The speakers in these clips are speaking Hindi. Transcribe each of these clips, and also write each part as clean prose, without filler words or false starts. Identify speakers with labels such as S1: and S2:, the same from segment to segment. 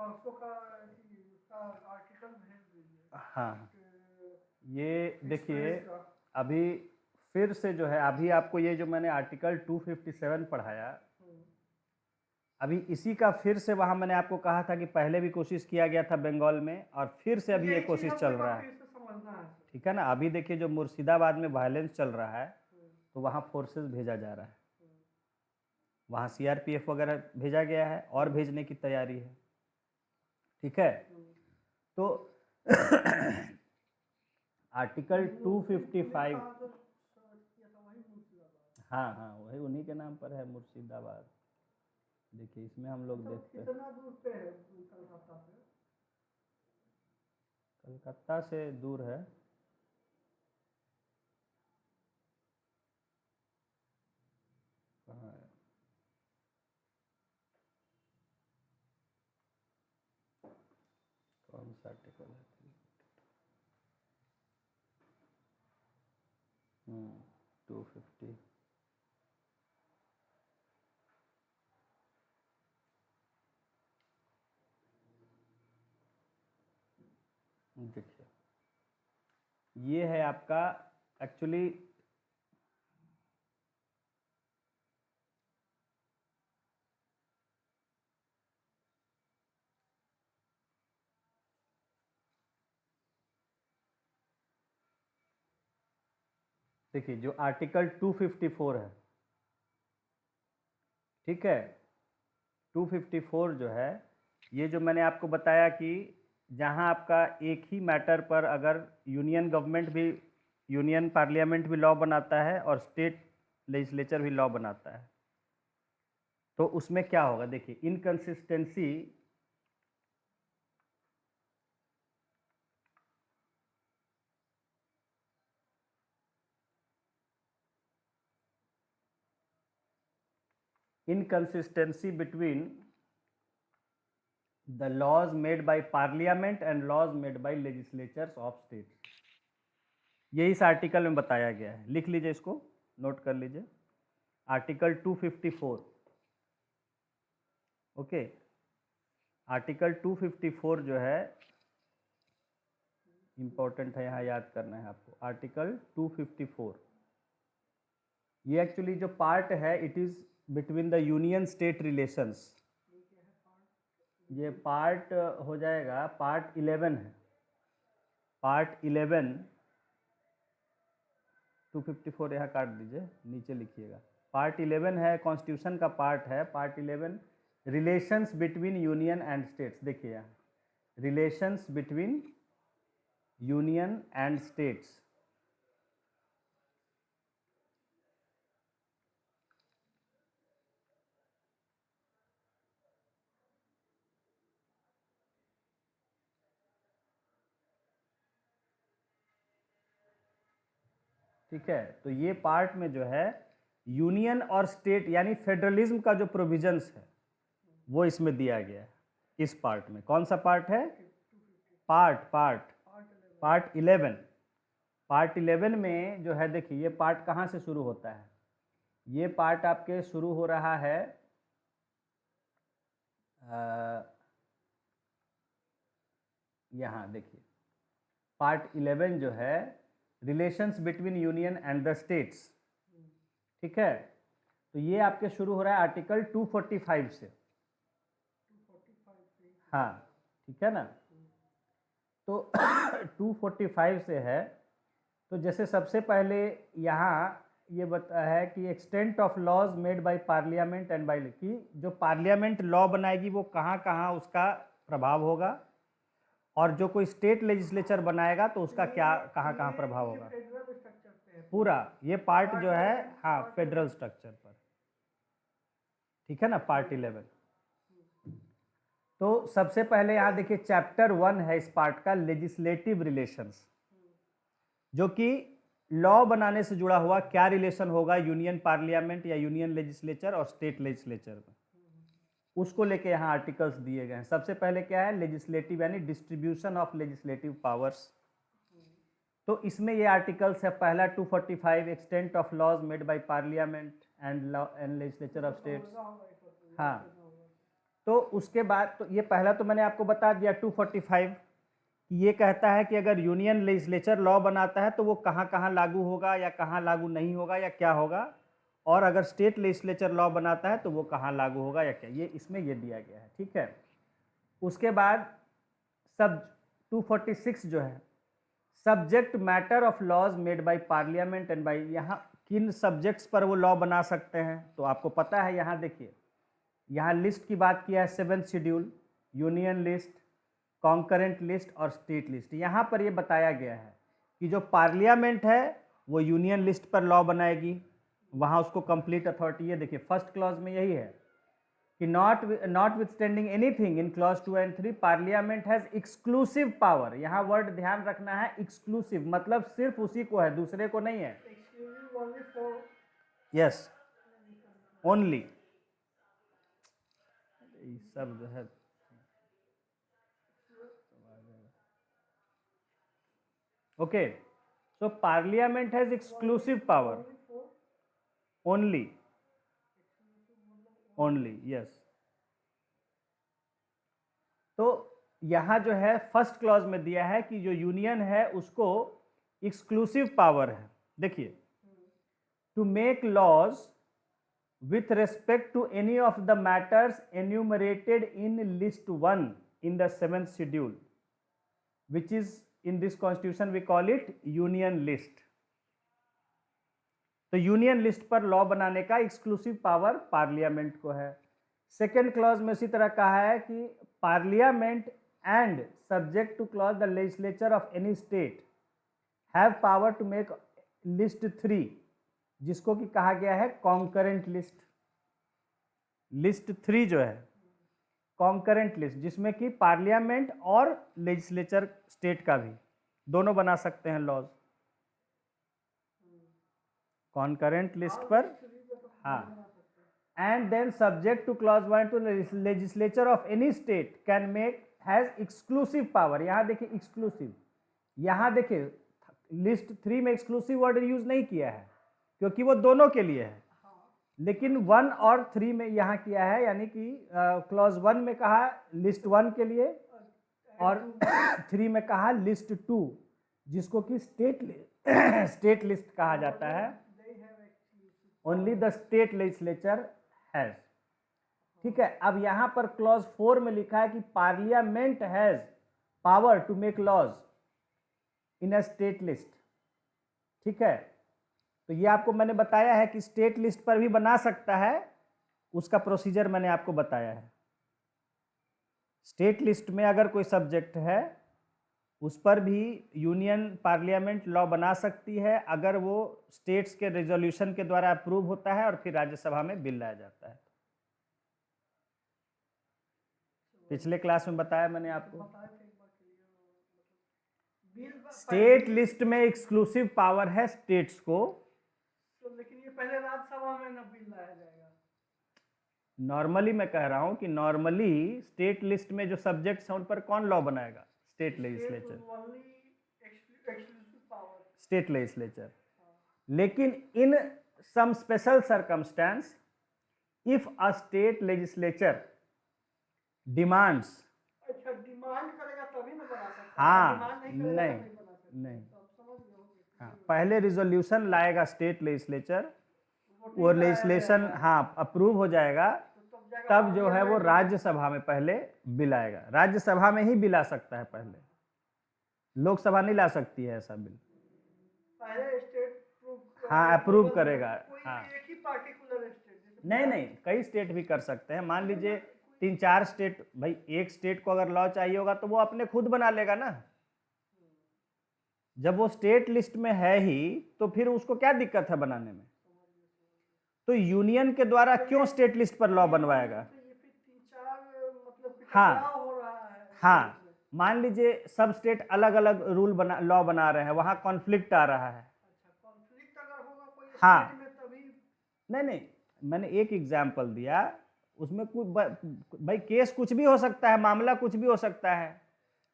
S1: परसों का उसका आर्टिकल भेज दीजिए।
S2: हाँ, ये देखिए
S1: एक्सप्रेस का।
S2: अभी फिर से जो है, अभी आपको ये जो मैंने आर्टिकल 257 पढ़ाया, अभी इसी का फिर से वहाँ मैंने आपको कहा था कि पहले भी कोशिश किया गया था बंगाल में, और फिर से अभी ये
S1: यही चीज
S2: कोशिश
S1: हमको
S2: चल
S1: एक
S2: रहा
S1: बार
S2: है।
S1: फिर से समझना है सर।
S2: ठीक है ना, अभी देखिए जो मुर्शिदाबाद में वायलेंस चल रहा है, तो वहाँ फोर्सेस भेजा जा रहा है, वहाँ सीआरपीएफ वगैरह भेजा गया है और भेजने की तैयारी है। ठीक है, तो आर्टिकल 255,
S1: कहाँ से सर्च किया था, वही मुर्शिदाबाद।
S2: हाँ हाँ वही उन्हीं के नाम पर है मुर्शिदाबाद। देखिए इसमें हम लोग
S1: अच्छा,
S2: देखते हैं
S1: कितना दूर पे है कलकत्ता से?
S2: कलकत्ता से दूर है, कहाँ है, कौन सा आर्टिकल है, 250, देखिए ये है आपका एक्चुअली, देखिए जो आर्टिकल 254 है, ठीक है, 254 जो है, ये जो मैंने आपको बताया कि जहां आपका एक ही मैटर पर अगर यूनियन गवर्नमेंट भी, यूनियन पार्लियामेंट भी लॉ बनाता है और स्टेट लेजिस्लेचर भी लॉ बनाता है, तो उसमें क्या होगा, देखिए inconsistency, inconsistency between the laws made by parliament and laws made by legislatures of states, ये इस आर्टिकल में बताया गया है। लिख लीजिए, इसको नोट कर लीजिए, आर्टिकल 254। ओके, आर्टिकल 254 जो है इंपॉर्टेंट है, यहाँ याद करना है आपको। आर्टिकल 254 ये एक्चुअली जो पार्ट है, it is between the union state relations. ये पार्ट हो जाएगा, पार्ट 11 है, पार्ट 11। 254 यहाँ काट दीजिए, नीचे लिखिएगा, पार्ट 11 है, कॉन्स्टिट्यूशन का पार्ट है, part 11, relations between union and states. देखिए यहाँ relations between union and states, ठीक है। तो ये पार्ट में जो है यूनियन और स्टेट यानी फेडरलिज्म का जो प्रोविजंस है वो इसमें दिया गया है। इस पार्ट में कौन सा पार्ट है, पार्ट पार्ट पार्ट 11। पार्ट 11 में जो है, देखिए ये पार्ट कहाँ से शुरू होता है, ये पार्ट आपके शुरू हो रहा है यहाँ देखिए, पार्ट 11 जो है relations between union and the states, ठीक है। तो ये आपके शुरू हो रहा है आर्टिकल 245 से,
S1: 245 से।
S2: हाँ ठीक है ना। तो 245 से है, तो जैसे सबसे पहले यहाँ ये बता है कि extent of laws made by parliament and by, कि जो पार्लियामेंट लॉ बनाएगी वो कहाँ कहाँ उसका प्रभाव होगा, और जो कोई स्टेट लेजिस्लेचर बनाएगा तो उसका क्या कहाँ कहाँ प्रभाव होगा।
S1: फेडरल स्ट्रक्चर पे है
S2: पूरा ये पार्ट जो है, हाँ
S1: पार्ट
S2: फेडरल स्ट्रक्चर पर, ठीक है ना, पार्ट 11। तो सबसे पहले यहाँ देखिए चैप्टर 1 है इस पार्ट का, लेजिस्लेटिव रिलेशंस, जो कि लॉ बनाने से जुड़ा हुआ क्या रिलेशन होगा यूनियन पार्लियामेंट या यूनियन लेजिस्लेचर और स्टेट लेजिस्लेचर में, उसको लेके यहाँ आर्टिकल्स दिए गए हैं। सबसे पहले क्या है, लेजिस्लेटिव यानी डिस्ट्रीब्यूशन ऑफ लेजिस्लेटिव पावर्स। तो इसमें ये आर्टिकल्स है, पहला 245 extent of laws made by parliament and law and legislature of states. हाँ, तो उसके बाद तो ये पहला तो मैंने आपको बता दिया 245, ये कहता है कि अगर यूनियन लेजिस्लेचर लॉ बनाता है तो वो कहाँ कहाँ लागू होगा या कहाँ लागू नहीं होगा या क्या होगा, और अगर स्टेट लेजिस्लेचर लॉ बनाता है तो वो कहाँ लागू होगा या क्या, ये इसमें ये दिया गया है, ठीक है। उसके बाद सब 246 जो है, subject matter of laws made by parliament and by, यहाँ किन सब्जेक्ट्स पर वो लॉ बना सकते हैं, तो आपको पता है, यहाँ देखिए, यहाँ लिस्ट की बात किया है, 7th schedule, union list, concurrent list और स्टेट लिस्ट। यहाँ पर ये बताया गया है कि जो पार्लियामेंट है वो यूनियन लिस्ट पर लॉ बनाएगी, वहाँ उसको कंप्लीट अथॉरिटी, ये देखिए फर्स्ट क्लॉज में यही है कि not withstanding anything in clause 2 and 3 parliament has exclusive power. यहाँ वर्ड ध्यान रखना है, एक्सक्लूसिव मतलब सिर्फ उसी को है, दूसरे को नहीं है। यस, ओनली, सब जो है okay. So parliament has exclusive power only, only, yes. तो यहाँ जो है फर्स्ट क्लॉज में दिया है कि जो यूनियन है उसको एक्सक्लूसिव पावर है। देखिए, to make laws with respect to any of the matters enumerated in list 1 in the 7th schedule, which is in this constitution we call it union list। तो यूनियन लिस्ट पर लॉ बनाने का एक्सक्लूसिव पावर पार्लियामेंट को है। सेकेंड क्लॉज में इसी तरह कहा है कि parliament and subject to clause the legislature of any state have power to make list 3, जिसको कि कहा गया है कॉन्करेंट लिस्ट। लिस्ट 3 जो है कॉन्करेंट लिस्ट, जिसमें कि पार्लियामेंट और लेजिस्लेचर स्टेट का भी दोनों बना सकते हैं लॉज। कॉन्करेंट लिस्ट पर, हाँ, and then subject to clause 1 to legislature of any state can make has exclusive power. यहाँ देखिए एक्सक्लूसिव, यहाँ देखिए लिस्ट 3 में एक्सक्लूसिव वर्ड यूज नहीं किया है क्योंकि वो दोनों के लिए है, लेकिन 1 और 3 में यहाँ किया है, यानी कि क्लॉज 1 में कहा लिस्ट 1 के लिए और 3 में कहा लिस्ट 2, जिसको कि स्टेट लिस्ट कहा जाता है। Only the state legislature has, ठीक है। अब यहाँ पर क्लॉज 4 में लिखा है कि parliament has power to make laws in a state list, ठीक है। तो ये आपको मैंने बताया है कि स्टेट लिस्ट पर भी बना सकता है, उसका प्रोसीजर मैंने आपको बताया है। स्टेट लिस्ट में अगर कोई सब्जेक्ट है उस पर भी यूनियन पार्लियामेंट लॉ बना सकती है अगर वो स्टेट्स के रेजोल्यूशन के द्वारा अप्रूव होता है और फिर राज्यसभा में बिल लाया जाता है। पिछले क्लास में बताया मैंने आपको, स्टेट लिस्ट में एक्सक्लूसिव पावर है स्टेट्स को,
S1: तो लेकिन ये पहले राज्यसभा में ना बिल लाया जाएगा।
S2: नॉर्मली मैं कह रहा हूं कि नॉर्मली स्टेट लिस्ट में जो सब्जेक्ट्स हैं उन पर कौन लॉ बनाएगा? State legislature, state legislature. लेकिन in some special circumstance if a state legislature demands,
S1: अच्छा डिमांड करेगा तभी ना बना सकता है।
S2: हाँ,
S1: डिमांड नहीं करेगा
S2: नहीं,
S1: तो नहीं बना सकता।
S2: नहीं,
S1: तो आप समझ गए होंगे।
S2: हाँ, पहले रिजोल्यूशन लाएगा स्टेट लेजिस्लेचर, वो लेजिस्लेशन हाँ अप्रूव हो जाएगा, तब जो है वो राज्यसभा में पहले बिल आएगा। राज्यसभा में ही बिल आ सकता है, पहले लोकसभा नहीं ला सकती है ऐसा बिल।
S1: पहले स्टेट
S2: हाँ अप्रूव करेगा। हाँ,
S1: एक ही पार्टिकुलर स्टेट,
S2: नहीं नहीं, कई स्टेट भी कर सकते हैं। मान लीजिए 3-4 स्टेट, भाई एक स्टेट को अगर लॉ चाहिए होगा तो वो अपने खुद बना लेगा ना। जब वो स्टेट लिस्ट में है ही तो फिर उसको क्या दिक्कत है बनाने में? तो यूनियन के द्वारा क्यों स्टेट लिस्ट पर लॉ बनवाएगा? हाँ, हाँ, मान लीजिए सब स्टेट अलग अलग रूल बना लॉ बना रहे हैं, वहां कॉन्फ्लिक्ट आ रहा है।
S1: कॉन्फ्लिक्ट अगर होगा कोई
S2: हाँ,
S1: स्टेट में तभी।
S2: नहीं नहीं, मैंने एक एग्जाम्पल दिया, उसमें कुछ भाई केस कुछ भी हो सकता है, मामला कुछ भी हो सकता है।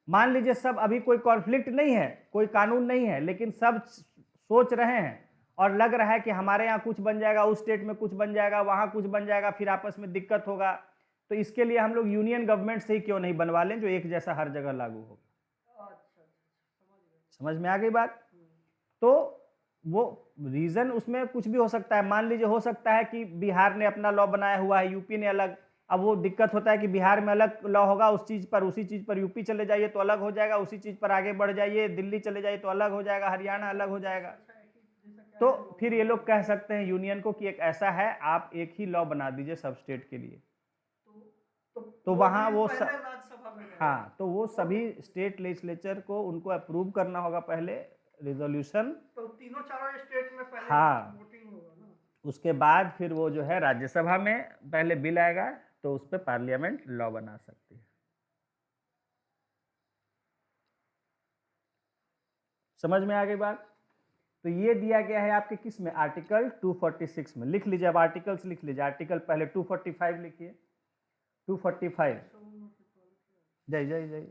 S2: मान लीजिए सब अभी कोई कॉन्फ्लिक्ट नहीं है, कोई कानून नहीं है, लेकिन सब सोच रहे हैं और लग रहा है कि हमारे यहाँ कुछ बन जाएगा, उस स्टेट में कुछ बन जाएगा, वहां कुछ बन जाएगा, फिर आपस में दिक्कत होगा, तो इसके लिए हम लोग यूनियन गवर्नमेंट से ही क्यों नहीं बनवा लें जो एक जैसा हर जगह लागू हो।
S1: अच्छा, समझ गया।
S2: समझ में आ गई बात। तो वो रीजन उसमें कुछ भी हो सकता है। मान लीजिए हो सकता है कि बिहार ने अपना लॉ बनाया हुआ है, यूपी ने अलग। अब वो दिक्कत होता है कि बिहार में अलग लॉ होगा उस चीज पर, उसी चीज पर यूपी चले जाइए तो अलग हो जाएगा, उसी चीज पर आगे बढ़ जाइए दिल्ली चले जाइए तो अलग हो जाएगा, हरियाणा अलग हो जाएगा।
S1: अच्छा है कि जैसा क्या
S2: तो
S1: है,
S2: फिर ये लोग कह सकते हैं यूनियन को कि एक ऐसा है आप एक ही लॉ बना दीजिए सब स्टेट के लिए। तो वहां वो
S1: पहले राज्यसभा में गए।
S2: हाँ, तो वो सभी स्टेट लेजिस्लेचर को उनको अप्रूव करना होगा पहले रिजोल्यूशन।
S1: तो तीनों चारों स्टेट में पहले
S2: हाँ,
S1: वोटिंग होगा ना।
S2: उसके बाद फिर वो जो है राज्यसभा में पहले बिल आएगा तो उस पर पार्लियामेंट लॉ बना सकती है। समझ में आ गई बात। तो ये दिया गया है आपके किस में, आर्टिकल 246 में। लिख लीजिए, अब आर्टिकल्स लिख लीजिए। आर्टिकल पहले 245 लिखिए, 245। जय जय जय।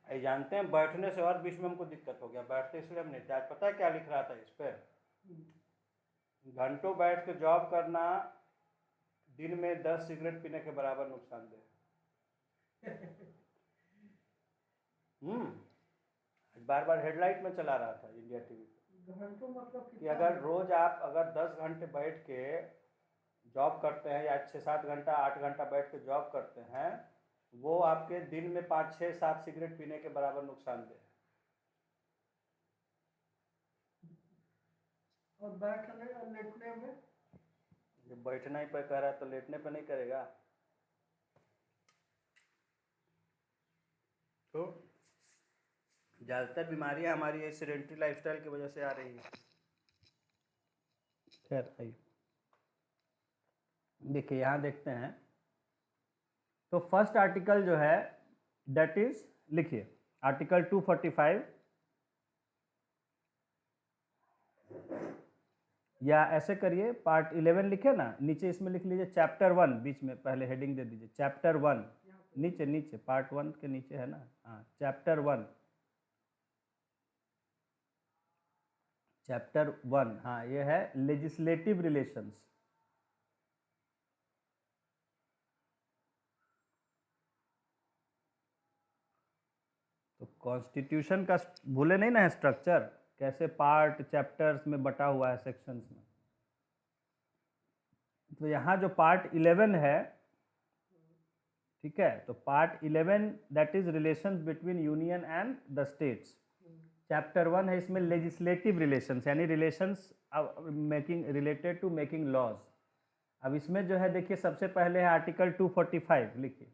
S2: जानते हैं बैठने से और बीच में हमको दिक्कत हो गया, बैठते इसलिए हम नहीं थे। आज पता है क्या लिख रहा था इस पर, घंटों बैठ के जॉब करना दिन में 10 सिगरेट पीने के बराबर नुकसानदेह। बार बार हेडलाइट में चला रहा था इंडिया टीवी
S1: घंटों मतलब
S2: कि अगर रोज आप अगर 10 घंटे बैठ के जॉब करते हैं या 6-7 घंटा 8 घंटा बैठ के जॉब करते हैं, वो आपके दिन में 5-6-7 सिगरेट पीने के बराबर नुकसानदेह है।
S1: और बैठने और लेटने में
S2: जब बैठना ही पे कह रहा है तो लेटने पे नहीं करेगा। तो ज़्यादातर बीमारियां हमारी ये सेडेंटरी लाइफस्टाइल की वजह से आ रही है। खैर आइए देखिए यहाँ देखते हैं। तो फर्स्ट आर्टिकल जो है दैट इज, लिखिए आर्टिकल 245, या ऐसे करिए पार्ट 11 लिखे ना, नीचे इसमें लिख लीजिए चैप्टर 1, बीच में पहले हेडिंग दे दीजिए चैप्टर 1, नीचे नीचे पार्ट 1 के नीचे है ना, हाँ चैप्टर 1, चैप्टर 1, हाँ ये है लेजिस्लेटिव रिलेशंस। तो कॉन्स्टिट्यूशन का भूले नहीं ना है स्ट्रक्चर, कैसे पार्ट चैप्टर्स में बटा हुआ है सेक्शंस में। तो यहाँ जो पार्ट 11 है, ठीक है, तो part 11 that is relations between union and the states. Chapter 1 है इसमें लेजिस्लेटिव रिलेशंस, यानी relations making related to making laws. अब इसमें जो है देखिए सबसे पहले है आर्टिकल 245, लिखिए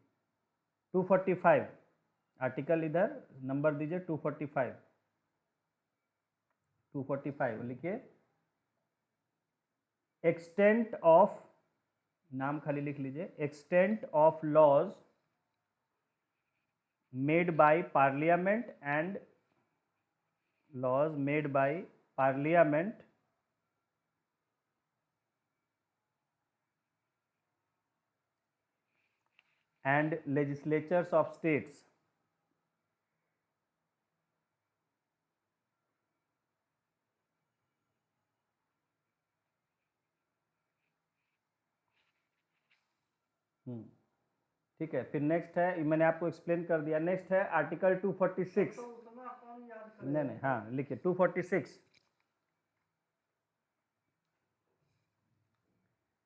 S2: 245 आर्टिकल, इधर नंबर दीजिए 245, 245 लिखिए। एक्सटेंट ऑफ, नाम खाली लिख लीजिए, extent of laws made by parliament and laws made by parliament and legislatures of states ठीक है। फिर नेक्स्ट है, मैंने आपको एक्सप्लेन कर दिया। नेक्स्ट है आर्टिकल 246,
S1: तो उतना कौन याद
S2: नहीं नहीं हाँ लिखिए 246,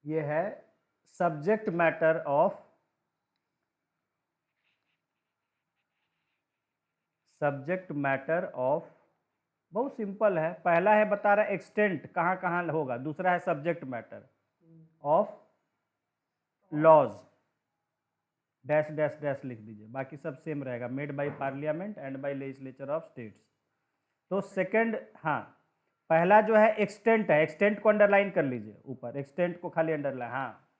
S2: ये है subject matter of, subject matter of, बहुत सिंपल है। पहला है बता रहा है एक्सटेंट कहाँ कहाँ होगा, दूसरा है subject matter of laws, dash dash dash लिख दीजिए, बाकी सब सेम रहेगा, made by parliament and by legislature of states. तो सेकंड, हाँ पहला जो है एक्सटेंट है, एक्सटेंट को अंडरलाइन कर लीजिए ऊपर, एक्सटेंट को खाली अंडरलाइन, हाँ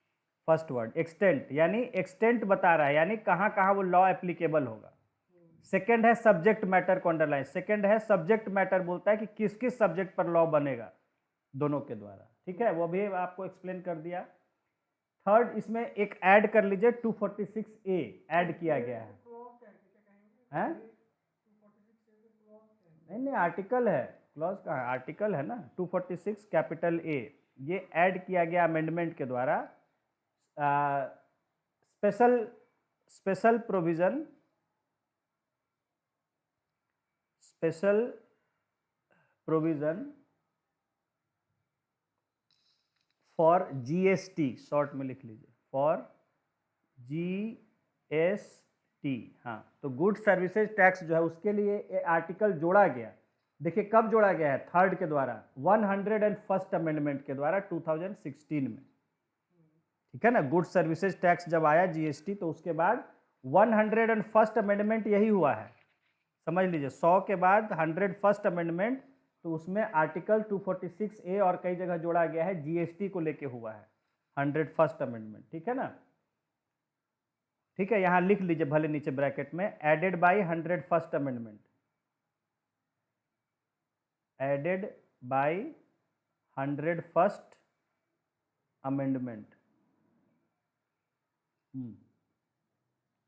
S2: फर्स्ट वर्ड एक्सटेंट, यानी एक्सटेंट बता रहा है, यानी कहाँ कहाँ वो लॉ एप्लीकेबल होगा। सेकंड है सब्जेक्ट मैटर को अंडरलाइन, सेकंड है सब्जेक्ट मैटर, बोलता है कि किस किस सब्जेक्ट पर लॉ बनेगा दोनों के द्वारा, ठीक है, वो भी आपको एक्सप्लेन कर दिया। थर्ड इसमें एक ऐड कर लीजिए 246A ऐड किया गया है, हैं? नहीं नहीं आर्टिकल है, क्लॉज कहाँ है, आर्टिकल है ना 246 कैपिटल A, ये ऐड किया गया अमेंडमेंट के द्वारा। Special special provision, special provision for GST, short में लिख लीजिए फॉर GST, हाँ तो गुड सर्विसेज टैक्स जो है उसके लिए आर्टिकल जोड़ा गया। देखिए कब जोड़ा गया है, थर्ड के द्वारा, 101st अमेंडमेंट के द्वारा 2016 में, ठीक है ना। गुड सर्विसेज टैक्स जब आया GST, तो उसके बाद 101st अमेंडमेंट यही हुआ है, समझ लीजिए 100 के बाद 101st अमेंडमेंट, तो उसमें आर्टिकल 246A और कई जगह जोड़ा गया है, GST को लेके हुआ है 101st अमेंडमेंट, ठीक है ना। ठीक है, यहां लिख लीजिए भले नीचे ब्रैकेट में, added by 101st amendment, added by 101st amendment,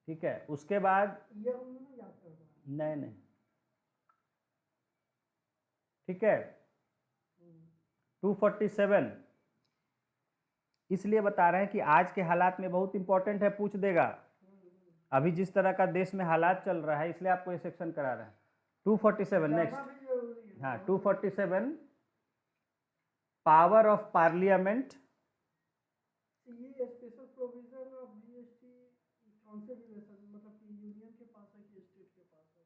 S2: ठीक है। उसके बाद
S1: ये उन्होंने याद कर दिया।
S2: नहीं नहीं, ठीक है 247 इसलिए बता रहे हैं कि आज के हालात में बहुत इंपॉर्टेंट है, पूछ देगा। अभी जिस तरह का देश में हालात चल रहा है, इसलिए आपको ये सेक्शन करा रहे हैं। 247 नेक्स्ट, हाँ 247 पावर ऑफ पार्लियामेंट,
S1: ये स्पेशल प्रोविजन ऑफ GST कौन से रिलेशन, मतलब कि यूनियन के पास है कि स्टेट के पास है?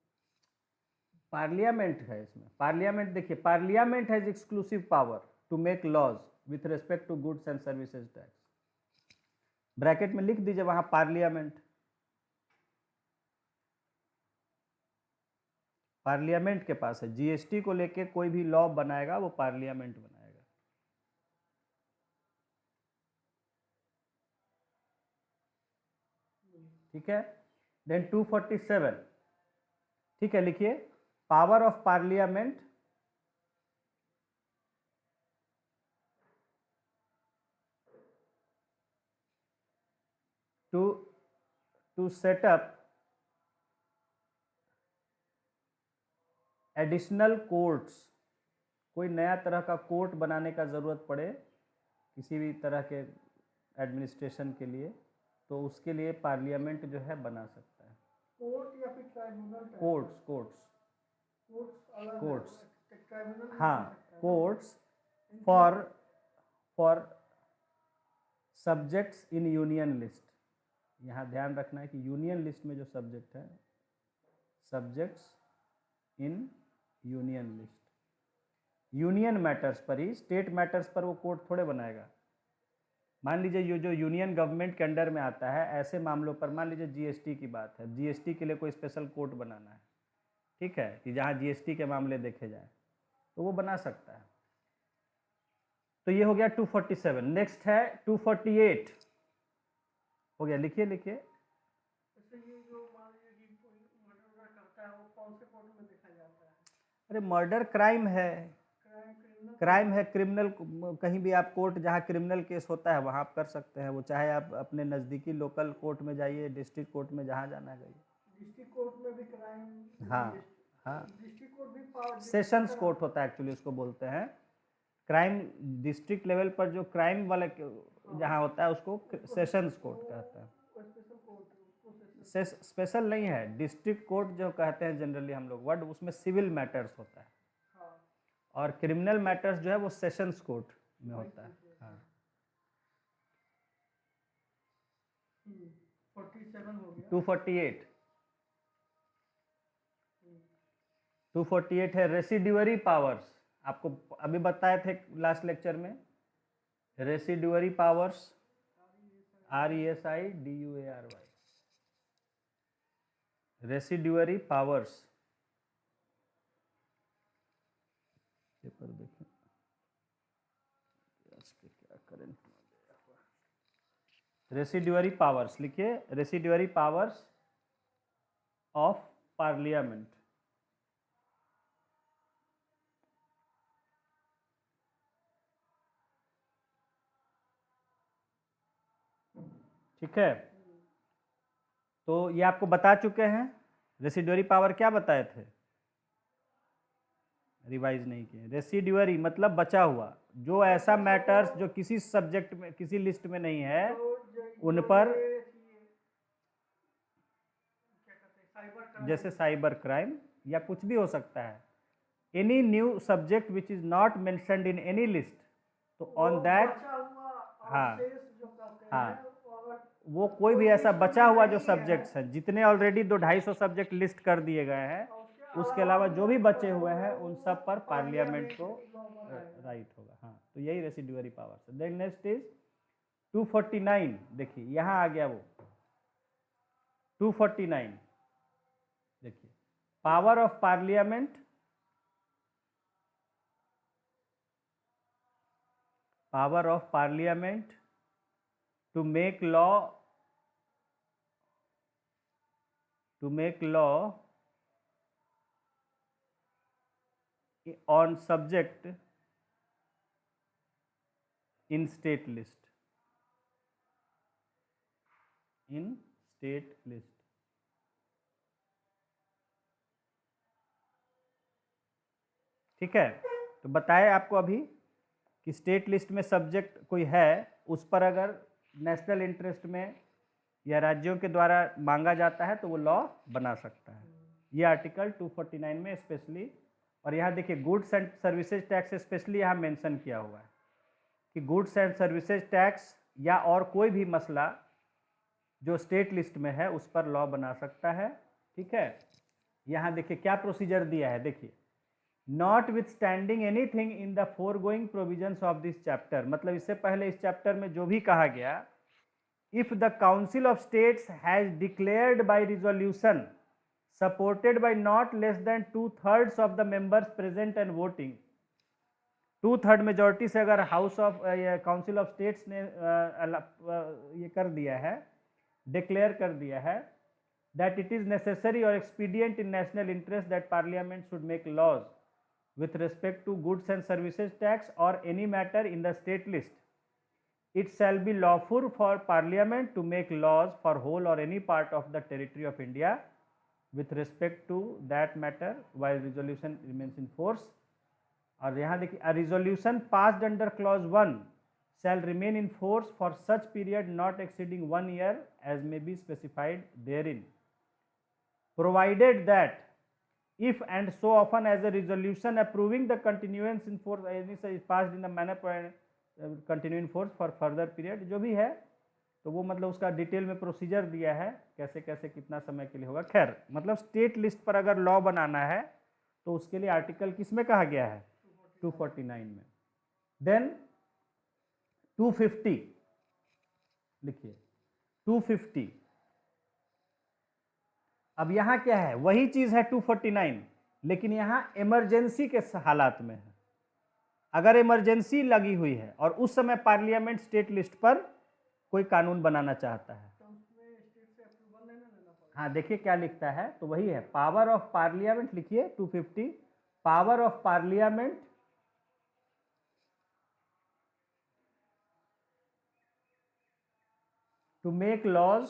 S2: पार्लियामेंट है इसमें, पार्लियामेंट देखिए, parliament has exclusive power, to make laws with respect to goods and services tax. Bracket में लिख दीजिए वहां पार्लियामेंट। पार्लियामेंट के पास है, जीएसटी को लेके कोई भी लॉ बनाएगा वो पार्लियामेंट बनाएगा। ठीक है, देन 247, ठीक है, लिखिए power of parliament to set up additional courts. कोई नया तरह का कोर्ट बनाने का ज़रूरत पड़े किसी भी तरह के एडमिनिस्ट्रेशन के लिए, तो उसके लिए पार्लियामेंट जो है बना सकता है।
S1: कोर्ट या फिर ट्राइब्यूनल?
S2: कोर्ट्स, कोर्ट्स,
S1: ट्राइब्यूनल,
S2: हाँ, courts for subjects in union list. यहाँ ध्यान रखना है कि यूनियन लिस्ट में जो सब्जेक्ट है, subjects in union list, union matters पर ही, स्टेट मैटर्स पर वो कोर्ट थोड़े बनाएगा। मान लीजिए ये जो यूनियन गवर्नमेंट के अंडर में आता है, ऐसे मामलों पर, मान लीजिए जीएसटी की बात है, जीएसटी के लिए कोई स्पेशल कोर्ट बनाना है, ठीक है, कि जहाँ जीएसटी के मामले देखे जाए, तो वो बना सकता है। तो ये हो गया 247। नेक्स्ट है 248, हो गया, लिखिए लिखिए।
S1: ये जो मान लीजिए कि कोई मर्डर करता है, वो कौन से कोर्ट में देखा जाता है?
S2: अरे मर्डर क्राइम है, क्राइम है, क्रिमिनल, कहीं भी आप कोर्ट जहाँ क्रिमिनल केस होता है वहाँ आप कर सकते हैं वो, चाहे आप अपने नज़दीकी लोकल कोर्ट में जाइए, डिस्ट्रिक्ट कोर्ट में जहाँ जाना है।
S1: डिस्ट्रिक्ट कोर्ट में भी क्राइम?
S2: हाँ हाँ,
S1: डिस्ट्रिक्ट कोर्ट भी पावर,
S2: सेशंस कोर्ट होता है एक्चुअली, उसको बोलते हैं क्राइम। डिस्ट्रिक्ट लेवल पर जो क्राइम वाला जहाँ होता है उसको सेशंस कोर्ट कहते हैं। स्पेशल नहीं है, डिस्ट्रिक्ट कोर्ट जो कहते हैं जनरली हम लोग वर्ड, उसमें सिविल मैटर्स होता है, और क्रिमिनल मैटर्स जो है वो सेशंस कोर्ट में होता है। हाँ,
S1: 47 हो गया।
S2: 248, 248 है रेसिड्यूअरी पावर्स। आपको अभी बताए थे लास्ट लेक्चर में, रेसिड्यूअरी पावर्स, RESIDUARY, रेसिड्यूअरी पावर्स। पेपर देखें क्या करंट, रेसिड्यूअरी पावर्स लिखिए, रेसिड्यूअरी पावर्स ऑफ पार्लियामेंट। ठीक है, तो ये आपको बता चुके हैं। रेसिड्यूअरी पावर क्या बताए थे, रिवाइज नहीं किए। रेसिड्यूअरी मतलब बचा हुआ, जो ऐसा मैटर्स जो किसी सब्जेक्ट में, किसी लिस्ट में नहीं है, उन पर, जैसे साइबर क्राइम या कुछ भी हो सकता है, any new subject which is not mentioned in any list, तो ऑन दैट, हाँ हाँ, वो कोई भी ऐसा बचा हुआ जो सब्जेक्ट्स हैं, जितने ऑलरेडी 200-250 सब्जेक्ट लिस्ट कर दिए गए हैं, उसके अलावा जो भी बचे हुए हैं उन सब पर पार्लियामेंट को राइट होगा। हाँ, तो यही रेसिड्यूअरी पावर्स है। देन नेक्स्ट इज 249, देखिए यहाँ आ गया वो 249, देखिए power of parliament, power of parliament to make law on subject in state list, in state list। ठीक है, तो बताए आपको अभी कि स्टेट लिस्ट में सब्जेक्ट कोई है, उस पर अगर नेशनल इंटरेस्ट में या राज्यों के द्वारा मांगा जाता है तो वो लॉ बना सकता है। ये आर्टिकल 249 में स्पेशली, और यहाँ देखिए goods and services tax specially यहाँ मेंशन किया हुआ है कि गुड्स एंड सर्विसेज टैक्स या और कोई भी मसला जो स्टेट लिस्ट में है उस पर लॉ बना सकता है। ठीक है, यहाँ देखिए क्या प्रोसीजर दिया है, देखिए notwithstanding anything in the foregoing provisions of this chapter, मतलब इससे पहले इस चैप्टर में जो भी कहा गया, if the council of states has declared by resolution supported by not less than 2/3 of the members present and voting, 2/3 majority से अगर house of council of states ने ये कर दिया है, डिक्लेयर कर दिया है that it is necessary or expedient in national interest that parliament should make laws with respect to goods and services tax or any matter in the state list, it shall be lawful for parliament to make laws for whole or any part of the territory of India with respect to that matter while resolution remains in force. और यहाँ देखिए, a resolution passed under clause 1 shall remain in force for such period not exceeding 1 year as may be specified therein, provided that if and so often as a resolution approving the continuance in force is passed in the manner continue in force for further period, जो भी है तो वो मतलब उसका डिटेल में प्रोसीजर दिया है कैसे कैसे कितना समय के लिए होगा। खैर मतलब स्टेट लिस्ट पर अगर लॉ बनाना है तो उसके लिए आर्टिकल किस में कहा गया है, 249 में। देन 250 लिखिए, 250, अब यहाँ क्या है, वही चीज है 249, लेकिन यहाँ इमरजेंसी के हालात में है। अगर इमरजेंसी लगी हुई है और उस समय पार्लियामेंट स्टेट लिस्ट पर कोई कानून बनाना चाहता है
S1: तो उसमें स्टेट से अप्रूवल लेना पड़ेगा।
S2: हाँ देखिए क्या लिखता है, तो वही है पावर ऑफ पार्लियामेंट, लिखिए 250, power of parliament to make laws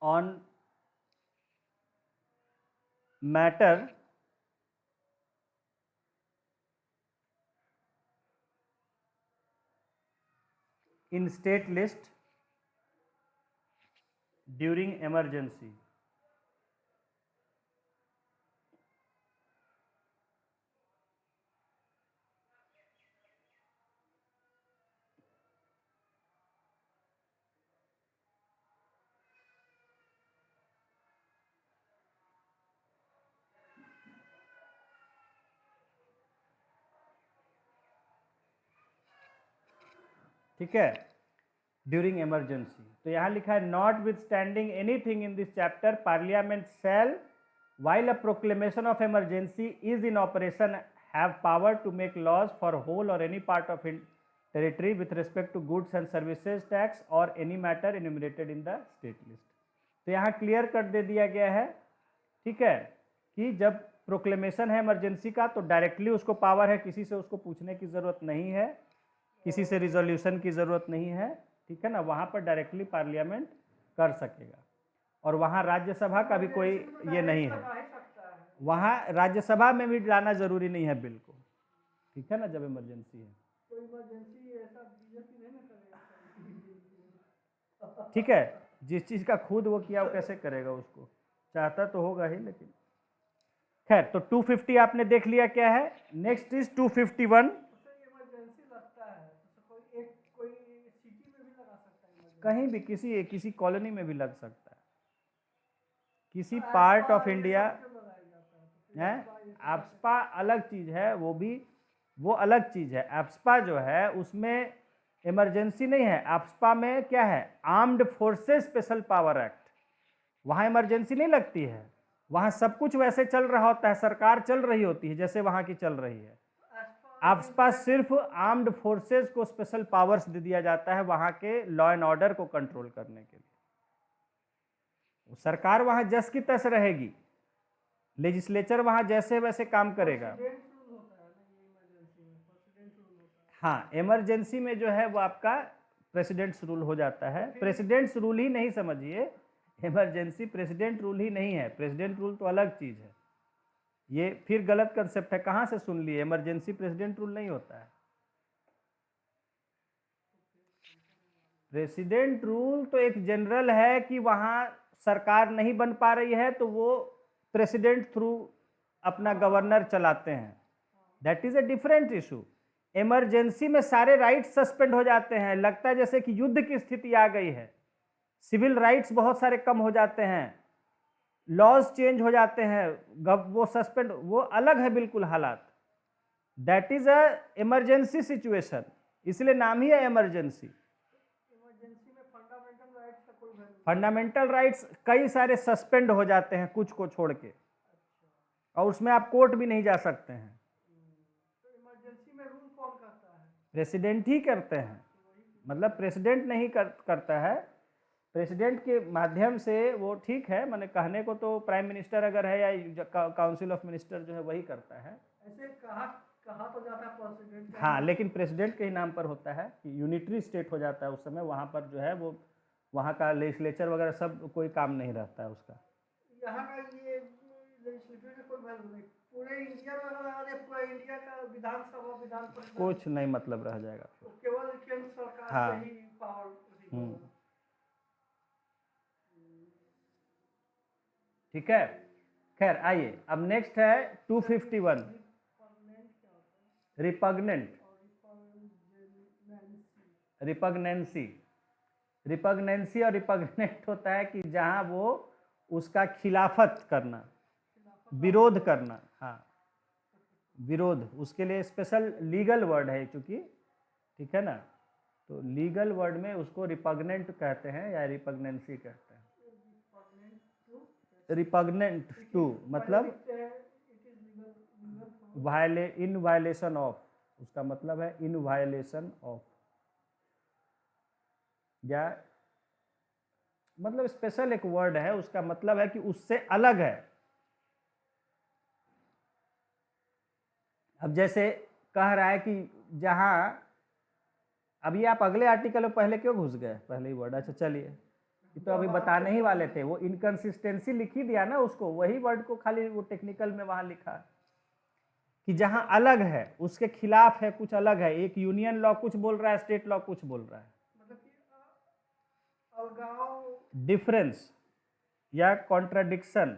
S2: on matter in state list during emergency। ठीक है, ड्यूरिंग इमरजेंसी, तो यहाँ लिखा है notwithstanding anything in this chapter parliament shall while a proclamation of emergency is in operation have power to make laws for whole or any part of territory with respect to goods and services tax or any matter enumerated in the state list। तो यहाँ क्लियर कर दे दिया गया है, ठीक है, कि जब प्रोक्लेमेशन है इमरजेंसी का तो डायरेक्टली उसको पावर है, किसी से उसको पूछने की ज़रूरत नहीं है, किसी से रिजोल्यूशन की ज़रूरत नहीं है, ठीक है ना, वहाँ पर डायरेक्टली पार्लियामेंट कर सकेगा। और वहाँ राज्यसभा का भी कोई ये नहीं है, वहाँ राज्यसभा में भी लाना जरूरी नहीं है बिल को, ठीक है ना, जब इमरजेंसी है।
S1: तो इमरजेंसी ऐसा बीजेपी नहीं ना करेगा,
S2: ठीक है, जिस चीज़ का खुद वो किया वो कैसे करेगा, उसको चाहता तो होगा ही, लेकिन खैर। तो 250 आपने देख लिया क्या है। Next is 251।
S1: इमरजेंसी लगता है तो कोई सिटी में भी लगा सकता है,
S2: कहीं भी किसी कॉलोनी में भी लग सकता है, किसी पार्ट ऑफ इंडिया है। एप्सपा अलग चीज है, वो अलग चीज है। एप्सपा जो है उसमें इमरजेंसी नहीं है, एप्सपा में क्या है, armed forces special power act, वहाँ इमरजेंसी नहीं लगती है, वहाँ सब कुछ वैसे चल रहा होता है, सरकार चल रही होती है जैसे वहाँ की चल रही है। एप्सपा सिर्फ आर्म्ड फोर्सेस को स्पेशल पावर्स दे दिया जाता है वहाँ के लॉ एंड ऑर्डर को कंट्रोल करने के लिए। सरकार वहाँ जस की तस रहेगी, लेजिस्लेचर वहाँ जैसे वैसे काम करेगा। हाँ, इमरजेंसी में जो है वो आपका प्रेसिडेंट्स रूल हो जाता है। प्रेसिडेंट्स रूल ही नहीं समझिए, इमरजेंसी प्रेसिडेंट रूल ही नहीं है, प्रेसिडेंट रूल तो अलग चीज है। ये फिर गलत कंसेप्ट है, कहाँ से सुन लिए, इमरजेंसी प्रेसिडेंट रूल नहीं होता है। प्रेसिडेंट रूल तो एक जनरल है कि वहाँ सरकार नहीं बन पा रही है तो वो प्रेसिडेंट थ्रू अपना गवर्नर चलाते हैं, that is a different issue. Emergency में सारे राइट्स सस्पेंड हो जाते हैं, लगता है जैसे कि युद्ध की स्थिति आ गई है, सिविल राइट्स बहुत सारे कम हो जाते हैं, लॉज चेंज हो जाते हैं, वो सस्पेंड, वो अलग है बिल्कुल हालात। That is a emergency situation, इसलिए नाम ही है इमरजेंसी।
S1: इमरजेंसी में फंडामेंटल राइट्स का कोई वैल्यू नहीं।
S2: फंडामेंटल राइट्स कई सारे सस्पेंड हो जाते हैं कुछ को छोड़ के, और उसमें आप कोर्ट भी नहीं जा सकते हैं।
S1: तो इमरजेंसी में रूल कौन करता है?
S2: प्रेसिडेंट ही करते हैं, मतलब प्रेसिडेंट नहीं करता है, प्रेसिडेंट के माध्यम से वो ठीक है, मैंने कहने को तो प्राइम मिनिस्टर अगर है या काउंसिल ऑफ मिनिस्टर जो है वही करता है।
S1: ऐसे कहा तो जाता है प्रेसिडेंट।
S2: हाँ, लेकिन प्रेसिडेंट के ही नाम पर होता है कि यूनिटरी स्टेट हो जाता है उस समय, वहाँ पर जो है वो वहाँ का लेजिस्लेचर वगैरह सब कोई काम नहीं रहता है उसका।
S1: यहाँ का ये लेजिस्लेटिव का कोई वैल्यू नहीं, पूरे इंडिया में अगर आ जाए, पूरा इंडिया का विधानसभा विधान परिषद
S2: कुछ नहीं मतलब रह जाएगा।
S1: तो केवल केंद्र सरकार
S2: हाँ।
S1: से ही पावर।
S2: ठीक है, खैर आइए अब नेक्स्ट है 251 रिपग्नेंट। रिपग्नेंसी, रिपग्नेंसी और रिपग्नेंट होता है कि जहां वो उसका खिलाफत करना, विरोध करना। हाँ, विरोध, उसके लिए स्पेशल लीगल वर्ड है चूंकि, ठीक है ना, तो लीगल वर्ड में उसको रिपग्नेंट कहते हैं या रिपग्नेंसी कहते हैं। रिपग्नेंट टू मतलब इन वायलेशन ऑफ, उसका मतलब है इन वायलेशन ऑफ, या मतलब स्पेशल एक वर्ड है, उसका मतलब है कि उससे अलग है। अब जैसे कह रहा है कि जहां, अभी आप अगले आर्टिकल में पहले क्यों घुस गए, पहले ही वर्ड, अच्छा चलिए, ये तो अभी बताने ही वाले थे, वो इनकंसिस्टेंसी लिख ही दिया ना उसको, वही वर्ड को खाली वो टेक्निकल में वहां लिखा कि जहां अलग है, उसके खिलाफ है, कुछ अलग है, एक यूनियन लॉ कुछ बोल रहा है, स्टेट लॉ कुछ बोल रहा है,
S1: मतलब कि अलगाव,
S2: डिफरेंस या कॉन्ट्राडिक्शन,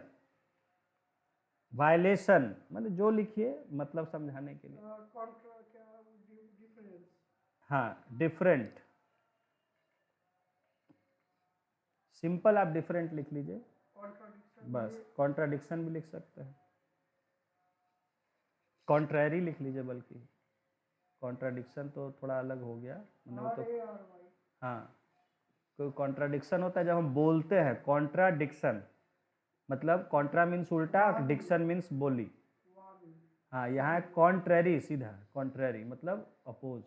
S2: वायलेशन, मतलब जो लिखिए मतलब समझाने के लिए।
S1: डिफरेंस,
S2: हाँ, डिफरेंट, सिंपल आप डिफरेंट लिख लीजिए, बस। कॉन्ट्राडिक्शन भी लिख सकते हैं, कॉन्ट्रैरी लिख लीजिए, बल्कि कॉन्ट्राडिक्शन तो थोड़ा अलग हो गया, मतलब तो हाँ, कोई कॉन्ट्राडिक्शन होता है जब हम बोलते हैं, कॉन्ट्राडिक्शन मतलब कॉन्ट्रा मीन्स उल्टा, डिक्शन मीन्स बोली। हाँ, यहाँ कॉन्ट्रैरी, सीधा कॉन्ट्रैरी मतलब अपोज्ड।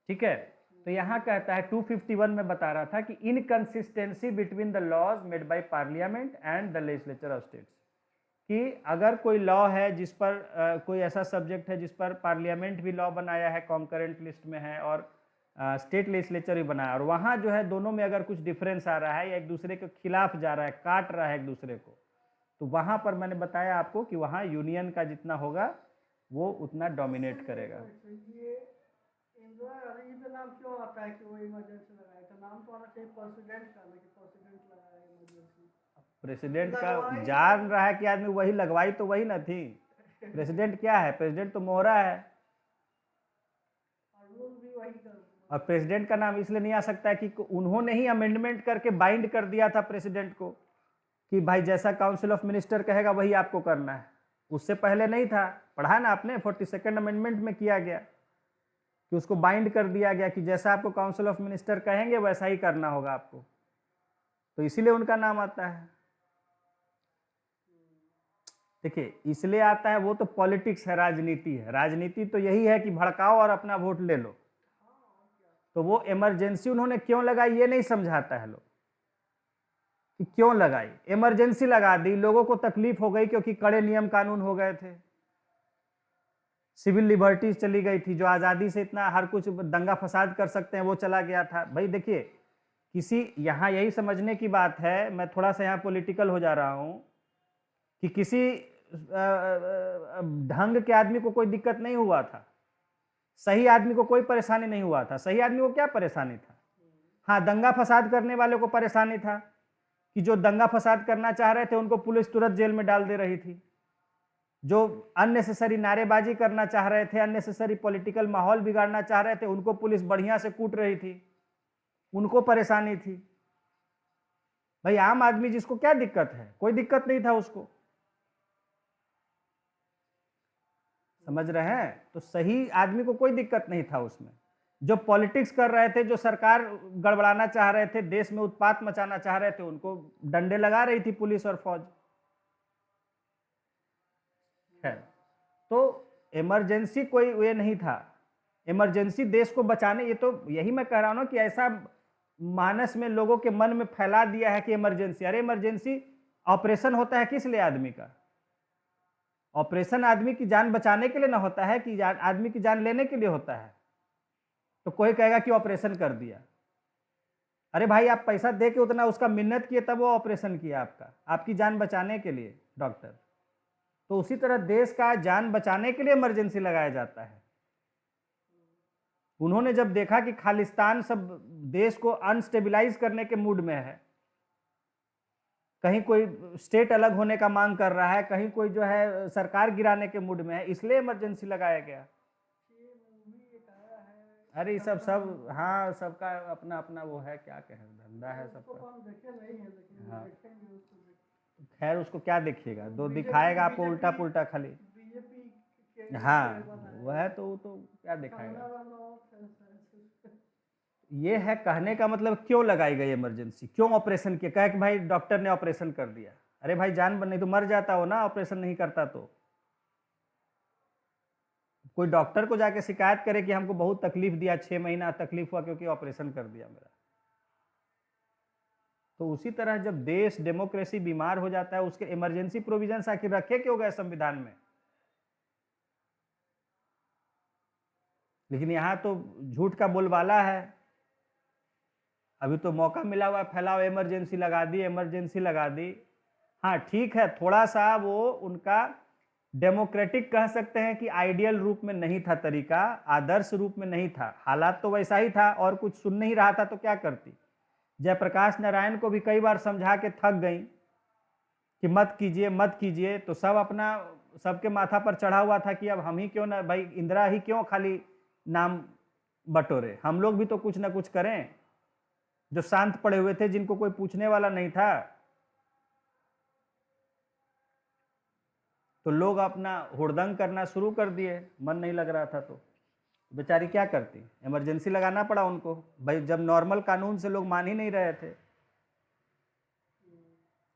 S2: ठीक है, तो यहाँ कहता है 251 में बता रहा था कि inconsistency between the laws made by parliament and the legislature of states, कि अगर कोई लॉ है जिस पर कोई ऐसा सब्जेक्ट है जिस पर पार्लियामेंट भी लॉ बनाया है, कॉन्करेंट लिस्ट में है, और स्टेट लेजिस्लेचर भी बनाया, और वहाँ जो है दोनों में अगर कुछ डिफरेंस आ रहा है या एक दूसरे के खिलाफ जा रहा है, काट रहा है एक दूसरे को, तो वहाँ पर मैंने बताया आपको कि वहाँ यूनियन का जितना होगा वो उतना डोमिनेट करेगा।
S1: नाम क्यों आता है कि वो इमरजेंसी लगाया था? नाम तो आना चाहिए प्रेसिडेंट का, ना कि प्रेसिडेंट लगाया इमरजेंसी।
S2: प्रेसिडेंट का जान रहा है कि आदमी वही लगवाई तो वही ना थी। प्रेसिडेंट क्या है? प्रेसिडेंट तो मोहरा है,
S1: और रूल भी वही कर,
S2: और प्रेसिडेंट का नाम इसलिए नहीं आ सकता है कि उन्होंने ही अमेंडमेंट करके बाइंड कर दिया था प्रेसिडेंट को कि भाई जैसा काउंसिल ऑफ मिनिस्टर कहेगा वही आपको करना है। उससे पहले नहीं था, पढ़ा ना आपने, 42nd अमेंडमेंट में किया गया कि उसको बाइंड कर दिया गया कि जैसा आपको काउंसिल ऑफ मिनिस्टर कहेंगे वैसा ही करना होगा आपको, तो इसीलिए उनका नाम आता है। देखिए, इसलिए आता है, वो तो पॉलिटिक्स है, राजनीति है। राजनीति तो यही है कि भड़काओ और अपना वोट ले लो। तो वो इमरजेंसी उन्होंने क्यों लगाई ये नहीं समझाता है लोग कि क्यों लगाई। इमरजेंसी लगा दी, लोगों को तकलीफ हो गई क्योंकि कड़े नियम कानून हो गए थे, सिविल लिबर्टीज चली गई थी, जो आज़ादी से इतना हर कुछ दंगा फसाद कर सकते हैं वो चला गया था। भाई देखिए, किसी, यहाँ यही समझने की बात है, मैं थोड़ा सा यहाँ पॉलिटिकल हो जा रहा हूँ, कि किसी ढंग के आदमी को कोई दिक्कत नहीं हुआ था, सही आदमी को कोई परेशानी नहीं हुआ था। सही आदमी को क्या परेशानी था? हाँ, दंगा फसाद करने वाले को परेशानी था कि जो दंगा फसाद करना चाह रहे थे उनको पुलिस तुरंत जेल में डाल दे रही थी, जो अननेसेसरी नारेबाजी करना चाह रहे थे, अननेसेसरी पॉलिटिकल माहौल बिगाड़ना चाह रहे थे, उनको पुलिस बढ़िया से कूट रही थी, उनको परेशानी थी। भाई आम आदमी जिसको क्या दिक्कत है, कोई दिक्कत नहीं था उसको, समझ रहे हैं। तो सही आदमी को कोई दिक्कत नहीं था उसमें। जो पॉलिटिक्स कर रहे थे, जो सरकार गड़बड़ाना चाह रहे थे, देश में उत्पात मचाना चाह रहे थे, उनको डंडे लगा रही थी पुलिस और फौज। है तो इमरजेंसी कोई वे नहीं था, इमरजेंसी देश को बचाने, ये तो यही मैं कह रहा हूं ना कि ऐसा मानस में लोगों के मन में फैला दिया है कि इमरजेंसी, अरे इमरजेंसी ऑपरेशन होता है किस लिए आदमी का? ऑपरेशन आदमी की जान बचाने के लिए ना होता है कि आदमी की जान लेने के लिए होता है। तो कोई कहेगा कि ऑपरेशन कर दिया, अरे भाई आप पैसा दे के उतना उसका मिन्नत किए तब वो ऑपरेशन किया आपका, आपकी जान बचाने के लिए डॉक्टर। तो उसी तरह देश का जान बचाने के लिए इमरजेंसी लगाया जाता है। उन्होंने जब देखा कि खालिस्तान सब देश को अनस्टेबलाइज करने के मूड में है, कहीं कोई स्टेट अलग होने का मांग कर रहा है, कहीं कोई जो है सरकार गिराने के मूड में है, इसलिए इमरजेंसी लगाया गया। अरे ये सब हाँ, सबका अपना अपना वो है, क्या कहें, धंधा है सबका। हाँ खैर उसको क्या देखिएगा, दो दिखाएगा आपको उल्टा पुल्टा खाली। हाँ वह तो क्या दिखाएगा। ये है कहने का मतलब, क्यों लगाई गई इमरजेंसी, क्यों ऑपरेशन किया, कहे कि भाई डॉक्टर ने ऑपरेशन कर दिया। अरे भाई जान नहीं तो मर जाता हो ना, ऑपरेशन नहीं करता तो। कोई डॉक्टर को जाके शिकायत करे कि हमको बहुत तकलीफ दिया, 6 महीना तकलीफ हुआ क्योंकि ऑपरेशन कर दिया मेरा। तो उसी तरह जब देश डेमोक्रेसी बीमार हो जाता है, उसके इमरजेंसी प्रोविजंस आखिर रखे क्यों गए संविधान में? लेकिन यहाँ तो झूठ का बोलबाला है। अभी तो मौका मिला हुआ, फैलाओ इमरजेंसी लगा दी, इमरजेंसी लगा दी। हाँ ठीक है, थोड़ा सा वो उनका डेमोक्रेटिक कह सकते हैं कि आइडियल रूप में नहीं था तरीका, आदर्श रूप में नहीं था, हालात तो वैसा ही था, और कुछ सुन नहीं रहा था तो क्या करती। जयप्रकाश नारायण को भी कई बार समझा के थक गई कि मत कीजिए मत कीजिए, तो सब अपना, सबके माथा पर चढ़ा हुआ था कि अब हम ही क्यों ना, भाई इंदिरा ही क्यों खाली नाम बटोरे, हम लोग भी तो कुछ ना कुछ करें। जो शांत पड़े हुए थे, जिनको कोई पूछने वाला नहीं था, तो लोग अपना हुड़दंग करना शुरू कर दिए, मन नहीं लग रहा था तो बेचारी क्या करती, इमरजेंसी लगाना पड़ा उनको। भाई जब नॉर्मल कानून से लोग मान ही नहीं रहे थे,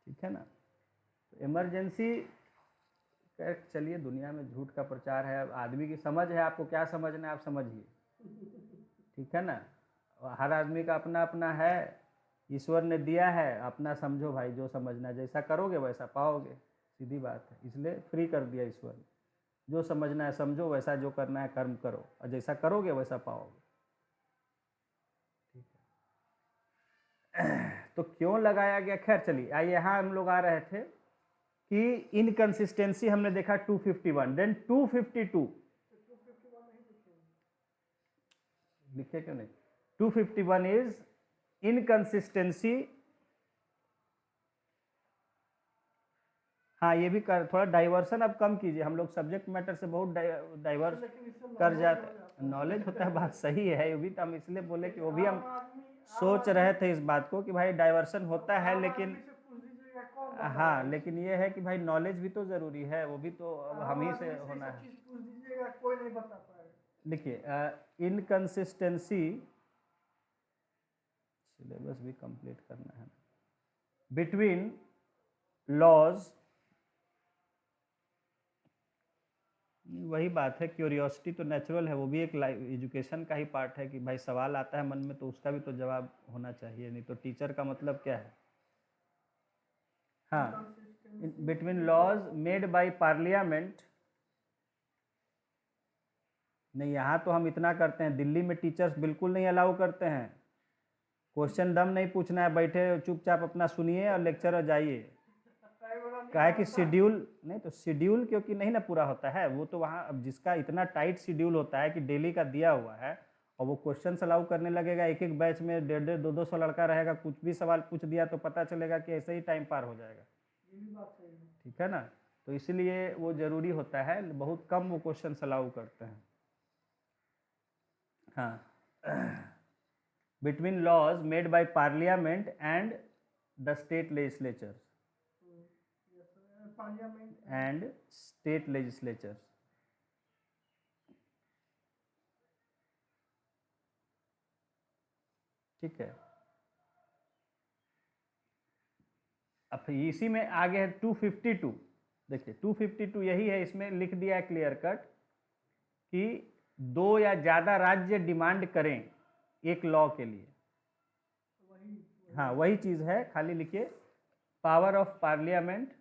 S2: ठीक है ना। तो इमरजेंसी, चलिए दुनिया में झूठ का प्रचार है, आदमी की समझ है, आपको क्या समझना है आप समझिए, ठीक है ना। हर आदमी का अपना अपना है, ईश्वर ने दिया है, अपना समझो भाई, जो समझना, जैसा करोगे वैसा पाओगे, सीधी बात है। इसलिए फ्री कर दिया ईश्वर ने, जो समझना है समझो, वैसा जो करना है कर्म करो, और जैसा करोगे वैसा पाओगे, ठीक है। तो क्यों लगाया गया, खैर चलिए यहाँ हम लोग आ रहे थे कि इनकंसिस्टेंसी हमने देखा 251, देन 252 लिखे क्यों नहीं, 251 इज इनकंसिस्टेंसी। हाँ ये भी कर, थोड़ा डाइवर्सन अब कम कीजिए, हम लोग सब्जेक्ट मैटर से बहुत डाइवर्स कर जाते, नॉलेज होता है, बात सही है, ये भी तो हम इसलिए बोले कि वो भी हम सोच रहे थे इस बात को कि भाई डाइवर्सन होता है, लेकिन हाँ लेकिन ये है कि भाई नॉलेज भी तो जरूरी है, वो भी तो अब हम ही से होना है। देखिए इनकंसिस्टेंसी, सिलेबस भी कंप्लीट करना है, बिटवीन लॉज, वही बात है, क्यूरियोसिटी तो नेचुरल है, वो भी एक एजुकेशन का ही पार्ट है कि भाई सवाल आता है मन में तो उसका भी तो जवाब होना चाहिए, नहीं तो टीचर का मतलब क्या है। हाँ, between laws made by parliament, नहीं यहाँ तो हम इतना करते हैं, दिल्ली में टीचर्स बिल्कुल नहीं अलाउ करते हैं, क्वेश्चन दम नहीं पूछना है, बैठे चुपचाप अपना सुनिए और लेक्चर और जाइए। क्या है कि शेड्यूल, नहीं तो शेड्यूल क्योंकि नहीं ना पूरा होता है, वो तो वहाँ अब जिसका इतना टाइट शेड्यूल होता है कि डेली का दिया हुआ है, और वो क्वेश्चन अलाउ करने लगेगा, एक एक बैच में 150 200 लड़का रहेगा, कुछ भी सवाल पूछ दिया तो पता चलेगा कि ऐसे ही टाइम पार हो जाएगा, ठीक है ना। तो इसलिए वो ज़रूरी होता है, बहुत कम वो क्वेश्चन अलाउ करते हैं। हाँ, between laws made by parliament and the state legislature
S1: yes, parliament
S2: and state legislature. ठीक है, अब इसी में आगे है 252। देखिए 252 यही है, इसमें लिख दिया है क्लियर कट कि 2 या ज़्यादा राज्य डिमांड करें एक लॉ के लिए।
S1: वही
S2: हाँ वही चीज़ है, खाली लिखिए power of parliament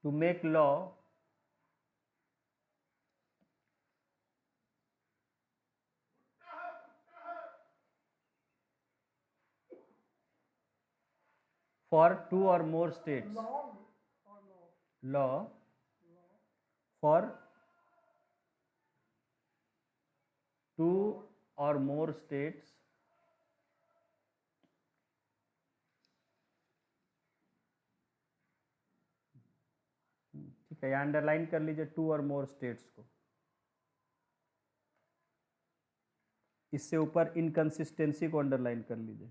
S2: to make law for 2 or more states,
S1: laws or law
S2: law
S1: law
S2: for 2 or more states ठीक है, यहाँ अंडरलाइन कर लीजिए 2 और मोर स्टेट्स को। इससे ऊपर इनकंसिस्टेंसी को अंडरलाइन कर लीजिए।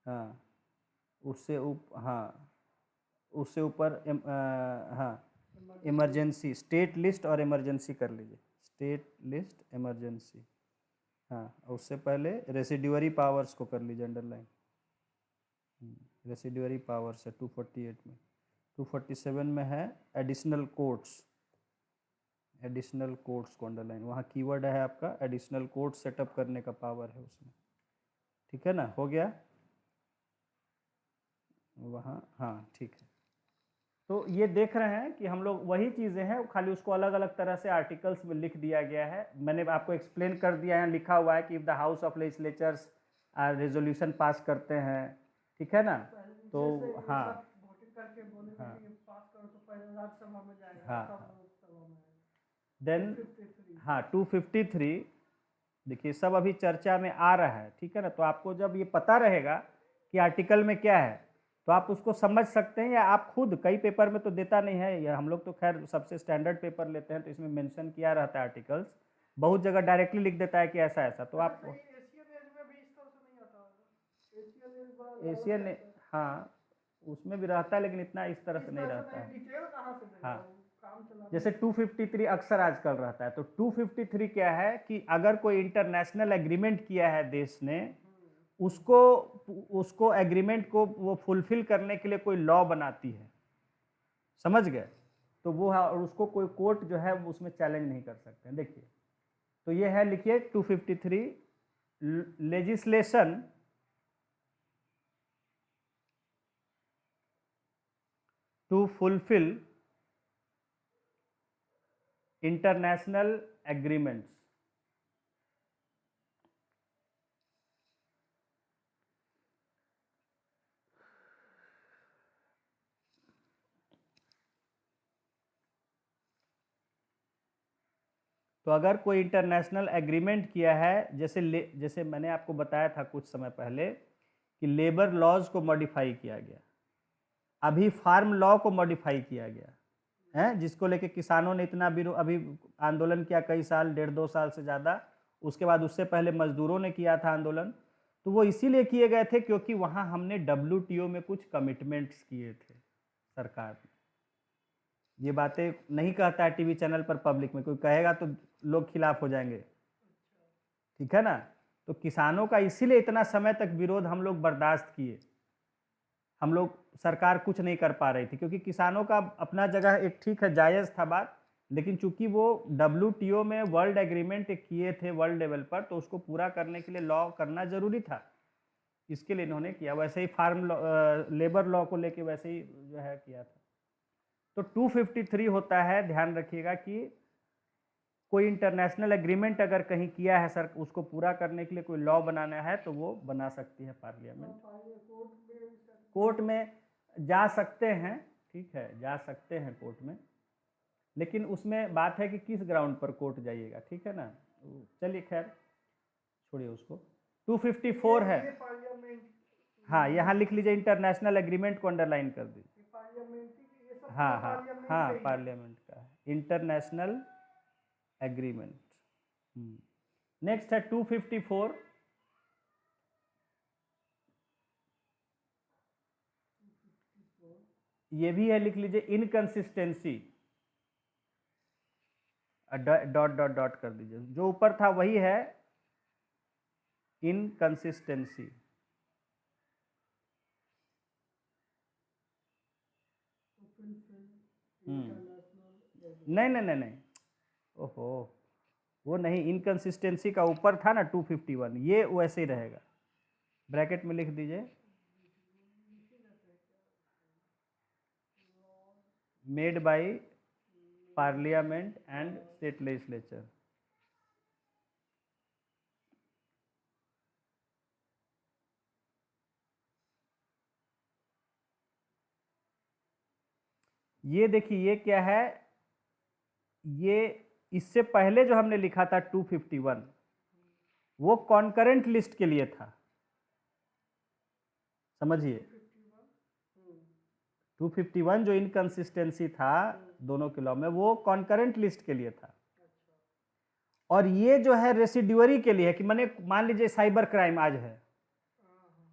S2: हाँ उससे हाँ उससे ऊपर हाँ इमरजेंसी, स्टेट लिस्ट और इमरजेंसी कर लीजिए, स्टेट लिस्ट इमरजेंसी। हाँ उससे पहले रेसिड्यूअरी पावर्स को कर लीजिए अंडरलाइन। रेसिड्यूअरी पावर्स है 248 में। 247 में है एडिशनल कोर्ट्स, एडिशनल कोर्ट्स को अंडरलाइन, वहाँ कीवर्ड है आपका एडिशनल कोर्ट सेटअप करने का पावर है उसमें। ठीक है ना, हो गया वहाँ, हाँ ठीक है। तो ये देख रहे हैं कि हम लोग वही चीज़ें हैं, खाली उसको अलग अलग तरह से आर्टिकल्स में लिख दिया गया है। मैंने आपको एक्सप्लेन कर दिया है, लिखा हुआ है कि if the house of legislatures resolution pass करते हैं, ठीक है ना, तो हाँ
S1: वोटिंग करके बोलेंगे
S2: हाँ
S1: कि ये पास करो तो पहले राज्यसभा में जाएगा,
S2: हाँ
S1: तब लोकसभा में आएगा।
S2: देन
S1: 253
S2: हाँ 253 देखिए सब अभी चर्चा में आ रहा है, ठीक है ना। तो आपको जब ये पता रहेगा कि आर्टिकल में क्या है तो आप उसको समझ सकते हैं, या आप खुद, कई पेपर में तो देता नहीं है, या हम लोग तो खैर सबसे स्टैंडर्ड पेपर लेते हैं तो इसमें मेंशन किया रहता है आर्टिकल्स, बहुत जगह डायरेक्टली लिख देता है कि ऐसा ऐसा, तो आप
S1: सही एशियन एज में भी इस तरह से नहीं आता होगा। एशियन एज बड़ा अलग
S2: एशियन,
S1: रहता है।
S2: हाँ उसमें भी रहता है लेकिन इतना इस तरह से
S1: इस
S2: नहीं
S1: तरह
S2: रहता
S1: से
S2: है।
S1: डिटेल कहाँ से देगा
S2: हाँ
S1: वो, काम चलाना
S2: जैसे 253 अक्सर आजकल रहता है, तो 253 क्या है कि अगर कोई इंटरनेशनल एग्रीमेंट किया है देश ने, उसको उसको एग्रीमेंट को वो फुलफिल करने के लिए कोई लॉ बनाती है, समझ गए, तो वो है, और उसको कोई कोर्ट जो है वो उसमें चैलेंज नहीं कर सकते हैं। देखिए तो ये है, लिखिए 253 legislation to fulfil international agreements. तो अगर कोई इंटरनेशनल एग्रीमेंट किया है, जैसे मैंने आपको बताया था कुछ समय पहले कि लेबर लॉज को मॉडिफाई किया गया, अभी फार्म लॉ को मॉडिफाई किया गया है, जिसको लेके किसानों ने इतना अभी आंदोलन किया, कई साल, 1.5-2 साल से ज़्यादा। उसके बाद उससे पहले मजदूरों ने किया था आंदोलन, तो वो इसीलिए किए गए थे क्योंकि वहाँ हमने WTO में कुछ कमिटमेंट्स किए थे सरकार ने। ये बातें नहीं कहता है टीवी चैनल पर, पब्लिक में कोई कहेगा तो लोग खिलाफ हो जाएंगे, ठीक है ना। तो किसानों का इसीलिए इतना समय तक विरोध हम लोग बर्दाश्त किए, हम लोग, सरकार कुछ नहीं कर पा रही थी क्योंकि किसानों का अपना जगह एक ठीक है, जायज़ था बात, लेकिन चूंकि वो WTO में वर्ल्ड एग्रीमेंट किए थे वर्ल्ड लेवल पर, तो उसको पूरा करने के लिए लॉ करना जरूरी था, इसके लिए इन्होंने किया। वैसे ही फार्म लॉ, लेबर लॉ को लेके वैसे ही जो है किया था। तो 253 होता है, ध्यान रखिएगा कि कोई इंटरनेशनल एग्रीमेंट अगर कहीं किया है सर, उसको पूरा करने के लिए कोई लॉ बनाना है तो वो बना सकती है पार्लियामेंट। कोर्ट में जा सकते हैं, ठीक है, जा सकते हैं कोर्ट में, लेकिन उसमें बात है कि किस ग्राउंड पर कोर्ट जाइएगा, ठीक है ना। चलिए खैर छोड़िए उसको। 254 है।
S1: ये पार्लियामेंट,
S2: हाँ, यहाँ लिख लीजिए, इंटरनेशनल एग्रीमेंट को अंडरलाइन कर दीजिए।
S1: पार्लियामेंट ये सब
S2: हाँ हाँ
S1: पार्लियामेंट
S2: हाँ,
S1: का ही है।
S2: पार्लियामेंट का है, इंटरनेशनल एग्रीमेंट। नेक्स्ट है 254। ये भी है, लिख लीजिए, इनकंसिस्टेंसी, डॉट डॉट डॉट कर दीजिए, जो ऊपर था वही है, इनकंसिस्टेंसी। नहीं नहीं नहीं नहीं, ओहो, वो नहीं, इनकंसिस्टेंसी का ऊपर था ना 251, ये वैसे ही रहेगा, ब्रैकेट में लिख दीजिए, made by parliament and state legislature. ये देखिए, ये क्या है, ये इससे पहले जो हमने लिखा था 251, वो कॉन्करेंट लिस्ट के लिए था, समझिए। 251 जो इनकंसिस्टेंसी था दोनों के लॉ में, वो कॉन्करेंट लिस्ट के लिए था, और ये जो है रेसिड्यूअरी के लिए है, कि मैंने मान लीजिए साइबर क्राइम आज है,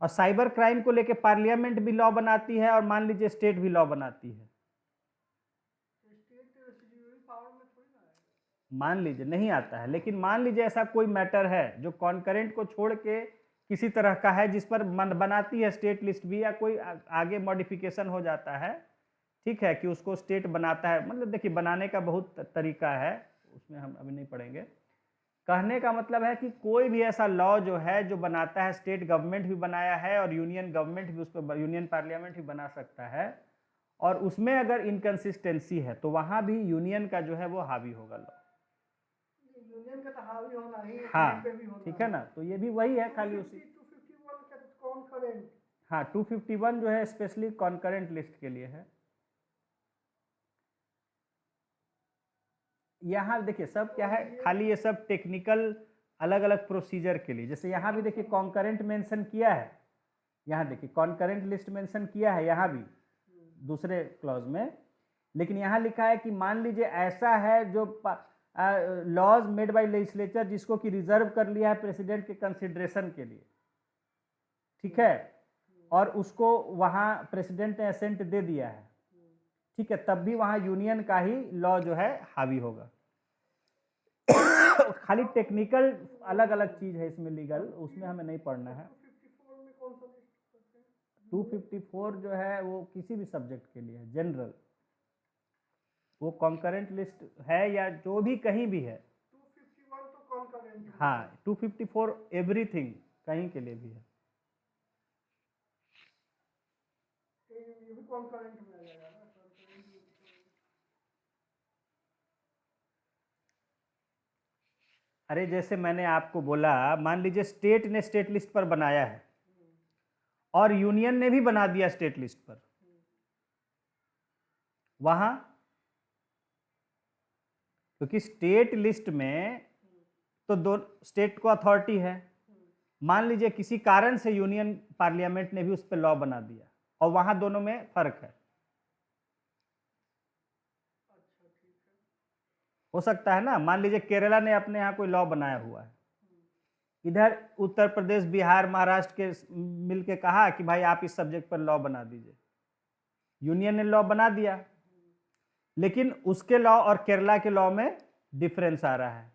S2: और साइबर क्राइम को लेके पार्लियामेंट भी लॉ बनाती है, और मान लीजिए स्टेट भी लॉ बनाती है, मान लीजिए नहीं आता है, लेकिन मान लीजिए ऐसा कोई मैटर है जो कॉन्करेंट को छोड़ के किसी तरह का है, जिस पर बनाती है स्टेट लिस्ट भी, या कोई आगे मॉडिफिकेशन हो जाता है, ठीक है, कि उसको स्टेट बनाता है, मतलब देखिए बनाने का बहुत तरीका है, उसमें हम अभी नहीं पढ़ेंगे। कहने का मतलब है कि कोई भी ऐसा लॉ जो है जो बनाता है, स्टेट गवर्नमेंट भी बनाया है और यूनियन गवर्नमेंट भी उस पर, यूनियन पार्लियामेंट भी बना सकता है, और उसमें अगर इनकंसिस्टेंसी है तो वहां भी यूनियन का जो है वो हावी होगा लॉ।
S1: यूनियन का तो हावी होना ही है,
S2: हाँ,
S1: पे भी होना
S2: ठीक है ना, तो ये भी वही है, खाली उसी।
S1: 251 का कॉन्करेंट,
S2: हाँ, 251 जो है स्पेशली कॉन्करेंट लिस्ट के लिए है। यहाँ देखिए सब क्या है, खाली ये सब टेक्निकल अलग अलग प्रोसीजर के लिए, जैसे यहाँ भी देखिए कॉन्करेंट मेंशन किया है, यहाँ देखिए कॉन्करेंट लिस्ट मेंशन किया है यहाँ भी दूसरे क्लॉज में, लेकिन यहाँ लिखा है कि मान लीजिए ऐसा है जो लॉज मेड बाय लेजिस्लेचर जिसको कि रिजर्व कर लिया है प्रेसिडेंट के कंसिडरेशन के लिए, ठीक है, और उसको वहाँ प्रेसिडेंट ने असेंट दे दिया है, ठीक है, तब भी वहाँ यूनियन का ही लॉ जो है हावी होगा। खाली टेक्निकल अलग अलग चीज है इसमें, लीगल, उसमें हमें नहीं पढ़ना है। 254 जो है वो किसी भी सब्जेक्ट के लिए है, जनरल, वो कॉन्करेंट लिस्ट है या जो भी कहीं भी है।
S1: 251 तो कॉन्करेंट,
S2: हाँ, 254 एवरीथिंग, कहीं के लिए भी है।
S1: ये भी कॉन्करेंट में आ जाएगा ना,
S2: अरे जैसे मैंने आपको बोला, मान लीजिए स्टेट ने स्टेट लिस्ट पर बनाया है और यूनियन ने भी बना दिया स्टेट लिस्ट पर, वहां क्योंकि स्टेट लिस्ट में तो दो स्टेट को अथॉरिटी है, मान लीजिए किसी कारण से यूनियन पार्लियामेंट ने भी उस पर लॉ बना दिया, और वहां दोनों में फर्क है, हो सकता है ना, मान लीजिए केरला ने अपने यहाँ कोई लॉ बनाया हुआ है, इधर उत्तर प्रदेश, बिहार, महाराष्ट्र के मिलके कहा कि भाई आप इस सब्जेक्ट पर लॉ बना दीजिए, यूनियन ने लॉ बना दिया, लेकिन उसके लॉ और केरला के लॉ में डिफरेंस आ रहा है,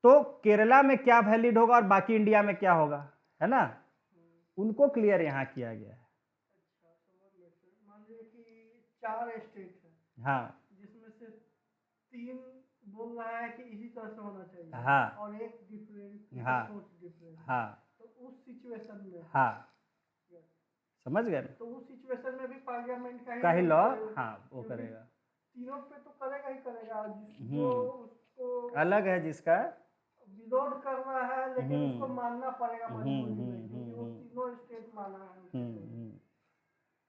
S2: तो केरला में क्या वैलिड होगा और बाकी इंडिया में क्या होगा, है ना, उनको क्लियर यहाँ किया गया है।
S1: मान लीजिए कि 4 स्टेट है,
S2: हाँ,
S1: जिसमें से 3 बोल रहा है कि इसी तरह से होना चाहिए,
S2: हाँ,
S1: और एक डिफरेंट,
S2: हाँ,
S1: सोच डिफरेंट,
S2: हाँ,
S1: तो उस सिचुएशन में,
S2: हाँ, समझ गए,
S1: तो उस सिचुएशन में भी पार्लियामेंट
S2: का ही लॉ,
S1: करेगा,
S2: हाँ, वो करेगा,
S1: तीनों पे तो करेगा ही करेगा, जो उसको
S2: अलग है जिसका
S1: विरोध कर रहा है, लेकिन उसको मानना पड़ेगा मजबूरी में, क्योंकि वो तीनों स्टेट माना है,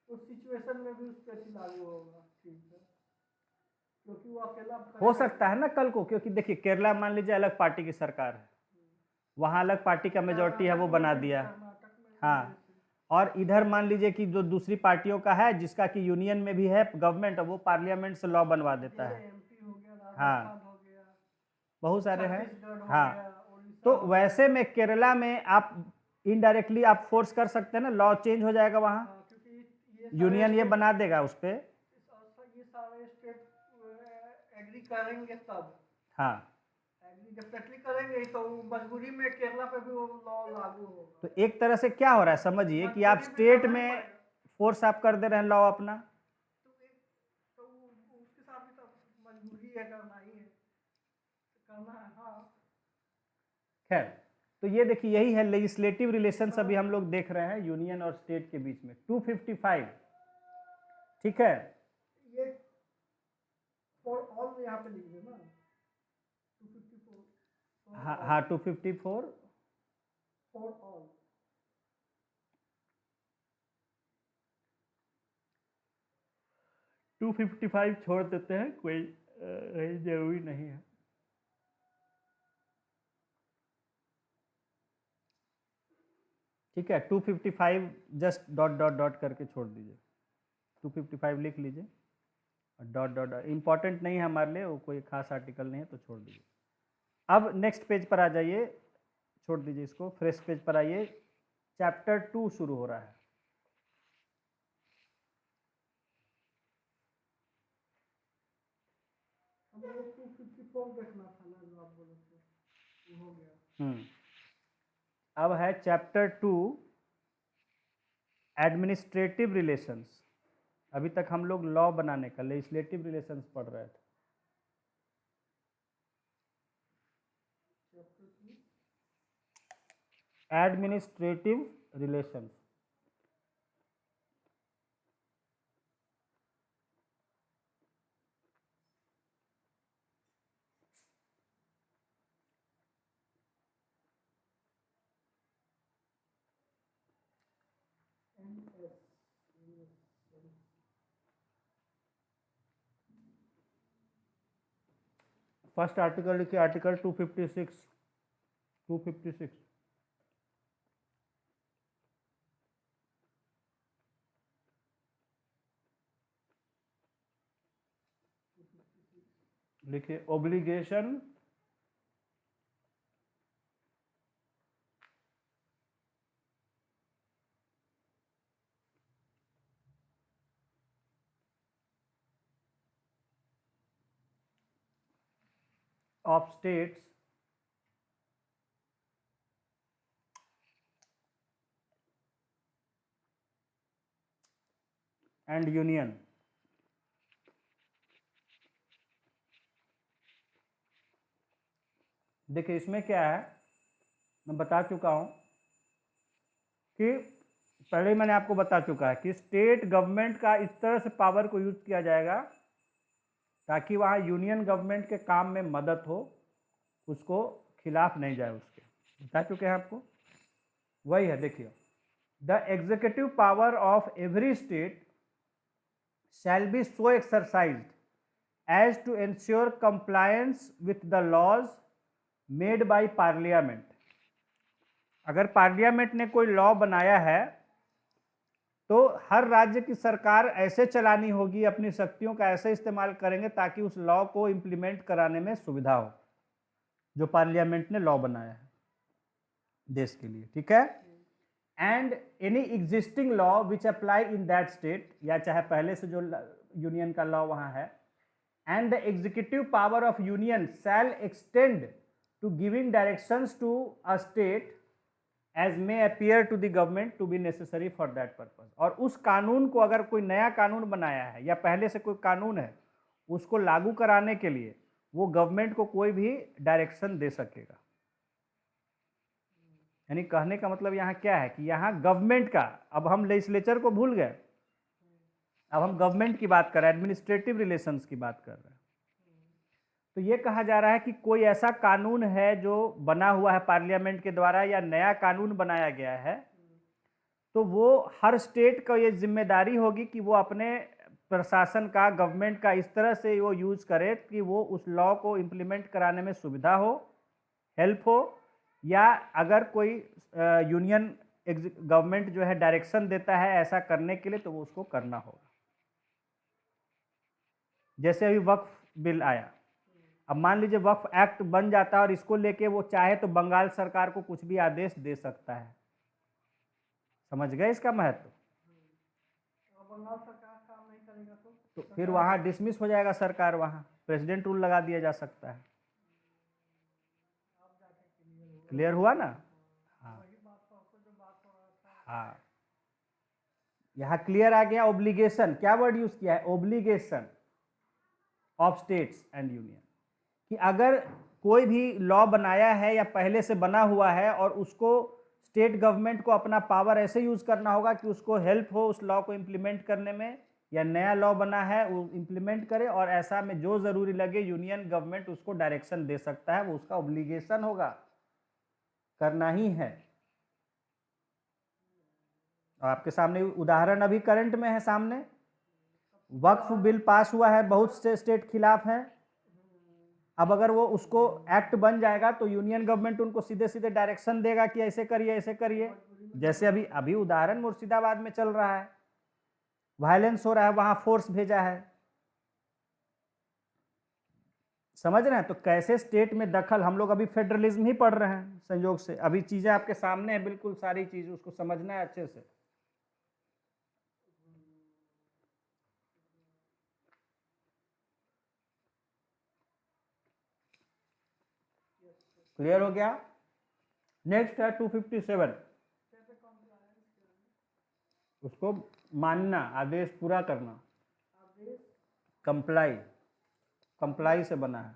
S1: उस सिचुएशन में भी उस पर लागू होगा, ठीक है, क्योंकि वो अकेला
S2: हो सकता है ना कल को, क्योंकि देखिए केरला मान लीजिए अलग पार्टी की सरकार है, वहाँ अलग पार्टी का मेजोरिटी है वो बना दिया।
S1: कर्नाटक में
S2: हाँ, और इधर मान लीजिए कि जो दूसरी पार्टियों का है जिसका कि यूनियन में भी है गवर्नमेंट, वो पार्लियामेंट से लॉ बनवा देता
S1: जैसे
S2: है।
S1: एमपी हो गया,
S2: हाँ,
S1: राजस्थान हो गया,
S2: बहुत सारे हैं।
S1: छत्तीसगढ़ हो
S2: हाँ,
S1: गया, उड़ीसा
S2: तो
S1: हो
S2: वैसे में केरला में आप इनडायरेक्टली आप फोर्स कर सकते हैं ना, लॉ चेंज हो जाएगा
S1: गया।
S2: वहाँ,
S1: हाँ, क्योंकि ये
S2: यूनियन ये बना देगा उस पर।
S1: ये सारे स्टेट एग्री करेंगे तब,
S2: हाँ,
S1: एग्री डेफिनेटली करेंगे तो मजबूरी में केरला पे भी वो लॉ लागू होगा।
S2: तो एक तरह से क्या हो रहा है समझिए कि आप
S1: मजबूरी में
S2: स्टेट
S1: करना ही
S2: में
S1: पड़ेगा।
S2: फोर्स आप कर दे रहे हैं लॉ अपना।
S1: उसके साथ भी तो मजबूरी है, करना ही है, करना है। हाँ,
S2: खैर, तो ये देखिए यही है लेजिस्लेटिव रिलेशंस अभी हम लोग देख रहे हैं यूनियन और स्टेट के बीच में। 255, ठीक है।
S1: ये फॉर ऑल यहाँ पे लिख दे ना, 254
S2: हाँ हाँ, 254
S1: फॉर ऑल।
S2: 255 छोड़ देते हैं, कोई जरूरी नहीं है। ठीक है, 255 जस्ट डॉट डॉट डॉट करके छोड़ दीजिए, 255 लिख लीजिए, डॉट डॉट डॉट, इंपॉर्टेंट नहीं है हमारे लिए, वो कोई खास आर्टिकल नहीं है तो छोड़ दीजिए। अब नेक्स्ट पेज पर आ जाइए, छोड़ दीजिए इसको, फ्रेश पेज पर आइए, चैप्टर 2 शुरू हो रहा है।
S1: हम लोग 254 देखना था ना, जो आप बोले थे, वो हो गया।
S2: अब है चैप्टर 2 एडमिनिस्ट्रेटिव रिलेशंस। अभी तक हम लोग लॉ बनाने का लेजिस्लेटिव रिलेशंस पढ़ रहे थे। एडमिनिस्ट्रेटिव रिलेशंस, फर्स्ट आर्टिकल लिखिए, आर्टिकल 256, 256 लिखिए, obligation of states and union. देखिए इसमें क्या है, मैं बता चुका हूं कि पहले ही मैंने आपको बता चुका है कि स्टेट गवर्नमेंट का इस तरह से पावर को यूज किया जाएगा ताकि वहाँ यूनियन गवर्नमेंट के काम में मदद हो, उसको खिलाफ नहीं जाए उसके, बता चुके हैं आपको। वही है, देखिए, the executive power of every state shall be so exercised as to ensure compliance with the laws made by parliament। अगर पार्लियामेंट ने कोई लॉ बनाया है तो हर राज्य की सरकार ऐसे चलानी होगी, अपनी शक्तियों का ऐसे इस्तेमाल करेंगे ताकि उस लॉ को इम्प्लीमेंट कराने में सुविधा हो, जो पार्लियामेंट ने लॉ बनाया है देश के लिए, ठीक है। And any existing law which apply in that state, या चाहे पहले से जो यूनियन का लॉ वहां है, and the executive power of union shall extend to giving directions to a state as may appear to the government to be necessary for that purpose. और उस कानून को, अगर कोई नया कानून बनाया है या पहले से कोई कानून है, उसको लागू कराने के लिए वो गवर्नमेंट को कोई भी डायरेक्शन दे सकेगा। यानी कहने का मतलब यहाँ क्या है कि यहाँ गवर्नमेंट का, अब हम लेजिस्लेचर को भूल गए, अब हम गवर्नमेंट की बात कर रहे हैं, एडमिनिस्ट्रेटिव रिलेशंस की बात कर रहे हैं। तो ये कहा जा रहा है कि कोई ऐसा कानून है जो बना हुआ है पार्लियामेंट के द्वारा या नया कानून बनाया गया है, तो वो हर स्टेट का ये जिम्मेदारी होगी कि वो अपने प्रशासन का, गवर्नमेंट का इस तरह से वो यूज करे कि वो उस लॉ को इम्प्लीमेंट कराने में सुविधा हो, हेल्प हो, या अगर कोई यूनियन गवर्नमेंट जो है डायरेक्शन देता है ऐसा करने के लिए, तो वो उसको करना होगा। जैसे अभी वक्फ बिल आया, अब मान लीजिए वक्फ एक्ट बन जाता है और इसको लेके वो चाहे तो बंगाल सरकार को कुछ भी आदेश दे सकता है। समझ गए इसका महत्व?
S1: बंगाल सरकार काम नहीं करेगा
S2: तो फिर वहां डिसमिस हो जाएगा सरकार, वहां प्रेसिडेंट रूल लगा दिया जा सकता है। क्लियर हुआ ना? हाँ हाँ, यहाँ क्लियर आ गया। ओब्लिगेशन, क्या वर्ड यूज किया है? Obligation of states and union, कि अगर कोई भी लॉ बनाया है या पहले से बना हुआ है और उसको स्टेट गवर्नमेंट को अपना पावर ऐसे यूज करना होगा कि उसको हेल्प हो उस लॉ को इम्प्लीमेंट करने में, या नया लॉ बना है वो इम्प्लीमेंट करे, और ऐसा में जो जरूरी लगे यूनियन गवर्नमेंट उसको डायरेक्शन दे सकता है, वो उसका ऑब्लिगेशन होगा, करना ही है। और आपके सामने उदाहरण अभी करंट में है सामने, वक्फ बिल पास हुआ है, बहुत से स्टेट खिलाफ हैं। अब अगर वो उसको एक्ट बन जाएगा तो यूनियन गवर्नमेंट उनको सीधे सीधे डायरेक्शन देगा कि ऐसे करिए ऐसे करिए। जैसे अभी अभी उदाहरण मुर्शिदाबाद में चल रहा है, वायलेंस हो रहा है, वहां फोर्स भेजा है। समझ रहे हैं? तो कैसे स्टेट में दखल, हम लोग अभी फेडरलिज्म ही पढ़ रहे हैं संयोग से, अभी चीजें आपके सामने है बिल्कुल सारी चीज, उसको समझना है अच्छे से। क्लियर हो गया? नेक्स्ट है 257, उसको मानना, आदेश पूरा करना। कंप्लाई, कंप्लाई से बना है।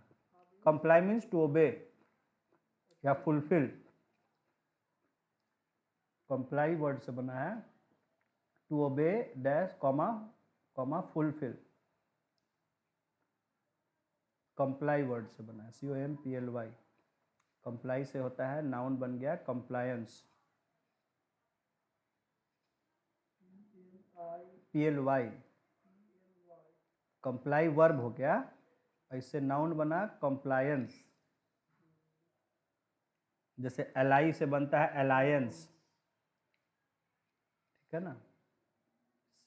S2: कंप्लाई मीन्स टू ओबे या फुलफिल। कंप्लाई वर्ड से बना है, to obey dash comma comma fulfil. Comply word से बना है, COMPLY। कंप्लाई से होता है, नाउन बन गया कंप्लायंस, PLY। कंप्लाई वर्ब हो गया, इससे नाउन बना कंप्लायंस। जैसे एलाई से बनता है अलायंस, ठीक है ना।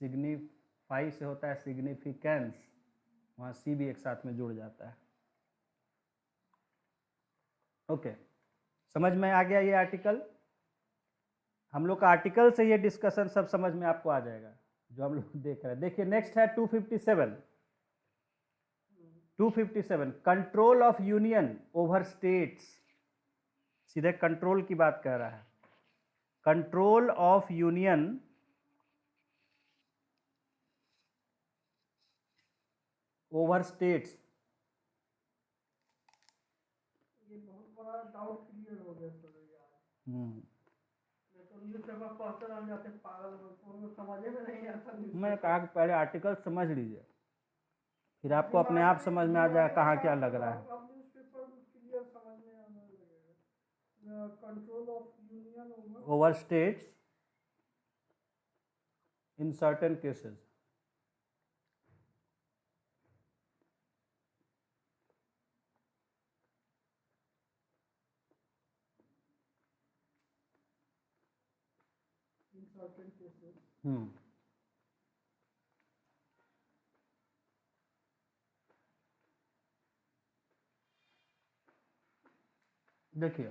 S2: सिग्निफाई से होता है सिग्निफिकेंस, वहाँ सी भी एक साथ में जुड़ जाता है। ओके, समझ में आ गया ये आर्टिकल? हम लोग का आर्टिकल से ये डिस्कशन सब समझ में आपको आ जाएगा जो हम लोग देख रहे हैं। देखिए नेक्स्ट है 257। 257 control of union over states, सीधे कंट्रोल की बात कर रहा है। Control of union over states.
S1: ये बहुत बड़ा डाउट क्लियर हो गया सर यार। तो न्यूज़पेपर पढ़ते रह जाते पागल, को समझ में नहीं आता।
S2: मैं कहा कि पहले आर्टिकल समझ लीजिए, फिर आपको अपने आप समझ में आ जाएगा कहाँ क्या लग रहा है।
S1: अब न्यूज़पेपर क्लियर समझ में आने लगेगा। Control of union
S2: over states in certain cases. देखिए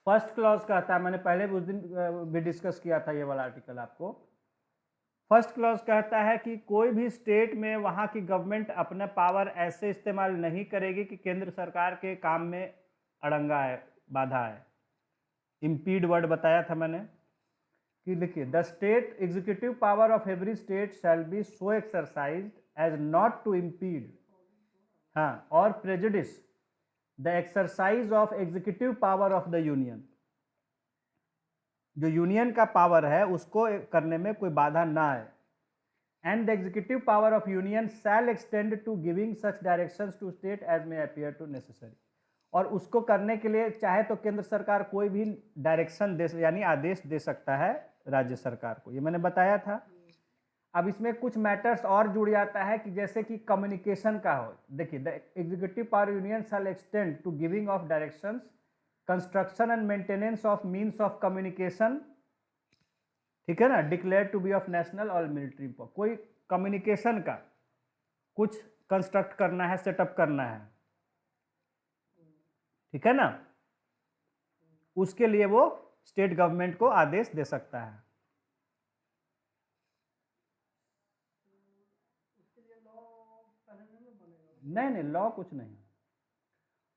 S2: फर्स्ट क्लॉज कहता है, मैंने पहले उस दिन भी डिस्कस किया था ये वाला आर्टिकल आपको। फर्स्ट क्लॉज कहता है कि कोई भी स्टेट में वहाँ की गवर्नमेंट अपना पावर ऐसे इस्तेमाल नहीं करेगी कि केंद्र सरकार के काम में अड़ंगा है, बाधा है। इम्पीड वर्ड बताया था मैंने कि लिखिए, the state executive power of every state shall be so exercised as not to impede, हाँ, और prejudice the exercise of executive power of the union. जो यूनियन का पावर है उसको करने में कोई बाधा ना आए। And the executive power of union shall extend to giving such directions to state as may appear to necessary. और उसको करने के लिए चाहे तो केंद्र सरकार कोई भी डायरेक्शन दे, यानी आदेश दे सकता है राज्य सरकार को, ये मैंने बताया था। अब इसमें कुछ मैटर्स और जुड़ जाता है कि जैसे कि कम्युनिकेशन का हो। देखिए, the executive power union shall extend to giving of directions, construction and maintenance of means of communication, ठीक है ना, declare to be of national और मिलिट्री। कोई कम्युनिकेशन का कुछ कंस्ट्रक्ट करना है, सेटअप करना है, ठीक है ना, उसके लिए वो स्टेट गवर्नमेंट को आदेश दे सकता है। नहीं नहीं, लॉ कुछ नहीं।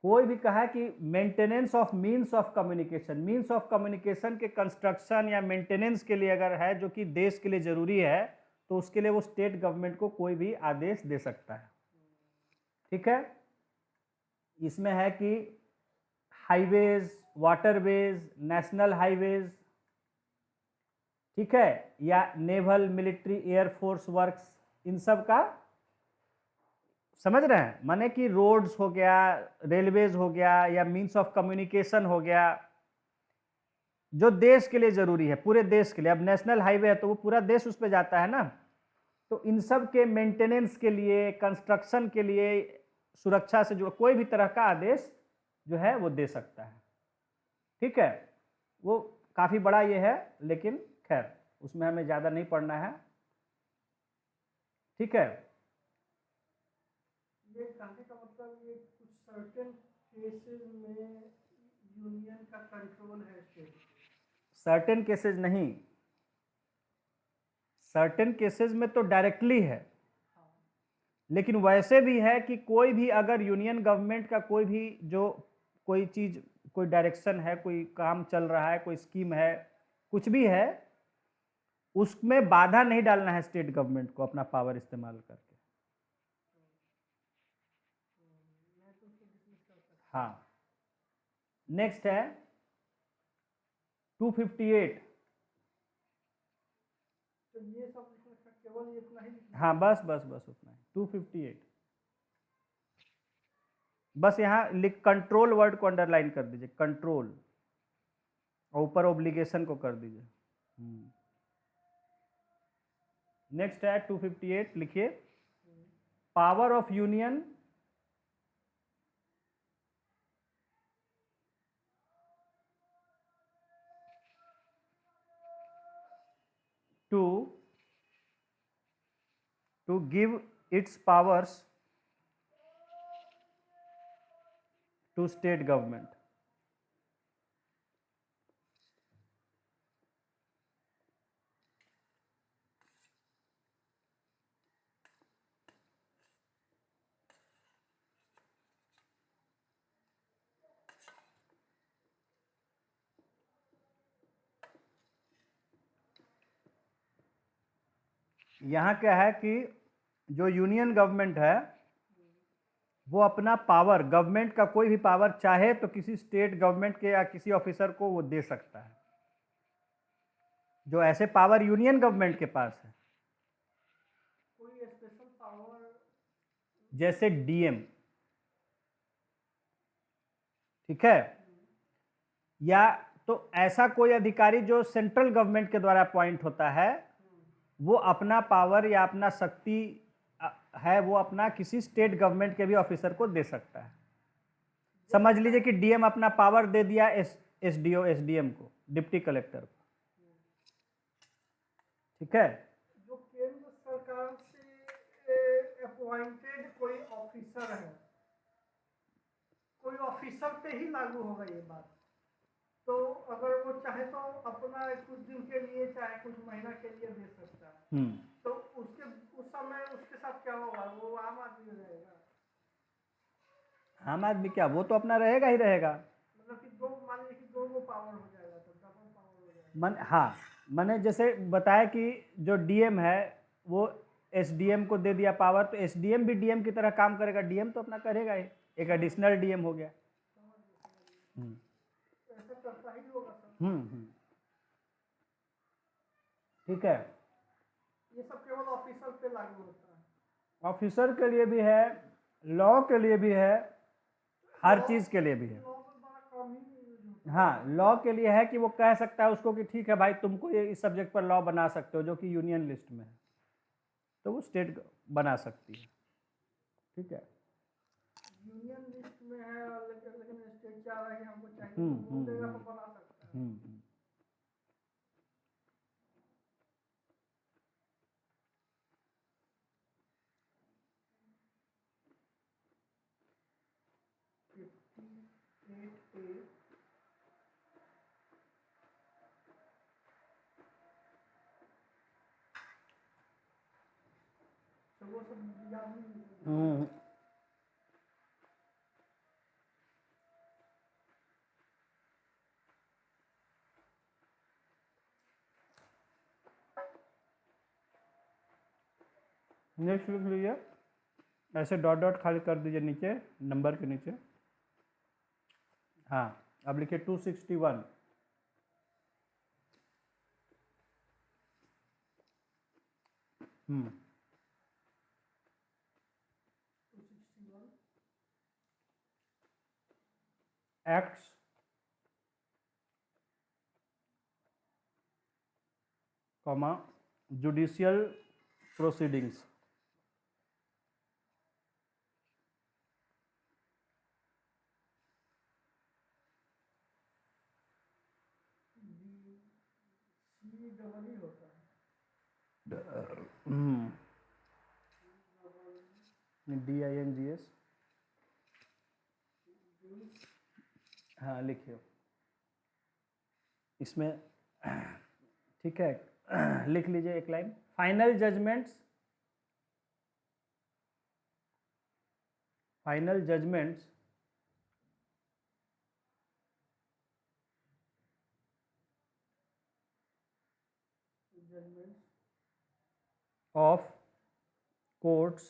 S2: कोई भी कहा कि maintenance of means of communication, means of communication के कंस्ट्रक्शन या मेंटेनेंस के लिए अगर है जो कि देश के लिए जरूरी है, तो उसके लिए वो स्टेट गवर्नमेंट को कोई भी आदेश दे सकता है, ठीक है। इसमें है कि हाईवेज, वाटरवेज, नेशनल हाईवेज, ठीक है, या नेवल, मिलिट्री, एयरफोर्स वर्क्स, इन सब का समझ रहे हैं, माने कि रोड्स हो गया, रेलवेज हो गया, या मीन्स ऑफ कम्युनिकेशन हो गया, जो देश के लिए जरूरी है, पूरे देश के लिए। अब नेशनल हाईवे है तो वो पूरा देश उस पर जाता है ना, तो इन सब के मेंटेनेंस के लिए, कंस्ट्रक्शन के लिए, सुरक्षा से जुड़ा कोई भी तरह का आदेश जो है वो दे सकता है, ठीक है। वो काफी बड़ा ये है, लेकिन खैर उसमें हमें ज्यादा नहीं पढ़ना है, ठीक है।
S1: ये कहने का मतलब ये कुछ सर्टेन केसेस में यूनियन का कंट्रोल है स्टेट।
S2: सर्टेन केसेस नहीं, सर्टेन केसेस में तो डायरेक्टली है, लेकिन वैसे भी है कि कोई भी अगर यूनियन गवर्नमेंट का कोई भी जो कोई चीज, कोई डायरेक्शन है, कोई काम चल रहा है, कोई स्कीम है, कुछ भी है, उसमें बाधा नहीं डालना है स्टेट गवर्नमेंट को अपना पावर इस्तेमाल करके। हाँ, नेक्स्ट है 258।
S1: तो ये सब केवल इतना ही।
S2: हाँ, बस बस बस उतना ही, 258। बस यहाँ लिख, कंट्रोल वर्ड को अंडरलाइन कर दीजिए, कंट्रोल, और ऊपर ओब्लिगेशन को कर दीजिए। नेक्स्ट है 258, लिखिए, power of union to give its powers to state government। यहाँ क्या है कि जो यूनियन गवर्नमेंट है वो अपना पावर, गवर्नमेंट का कोई भी पावर चाहे तो किसी स्टेट गवर्नमेंट के या किसी ऑफिसर को वो दे सकता है, जो ऐसे पावर यूनियन गवर्नमेंट के पास है।
S1: कोई स्पेशल पावर
S2: जैसे डीएम, ठीक है, या तो ऐसा कोई अधिकारी जो सेंट्रल गवर्नमेंट के द्वारा अपॉइंट होता है, वो अपना पावर या अपना शक्ति है वो अपना किसी स्टेट गवर्नमेंट के भी ऑफिसर को दे सकता है। समझ लीजिए कि डीएम अपना पावर दे दिया एसडीओ, एसडीएम को, डिप्टी कलेक्टर को, ठीक है।
S1: जो केंद्र सरकार से अपॉइंटेड कोई ऑफिसर है, कोई ऑफिसर पे ही लागू होगा ये बात। तो अगर वो चाहे तो अपना कुछ दिन के लिए, चाहे कुछ महीना के लिए दे सकता है। तो उसके उस समय उसके साथ क्या होगा, वो आम आदमी रहेगा।
S2: आम आदमी क्या, वो तो अपना रहेगा ही रहेगा।
S1: मतलब कि दो, मान लीजिए कि दो पावर हो जाएगा तो डबल पावर हो जाएगा।
S2: मन, हाँ, मैंने जैसे बताया कि जो डीएम है वो एसडीएम को दे दिया पावर, तो एसडीएम भी डीएम की तरह काम करेगा, डीएम तो अपना करेगा ही, एक एडिशनल डीएम हो गया।
S1: ऐसा करता ही होगा सर।
S2: ठीक है,
S1: ये सब केवल ऑफिसर पे लागू होता है।
S2: ऑफिसर के लिए भी है, लॉ के लिए भी है, हर चीज के लिए भी है। हाँ, लॉ के लिए है कि वो कह सकता है उसको कि ठीक है भाई, तुमको ये इस सब्जेक्ट पर लॉ बना सकते हो, जो कि यूनियन लिस्ट में है। तो वो स्टेट बना सकती है। ठीक है,
S1: यूनियन लिस्ट में है लेकिन स्टेट चाह रहा है कि हमको चाहिए तो बोल देगा तो बना सकता है। तो वो सब याद नहीं।
S2: नेक्स्ट लिख लीजिए, ऐसे डॉट डॉट खाली कर दीजिए नीचे नंबर के नीचे। हाँ, अब लिखिए 261। Acts comma judicial proceedings.
S1: Double ही होता है।
S2: DINGS। हाँ लिखिए इसमें। ठीक है, लिख लीजिए एक line, final judgments, final judgments of courts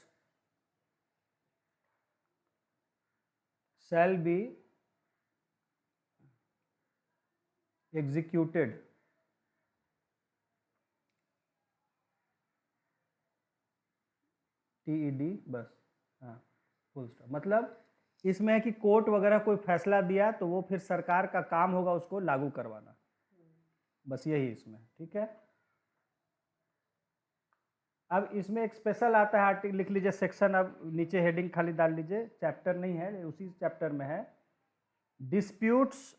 S2: shall be executed TED बस। हाँ, फुल स्टॉप। मतलब इसमें है कि कोर्ट वगैरह कोई फैसला दिया तो वो फिर सरकार का काम होगा उसको लागू करवाना, बस यही इसमें। ठीक है, अब इसमें एक स्पेशल आता है आर्टिकल, लिख लीजिए सेक्शन, अब नीचे हेडिंग खाली डाल लीजिए, चैप्टर नहीं है, उसी चैप्टर में है, डिस्प्यूट्स,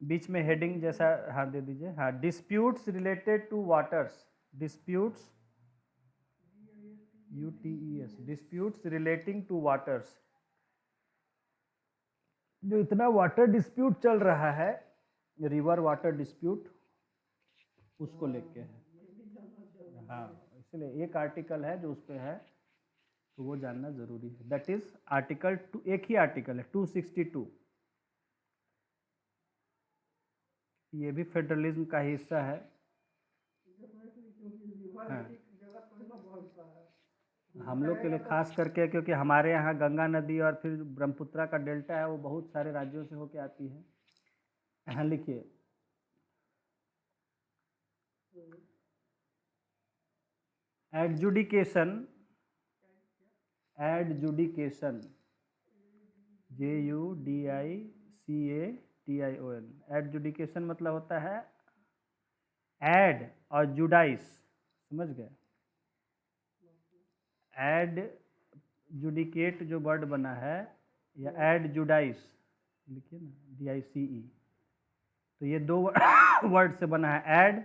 S2: बीच में हेडिंग जैसा हाँ दे दीजिए, हाँ, disputes related to waters, disputes UTES, disputes relating to waters. जो इतना वाटर डिस्प्यूट चल रहा है, रिवर वाटर डिस्प्यूट, उसको लेके है। हाँ, इसलिए एक आर्टिकल है जो उस पर है, तो वो जानना जरूरी है। दैट इज आर्टिकल 2, एक ही आर्टिकल है 262। ये भी फेडरलिज्म का ही हिस्सा है। हाँ, हम लोग के लिए खास करके, क्योंकि हमारे यहाँ गंगा नदी और फिर ब्रह्मपुत्रा का डेल्टा है, वो बहुत सारे राज्यों से होके आती है। हाँ लिखिए, एडजुडिकेशन, एडजुडिकेशन, JUDICATION, एडजुडिकेशन मतलब होता है एड और जुडाइस, समझ गए? एड जुडिकेट जो वर्ड बना है, या एड जुडाइस लिखिए ना, DICE, तो ये दो वर्ड से बना है, एड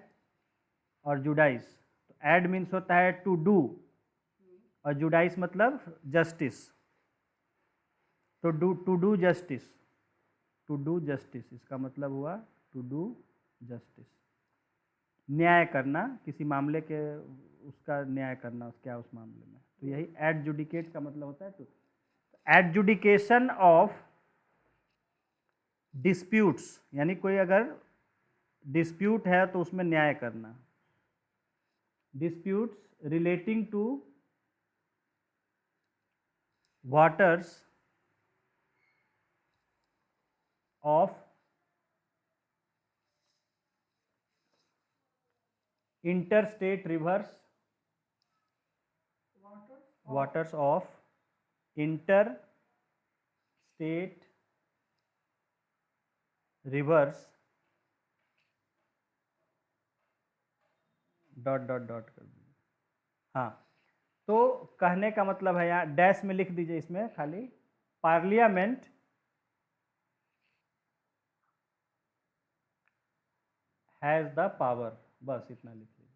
S2: और जुडाइस। तो एड मीन्स होता है टू डू, और जुडाइस मतलब जस्टिस। तो to do justice, to do justice इसका मतलब हुआ टू डू जस्टिस, न्याय करना, किसी मामले के उसका न्याय करना, क्या उस मामले में। तो यही एडजुडिकेट का मतलब होता है। तो एडजुडिकेशन ऑफ डिस्प्यूट्स, यानी कोई अगर डिस्प्यूट है तो उसमें न्याय करना, disputes relating to waters of interstate rivers, waters of interstate rivers dot dot dot कर दीजिए। हाँ, तो कहने का मतलब है, यहाँ डैश में लिख दीजिए, इसमें खाली पार्लियामेंट हैज द पावर, बस इतना लिख लीजिए।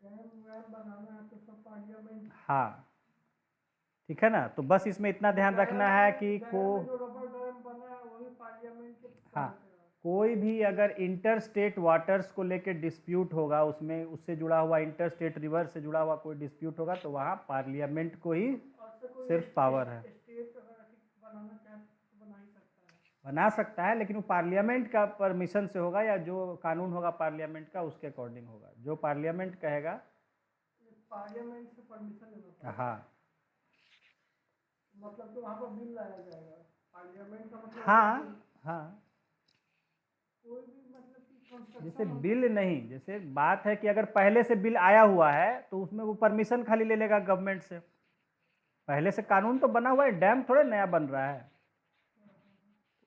S1: डैम वैम बनाना है तो सब पार्लियामेंट।
S2: हाँ ठीक है ना, तो बस इसमें इतना ध्यान रखना है कि
S1: गया
S2: को
S1: में जो रबर डैम बना है वही पार्लियामेंट के
S2: हाँ,
S1: तहत है।
S2: कोई भी अगर इंटर स्टेट वाटर्स को लेके डिस्प्यूट होगा, उसमें उससे जुड़ा हुआ इंटर स्टेट रिवर से जुड़ा हुआ कोई डिस्प्यूट होगा, तो वहाँ पार्लियामेंट को ही
S1: और से कोई
S2: सिर्फ पावर है।
S1: स्टेट बनाना चाहे तो बना ही सकता है।
S2: बना सकता है, लेकिन वो पार्लियामेंट का परमिशन से होगा, या जो कानून होगा पार्लियामेंट का उसके अकॉर्डिंग होगा, जो पार्लियामेंट कहेगा।
S1: पार्लियामेंट से परमिशन लेना पड़ेगा।
S2: हाँ
S1: मतलब कि वहाँ पर बिल लाया जाएगा, पार्लियामेंट का मतलब
S2: हाँ हाँ,
S1: कोई भी मतलब कि
S2: जैसे
S1: कंस्ट्रक्शन
S2: बिल नहीं, जैसे बात है कि अगर पहले से बिल आया हुआ है तो उसमें वो परमिशन खाली ले लेगा गवर्नमेंट से। पहले से कानून तो बना हुआ है, डैम थोड़े नया बन रहा है।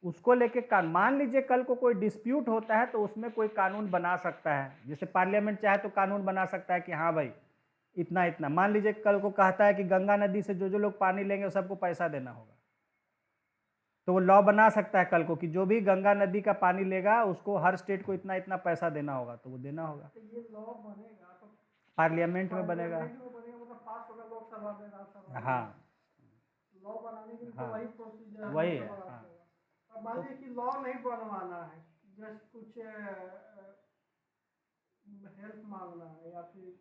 S2: उसको लेके मान लीजिए कल को कोई डिस्प्यूट होता है तो उसमें कोई कानून बना सकता है, जैसे पार्लियामेंट चाहे तो कानून बना सकता है कि हाँ भाई इतना इतना, मान लीजिए कल को कहता है कि गंगा नदी से जो लोग पानी लेंगे सबको पैसा देना होगा, तो वो लॉ बना सकता है कल को कि जो भी गंगा नदी का पानी लेगा उसको हर स्टेट को इतना इतना पैसा देना होगा, तो वो देना होगा।
S1: तो ये लॉ बनेगा तो
S2: पार्लियामेंट में बनेगा।
S1: मतलब पास होगा लोकसभा में, राज्यसभा में।
S2: हाँ
S1: लॉ बनाने के लिए
S2: हाँ
S1: तो वही प्रोसीजर है,
S2: वही है।
S1: लोकसभा
S2: हाँ
S1: राज्यसभा। अब मान लीजिए कि लॉ नहीं बनवाना है, जस्ट कुछ हेल्प मांगना है या फिर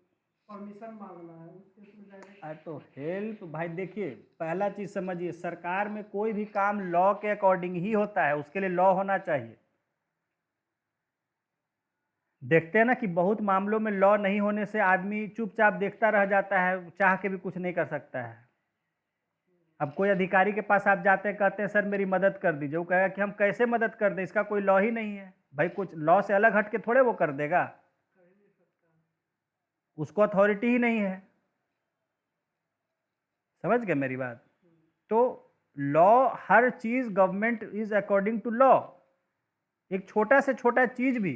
S1: परमिशन मांगना है, उस केस में डायरेक्ट।
S2: तो हेल्प भाई देखिए, पहला चीज समझिए, सरकार में कोई भी काम लॉ के अकॉर्डिंग ही होता है, उसके लिए लॉ होना चाहिए। देखते हैं ना कि बहुत मामलों में लॉ नहीं होने से आदमी चुपचाप देखता रह जाता है, चाह के भी कुछ नहीं कर सकता है। अब कोई अधिकारी के पास आप जाते हैं, कहते हैं सर मेरी मदद कर दीजिए, वो कहेगा कि हम कैसे मदद कर दें, इसका कोई लॉ ही नहीं है। भाई कुछ लॉ से अलग हट के थोड़े वो कर देगा, उसको अथॉरिटी ही नहीं है। समझ गए मेरी बात? तो लॉ, हर चीज government is according to law, एक छोटा से छोटा चीज भी।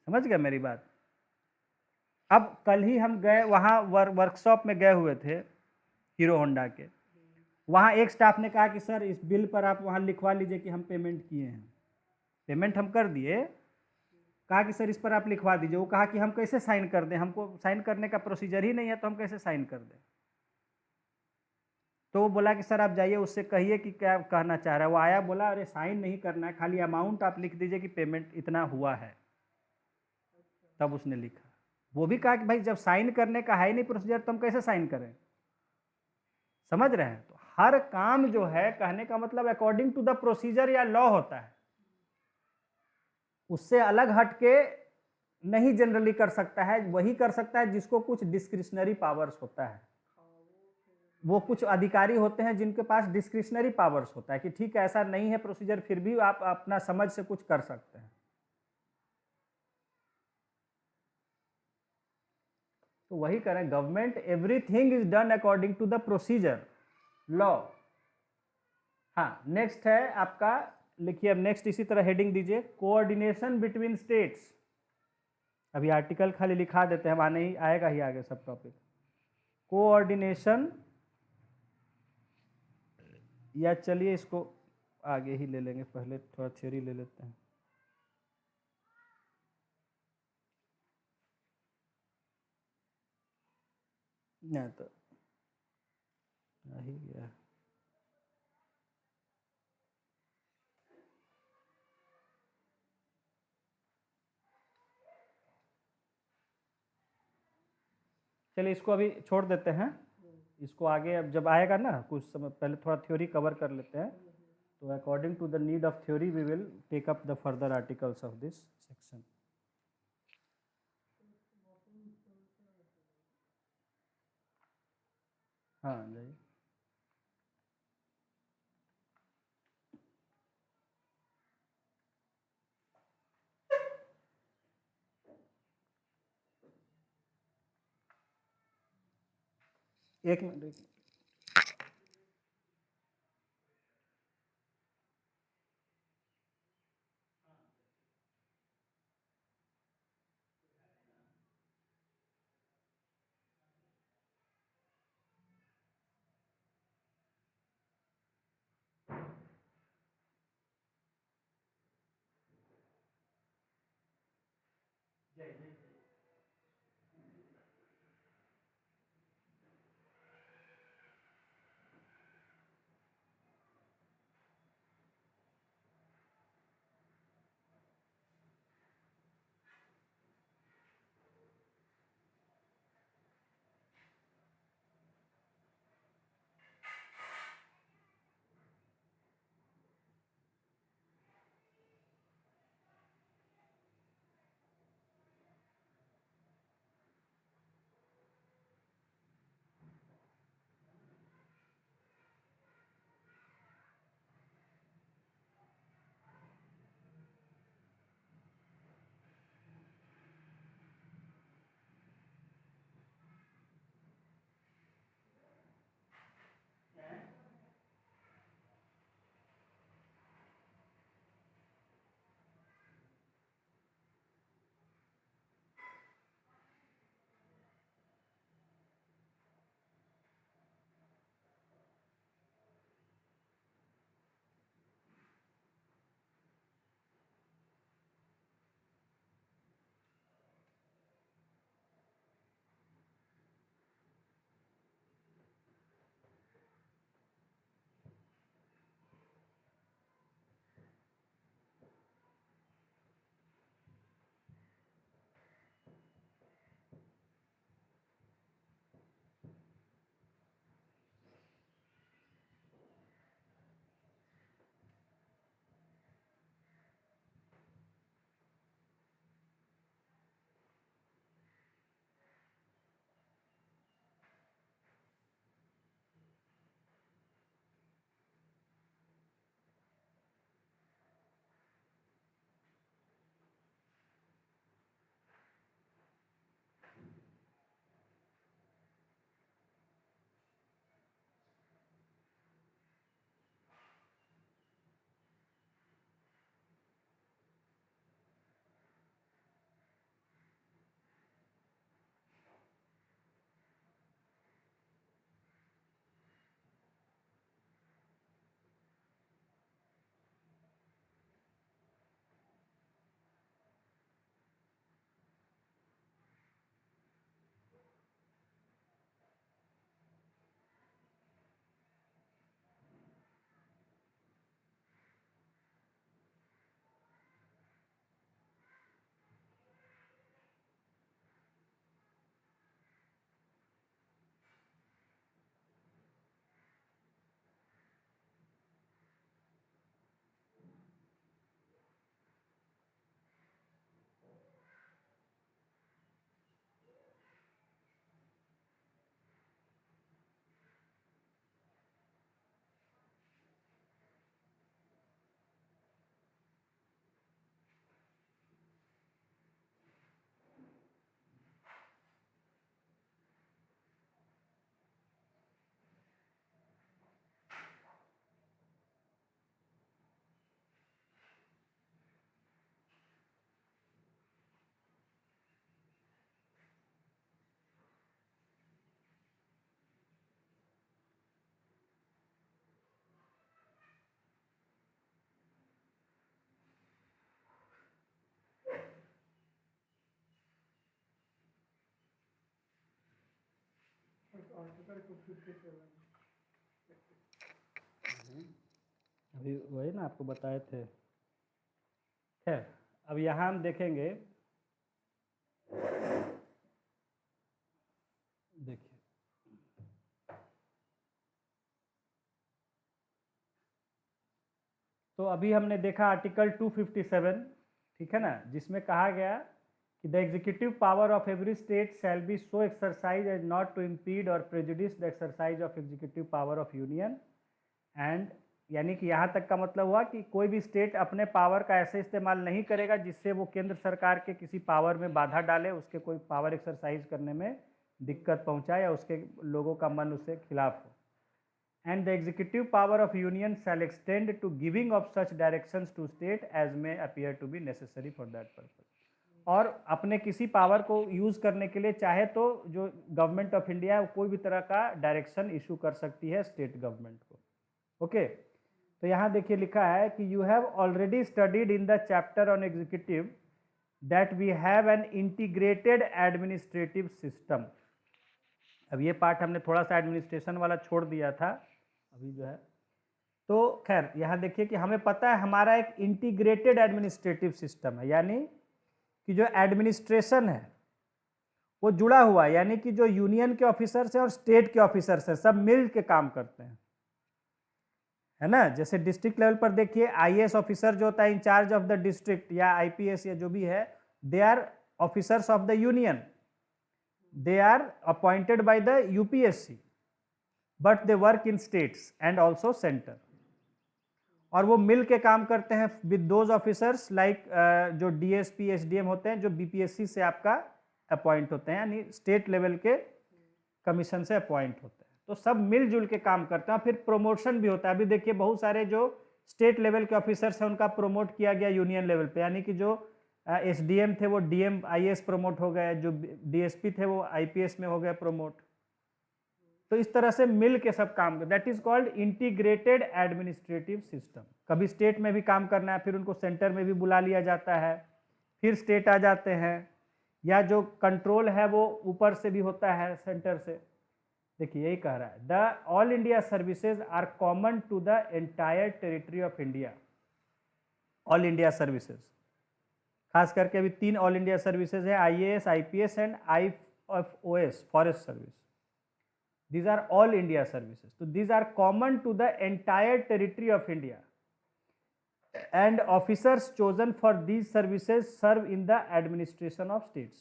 S2: समझ गए मेरी बात? अब कल ही हम गए वहाँ वर्कशॉप में गए हुए थे हीरो होंडा के, वहाँ एक स्टाफ ने कहा कि सर इस बिल पर आप वहाँ लिखवा लीजिए कि हम पेमेंट किए हैं। पेमेंट हम कर दिए, कहा कि सर इस पर आप लिखवा दीजिए। वो कहा कि हम कैसे साइन कर दें, हमको साइन करने का प्रोसीजर ही नहीं है, तो हम कैसे साइन कर दें। तो वो बोला कि सर आप जाइए उससे कहिए कि क्या कहना चाह रहा है। वो आया, बोला अरे साइन नहीं करना है, खाली अमाउंट आप लिख दीजिए कि पेमेंट इतना हुआ है। तब उसने लिखा। वो भी कहा कि भाई जब साइन करने का है नहीं प्रोसीजर तो हम कैसे साइन करें। समझ रहे हैं? तो हर काम जो है, कहने का मतलब अकॉर्डिंग टू द प्रोसीजर या लॉ होता है, उससे अलग हटके नहीं जनरली कर सकता है। वही कर सकता है जिसको कुछ डिस्क्रिशनरी पावर्स होता है। वो कुछ अधिकारी होते हैं जिनके पास डिस्क्रिशनरी पावर्स होता है कि ठीक है ऐसा नहीं है प्रोसीजर, फिर भी आप अपना समझ से कुछ कर सकते हैं। तो वही करें, government everything is done according to the procedure law. हाँ नेक्स्ट है आपका, लिखिए अब नेक्स्ट इसी तरह हेडिंग दीजिए, कोऑर्डिनेशन बिटवीन स्टेट्स। अभी आर्टिकल खाली लिखा देते हैं, वहाँ नहीं आएगा ही आगे सब टॉपिक। कोऑर्डिनेशन, या चलिए इसको आगे ही ले लेंगे, पहले थोड़ा थ्योरी ले लेते हैं। ना तो आ ही गया। चलिए इसको अभी छोड़ देते हैं, इसको आगे अब जब आएगा ना कुछ समय पहले थोड़ा थ्योरी कवर कर लेते हैं। तो according to the need of theory we will take up the further articles of this section. हाँ जाइए। एक मिनट।
S1: आर्टिकल 257
S2: अभी वही ना आपको बताए थे। खैर, अब यहाँ हम देखेंगे, देखिए तो अभी हमने देखा आर्टिकल 257, ठीक है ना, जिसमें कहा गया कि the executive power of every state shall be so exercise as not to impede or prejudice the exercise of executive power of union and, यानी कि यहाँ तक का मतलब हुआ कि कोई भी स्टेट अपने पावर का ऐसे इस्तेमाल नहीं करेगा जिससे वो केंद्र सरकार के किसी पावर में बाधा डाले, उसके कोई पावर एक्सरसाइज करने में दिक्कत पहुँचाए या उसके लोगों का मन उससे खिलाफ हो। And the executive power of union shall extend to giving of such directions to state as may appear to be necessary for that purpose. और अपने किसी पावर को यूज करने के लिए चाहे तो जो गवर्नमेंट ऑफ इंडिया है वो कोई भी तरह का डायरेक्शन इशू कर सकती है स्टेट गवर्नमेंट को। ओके, तो यहाँ देखिए लिखा है कि you have already studied in the chapter on executive that we have an integrated administrative system. अब ये पार्ट हमने थोड़ा सा एडमिनिस्ट्रेशन वाला छोड़ दिया था अभी जो है, तो खैर यहाँ देखिए कि हमें पता है हमारा एक इंटीग्रेटेड एडमिनिस्ट्रेटिव सिस्टम है, यानी कि जो एडमिनिस्ट्रेशन है वो जुड़ा हुआ है, यानी कि जो यूनियन के ऑफिसर्स हैं और स्टेट के ऑफिसर्स हैं सब मिल के काम करते हैं, है ना। जैसे डिस्ट्रिक्ट लेवल पर देखिए आईएएस ऑफिसर जो होता है इंचार्ज ऑफ द डिस्ट्रिक्ट, या आईपीएस या जो भी है, they are officers of the union, they are appointed by the UPSC, but they work in states and also centre, और वो मिल के काम करते हैं विद दोज ऑफिसर्स लाइक जो डीएसपी एसडीएम होते हैं जो बीपीएससी से आपका अपॉइंट होते हैं, यानी स्टेट लेवल के कमीशन से अपॉइंट होते हैं, तो सब मिलजुल के काम करते हैं। फिर प्रमोशन भी होता है, अभी देखिए बहुत सारे जो स्टेट लेवल के ऑफिसर्स हैं उनका प्रमोट किया गया यूनियन लेवल पे, यानी कि जो एसडीएम थे वो डीएम आईएएस प्रमोट हो गए, जो डीएसपी थे वो आईपीएस में हो गए प्रमोट। तो इस तरह से मिल के सब काम, that is called integrated administrative system. कभी स्टेट में भी काम करना है फिर उनको सेंटर में भी बुला लिया जाता है, फिर स्टेट आ जाते हैं, या जो कंट्रोल है वो ऊपर से भी होता है सेंटर से। देखिए यही कह रहा है, the all India services are common to the entire territory of India. All India services खास करके अभी 3 ऑल इंडिया सर्विसेज है, IAS, IPS and IFOS, forest service. These are all India services. So these are common to the entire territory of India, and officers chosen for these services serve in the administration of states.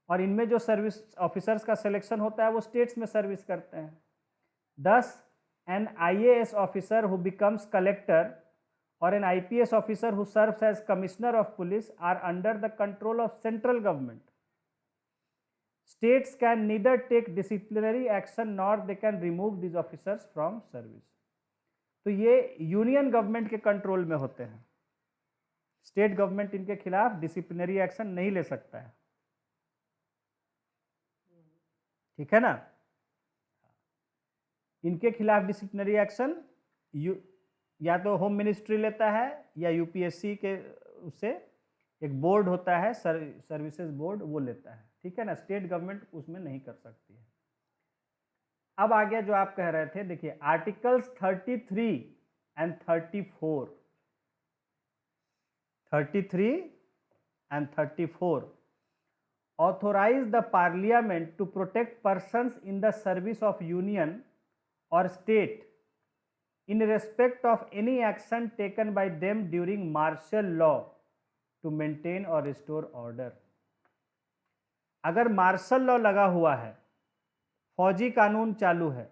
S2: और इनमें जो सर्विस ऑफिसर्स का सिलेक्शन होता है वो स्टेट्स में सर्विस करते हैं। Thus, an IAS officer who becomes collector or an IPS officer who serves as commissioner of police are under the control of central government. States can neither take disciplinary action nor they can remove these officers from service. तो ये यूनियन गवर्नमेंट के कंट्रोल में होते हैं, स्टेट गवर्नमेंट इनके खिलाफ डिसिप्लिनरी एक्शन नहीं ले सकता है, ठीक है ना। इनके खिलाफ डिसिप्लिनरी एक्शन या तो होम मिनिस्ट्री लेता है या यूपीएससी के उससे एक बोर्ड होता है सर्विसेज बोर्ड, वो लेता है, ठीक है ना। स्टेट गवर्नमेंट उसमें नहीं कर सकती है। अब आ गया जो आप कह रहे थे, देखिए articles 33 and 34, 33 and 34 authorise the parliament to protect persons in the service of union और state in respect of any action taken by them during martial law to maintain or restore order. अगर मार्शल लॉ लगा हुआ है, फौजी कानून चालू है,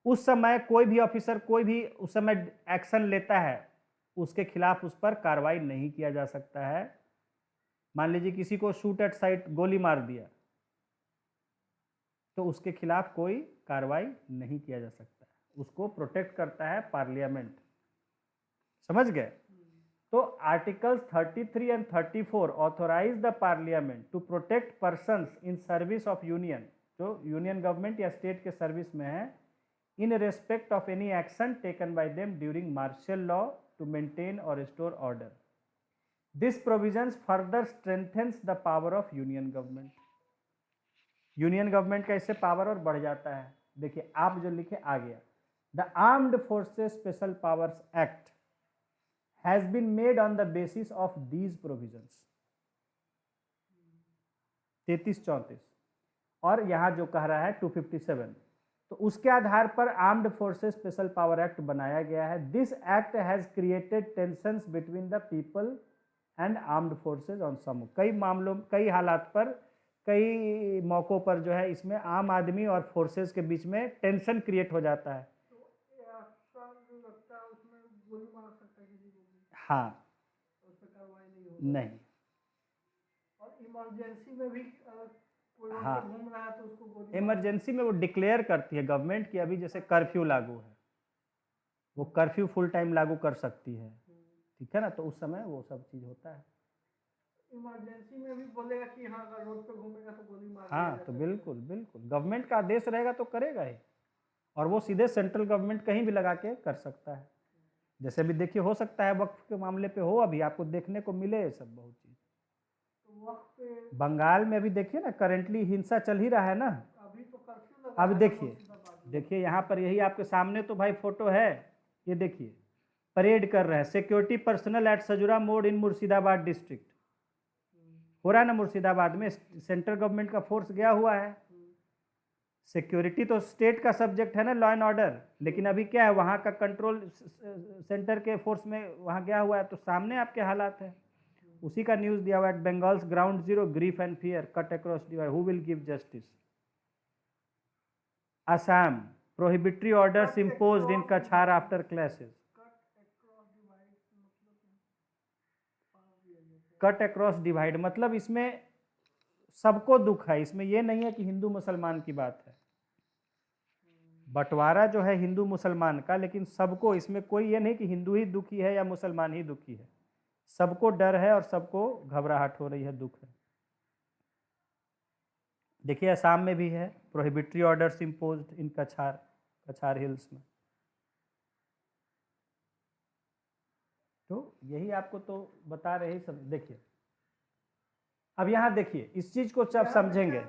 S2: उस समय कोई भी ऑफिसर कोई भी उस समय एक्शन लेता है, उसके खिलाफ उस पर कार्रवाई नहीं किया जा सकता है। मान लीजिए किसी को शूट एट साइट गोली मार दिया तो उसके खिलाफ कोई कार्रवाई नहीं किया जा सकता, उसको प्रोटेक्ट करता है पार्लियामेंट, समझ गए। तो articles 33 and 34 authorise the parliament to protect persons in service of union, जो यूनियन गवर्नमेंट या स्टेट के सर्विस में है, in respect of any action taken by them during martial law to maintain or restore order. This provisions further strengthens the power of union government. Union government का इससे पावर और बढ़ जाता है। देखिए आप जो लिखे आ गया, The Armed Forces Special Powers Act has been made on the basis of these provisions 33-34, और यहाँ जो कह रहा है 257, तो उसके आधार पर armed forces special power act बनाया गया है। This act has created tensions between the people and armed forces on some, कई मामलों कई हालात पर कई मौक़ों पर जो है इसमें आम आदमी और फोर्सेस के बीच में टेंशन क्रिएट हो जाता है। हाँ,
S1: उस पर कार्रवाई नहीं होगी।
S2: नहीं,
S1: और इमरजेंसी में भी कोई
S2: हाँ,
S1: घूम रहा है तो उसको गोली
S2: इमरजेंसी में वो डिक्लेयर करती है गवर्नमेंट की, अभी जैसे कर्फ्यू लागू है, वो कर्फ्यू फुल टाइम लागू कर सकती है, ठीक है ना, तो उस समय वो सब चीज़ होता है।
S1: इमरजेंसी में भी बोलेगा कि हाँ अगर रोड पे घूमेगा तो गोली मार
S2: हाँ, तो बिल्कुल बिल्कुल गवर्नमेंट का आदेश रहेगा तो करेगा ही, और वो सीधे सेंट्रल गवर्नमेंट कहीं भी लगा के कर सकता है। जैसे अभी देखिए हो सकता है वक्फ के मामले पे हो, अभी आपको देखने को मिले ये सब बहुत चीज़,
S1: वक्त पे
S2: बंगाल में अभी देखिए ना, करेंटली हिंसा चल ही रहा है ना।
S1: अभी तो कर्फ्यू लगा
S2: अब
S1: है
S2: देखिए,
S1: मुर्शिदाबाद में।
S2: देखिए यहाँ पर यही आपके सामने तो भाई फोटो है, ये देखिए परेड कर रहे हैं, सिक्योरिटी पर्सनल एट सजुरा मोड़ इन मुर्शिदाबाद डिस्ट्रिक्ट। हो रहा है ना मुर्शिदाबाद में, सेंट्रल गवर्नमेंट का फोर्स गया हुआ है। सिक्योरिटी तो स्टेट का सब्जेक्ट है ना, लॉ एंड ऑर्डर, लेकिन अभी क्या है, वहाँ का कंट्रोल सेंटर के फोर्स में वहाँ गया हुआ है, तो सामने आपके हालात है। उसी का न्यूज़ दिया हुआ है, Bengal's ground zero grief and fear cut across divide, who will give justice. Assam prohibitory orders imposed in Cachar after clashes. Cut across divide मतलब इसमें सबको दुख है, इसमें यह नहीं है कि हिंदू मुसलमान की बात है। बंटवारा जो है हिंदू मुसलमान का, लेकिन सबको, इसमें कोई ये नहीं कि हिंदू ही दुखी है या मुसलमान ही दुखी है, सबको डर है और सबको घबराहट हो रही है, दुख है। देखिए असम में भी है प्रोहिबिटरी ऑर्डर्स इम्पोज्ड इन कछार हिल्स में। तो यही आपको तो बता रहे हैं सब। देखिए अब यहाँ देखिए, इस चीज को जब समझेंगे,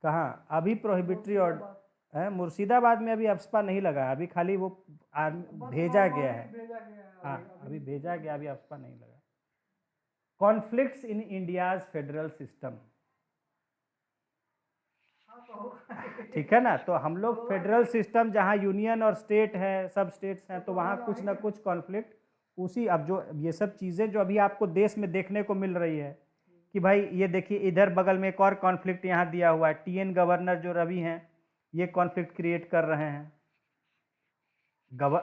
S2: कहाँ अभी प्रोहिबिटरी ऑर्डर है, मुर्शिदाबाद में अभी अफ्स्पा नहीं लगा है, अभी खाली वो भेजा गया है। हाँ अभी भेजा गया, अभी अफ्स्पा नहीं लगा। Conflicts in India's federal system, ठीक है ना। तो हम लोग फेडरल सिस्टम जहाँ यूनियन और स्टेट है, सब स्टेट्स हैं, तो वहाँ कुछ ना कुछ कॉन्फ्लिक्ट उसी, अब जो ये सब चीज़ें जो अभी आपको देश में देखने को मिल रही है कि भाई ये देखिए इधर बगल में एक और कॉन्फ्लिक्ट यहाँ दिया हुआ है, टीएन गवर्नर जो रवि हैं ये कॉन्फ्लिक्ट क्रिएट कर रहे हैं।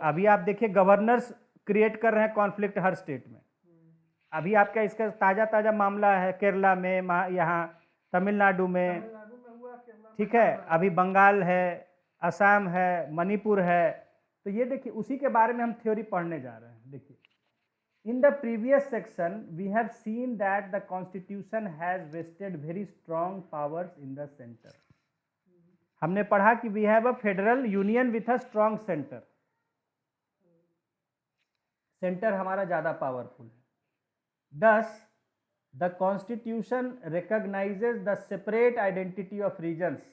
S2: अभी आप देखिए गवर्नर्स क्रिएट कर रहे हैं कॉन्फ्लिक्ट हर स्टेट में। अभी आपका इसका ताज़ा ताज़ा मामला है केरला में, यहाँ तमिलनाडु में, ठीक है, अभी बंगाल है, असम है, मणिपुर है। तो ये देखिए उसी के बारे में हम थ्योरी पढ़ने जा रहे हैं। देखिए in the previous section we have seen that the constitution has vested very strong powers in the centre. हमने पढ़ा कि we have a federal union with a strong centre, centre हमारा ज्यादा पावरफुल है। Thus, the Constitution recognizes the separate identity of regions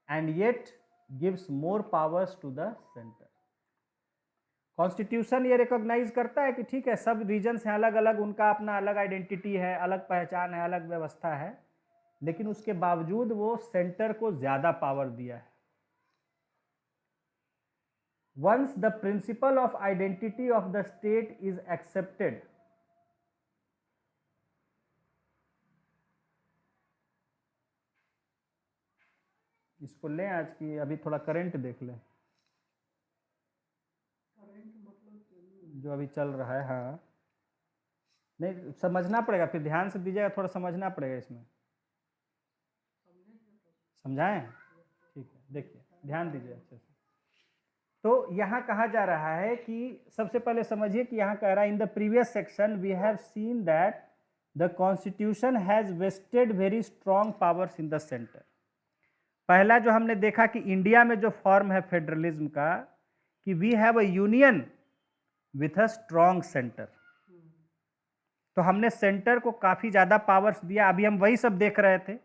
S2: and yet gives more powers to the center. Constitution ये रिकॉग्नाइज करता है कि ठीक है सब रीजन्स हैं अलग अलग, उनका अपना अलग आइडेंटिटी है, अलग पहचान है, अलग व्यवस्था है, लेकिन उसके बावजूद वो सेंटर को ज़्यादा पावर दिया है। Once the principle of identity of the state is accepted, इसको लें आज की, अभी थोड़ा करंट देख लें जो अभी चल रहा है। हाँ नहीं समझना पड़ेगा, फिर ध्यान से दीजिएगा, थोड़ा समझना पड़ेगा इसमें। समझाएं? ठीक है, देखिए ध्यान दीजिए अच्छे से। तो यहाँ कहा जा रहा है कि सबसे पहले समझिए कि यहाँ कह रहा है in the previous section we have seen that the constitution has vested very strong powers in the centre. पहला जो हमने देखा कि इंडिया में जो फॉर्म है फेडरलिज्म का, कि we have a union with a strong centre. तो हमने सेंटर को काफ़ी ज़्यादा पावर्स दिया। अभी हम वही सब देख रहे थे,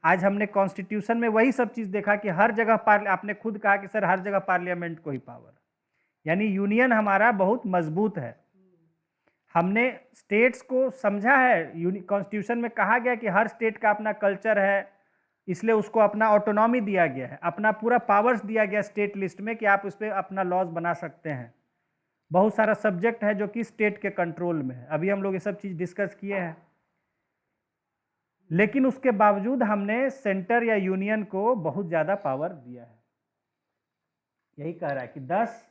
S2: आज हमने कॉन्स्टिट्यूशन में वही सब चीज़ देखा कि हर जगह आपने खुद कहा कि सर हर जगह पार्लियामेंट को ही पावर, यानी यूनियन हमारा बहुत मजबूत है। हमने स्टेट्स को समझा है, कॉन्स्टिट्यूशन में कहा गया कि हर स्टेट का अपना कल्चर है, इसलिए उसको अपना ऑटोनॉमी दिया गया है, अपना पूरा पावर्स दिया गया स्टेट लिस्ट में कि आप उस पर अपना लॉज बना सकते हैं। बहुत सारा सब्जेक्ट है जो कि स्टेट के कंट्रोल में है, अभी हम लोग ये सब चीज़ डिस्कस किए हैं। लेकिन उसके बावजूद हमने सेंटर या यूनियन को बहुत ज़्यादा पावर दिया है। यही कह रहा है कि thus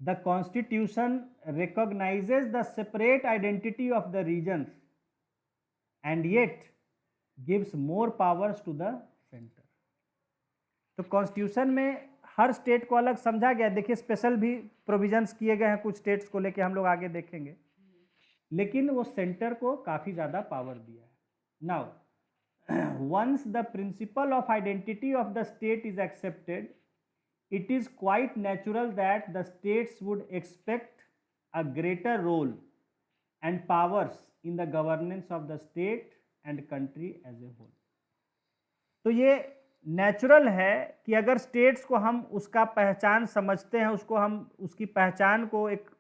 S2: the constitution recognises the separate identity of the regions and yet gives more powers to the centre. तो कॉन्स्टिट्यूशन में हर स्टेट को अलग समझा गया। देखिए स्पेशल भी प्रोविजंस किए गए हैं कुछ स्टेट्स को लेके, हम लोग आगे देखेंगे, लेकिन वो सेंटर को काफ़ी ज़्यादा पावर दिया है। Now once the principle of identity of the state is accepted, it is quite natural that the states would expect a greater role and powers in the governance of the state and country as a whole। तो ये नेचुरल है कि अगर स्टेट्स को हम उसका पहचान समझते हैं, उसको हम उसकी पहचान को एक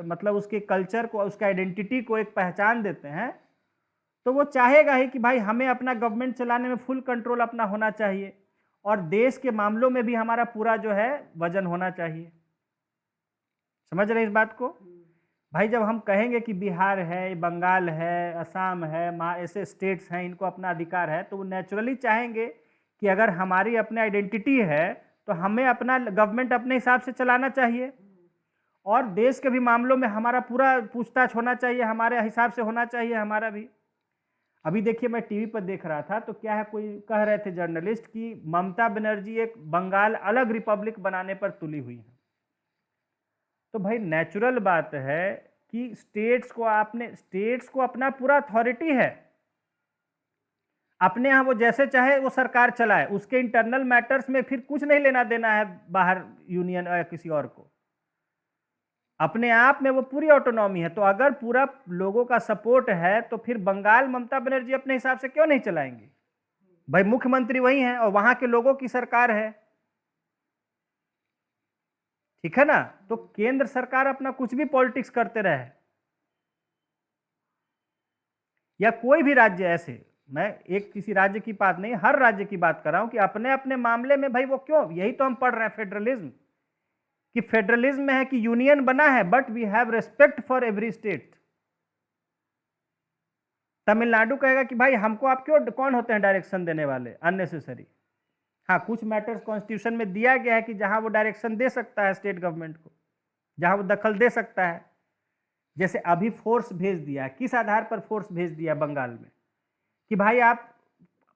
S2: मतलब उसके कल्चर को, उसका आइडेंटिटी को एक पहचान देते हैं, तो वो चाहेगा ही कि भाई हमें अपना गवर्नमेंट चलाने में फुल कंट्रोल अपना होना चाहिए और देश के मामलों में भी हमारा पूरा जो है वजन होना चाहिए। समझ रहे इस बात को? भाई जब हम कहेंगे कि बिहार है, बंगाल है, असम है, ऐसे स्टेट्स हैं, इनको अपना अधिकार है, तो वो नेचुरली चाहेंगे कि अगर हमारी अपनी आइडेंटिटी है तो हमें अपना गवर्नमेंट अपने हिसाब से चलाना चाहिए और देश के भी मामलों में हमारा पूरा पूछताछ होना चाहिए, हमारे हिसाब से होना चाहिए हमारा भी। अभी देखिए मैं टीवी पर देख रहा था तो क्या है, कोई कह रहे थे जर्नलिस्ट कि ममता बनर्जी एक बंगाल अलग रिपब्लिक बनाने पर तुली हुई है। तो भाई नेचुरल बात है कि स्टेट्स को अपना पूरा अथॉरिटी है, अपने यहाँ वो जैसे चाहे वो सरकार चलाए, उसके इंटरनल मैटर्स में फिर कुछ नहीं लेना देना है बाहर यूनियन या किसी और को, अपने आप में वो पूरी ऑटोनॉमी है। तो अगर पूरा लोगों का सपोर्ट है तो फिर बंगाल ममता बनर्जी अपने हिसाब से क्यों नहीं चलाएंगे? भाई मुख्यमंत्री वही हैं और वहां के लोगों की सरकार है, ठीक है ना? तो केंद्र सरकार अपना कुछ भी पॉलिटिक्स करते रहे या कोई भी राज्य, ऐसे मैं एक किसी राज्य की बात नहीं, हर राज्य की बात कर रहा हूं कि अपने अपने मामले में भाई वो क्यों, यही तो हम पढ़ रहे हैं फेडरलिज्म, कि फेडरलिज्म में है कि यूनियन बना है but we have respect for every state. Tamil Nadu कहेगा कि भाई हमको आप क्यों, कौन होते हैं डायरेक्शन देने वाले, अननेसेसरी। हाँ कुछ मैटर्स कॉन्स्टिट्यूशन में दिया गया है कि जहां वो डायरेक्शन दे सकता है स्टेट गवर्नमेंट को, जहां वो दखल दे सकता है। जैसे अभी फोर्स भेज दिया, किस आधार पर फोर्स भेज दिया बंगाल में कि भाई आप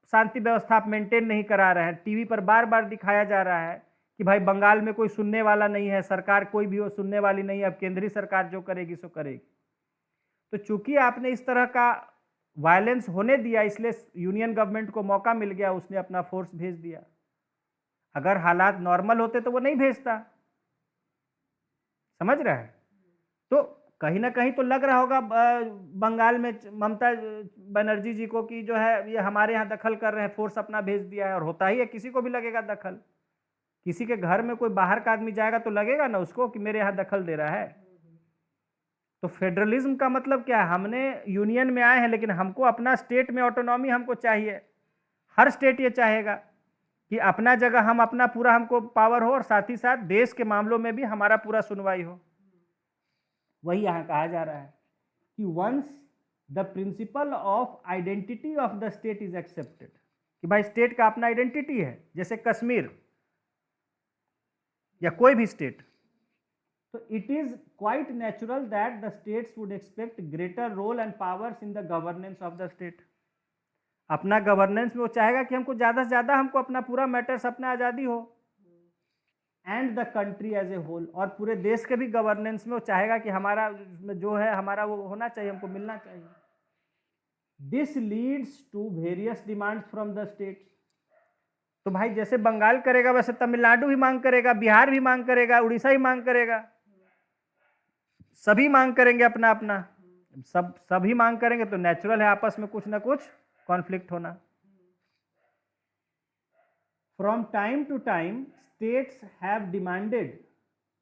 S2: शांति व्यवस्था आप मेंटेन नहीं करा रहे हैं। टीवी पर बार बार दिखाया जा रहा है कि भाई बंगाल में कोई सुनने वाला नहीं है, सरकार कोई भी वो सुनने वाली नहीं है, अब केंद्रीय सरकार जो करेगी सो करेगी। तो चूंकि आपने इस तरह का वायलेंस होने दिया, इसलिए यूनियन गवर्नमेंट को मौका मिल गया, उसने अपना फोर्स भेज दिया। अगर हालात नॉर्मल होते तो वो नहीं भेजता, समझ रहे हैं? तो कहीं ना कहीं तो लग रहा होगा बंगाल में ममता बनर्जी जी को कि जो है ये हमारे यहाँ दखल कर रहे हैं, फोर्स अपना भेज दिया है। और होता ही है, किसी को भी लगेगा दखल, किसी के घर में कोई बाहर का आदमी जाएगा तो लगेगा ना उसको कि मेरे यहाँ दखल दे रहा है। तो फेडरलिज्म का मतलब क्या है, हमने यूनियन में आए हैं लेकिन हमको अपना स्टेट में ऑटोनॉमी हमको चाहिए। हर स्टेट ये चाहेगा कि अपना जगह हम अपना पूरा हमको पावर हो और साथ ही साथ देश के मामलों में भी हमारा पूरा सुनवाई हो। वही यहाँ कहा जा रहा है कि once the principle of identity of the state is accepted, कि भाई स्टेट का अपना आइडेंटिटी है, जैसे कश्मीर या कोई भी स्टेट, तो it is quite natural that the states would expect greater role and powers in the governance of the state. अपना गवर्नेंस में वो चाहेगा कि हमको ज़्यादा से ज़्यादा हमको अपना पूरा मैटर्स, अपना आज़ादी हो, and the country as a whole, और पूरे देश के भी गवर्नेंस में वो चाहेगा कि हमारा जो है हमारा वो होना चाहिए, हमको मिलना चाहिए। This leads to various demands from the states. तो भाई जैसे बंगाल करेगा वैसे तमिलनाडु भी मांग करेगा, बिहार भी मांग करेगा, उड़ीसा भी मांग करेगा, सभी मांग करेंगे अपना अपना, सभी मांग करेंगे तो नेचुरल है आपस में कुछ ना कुछ कॉन्फ्लिक्ट होना। From time to time states have demanded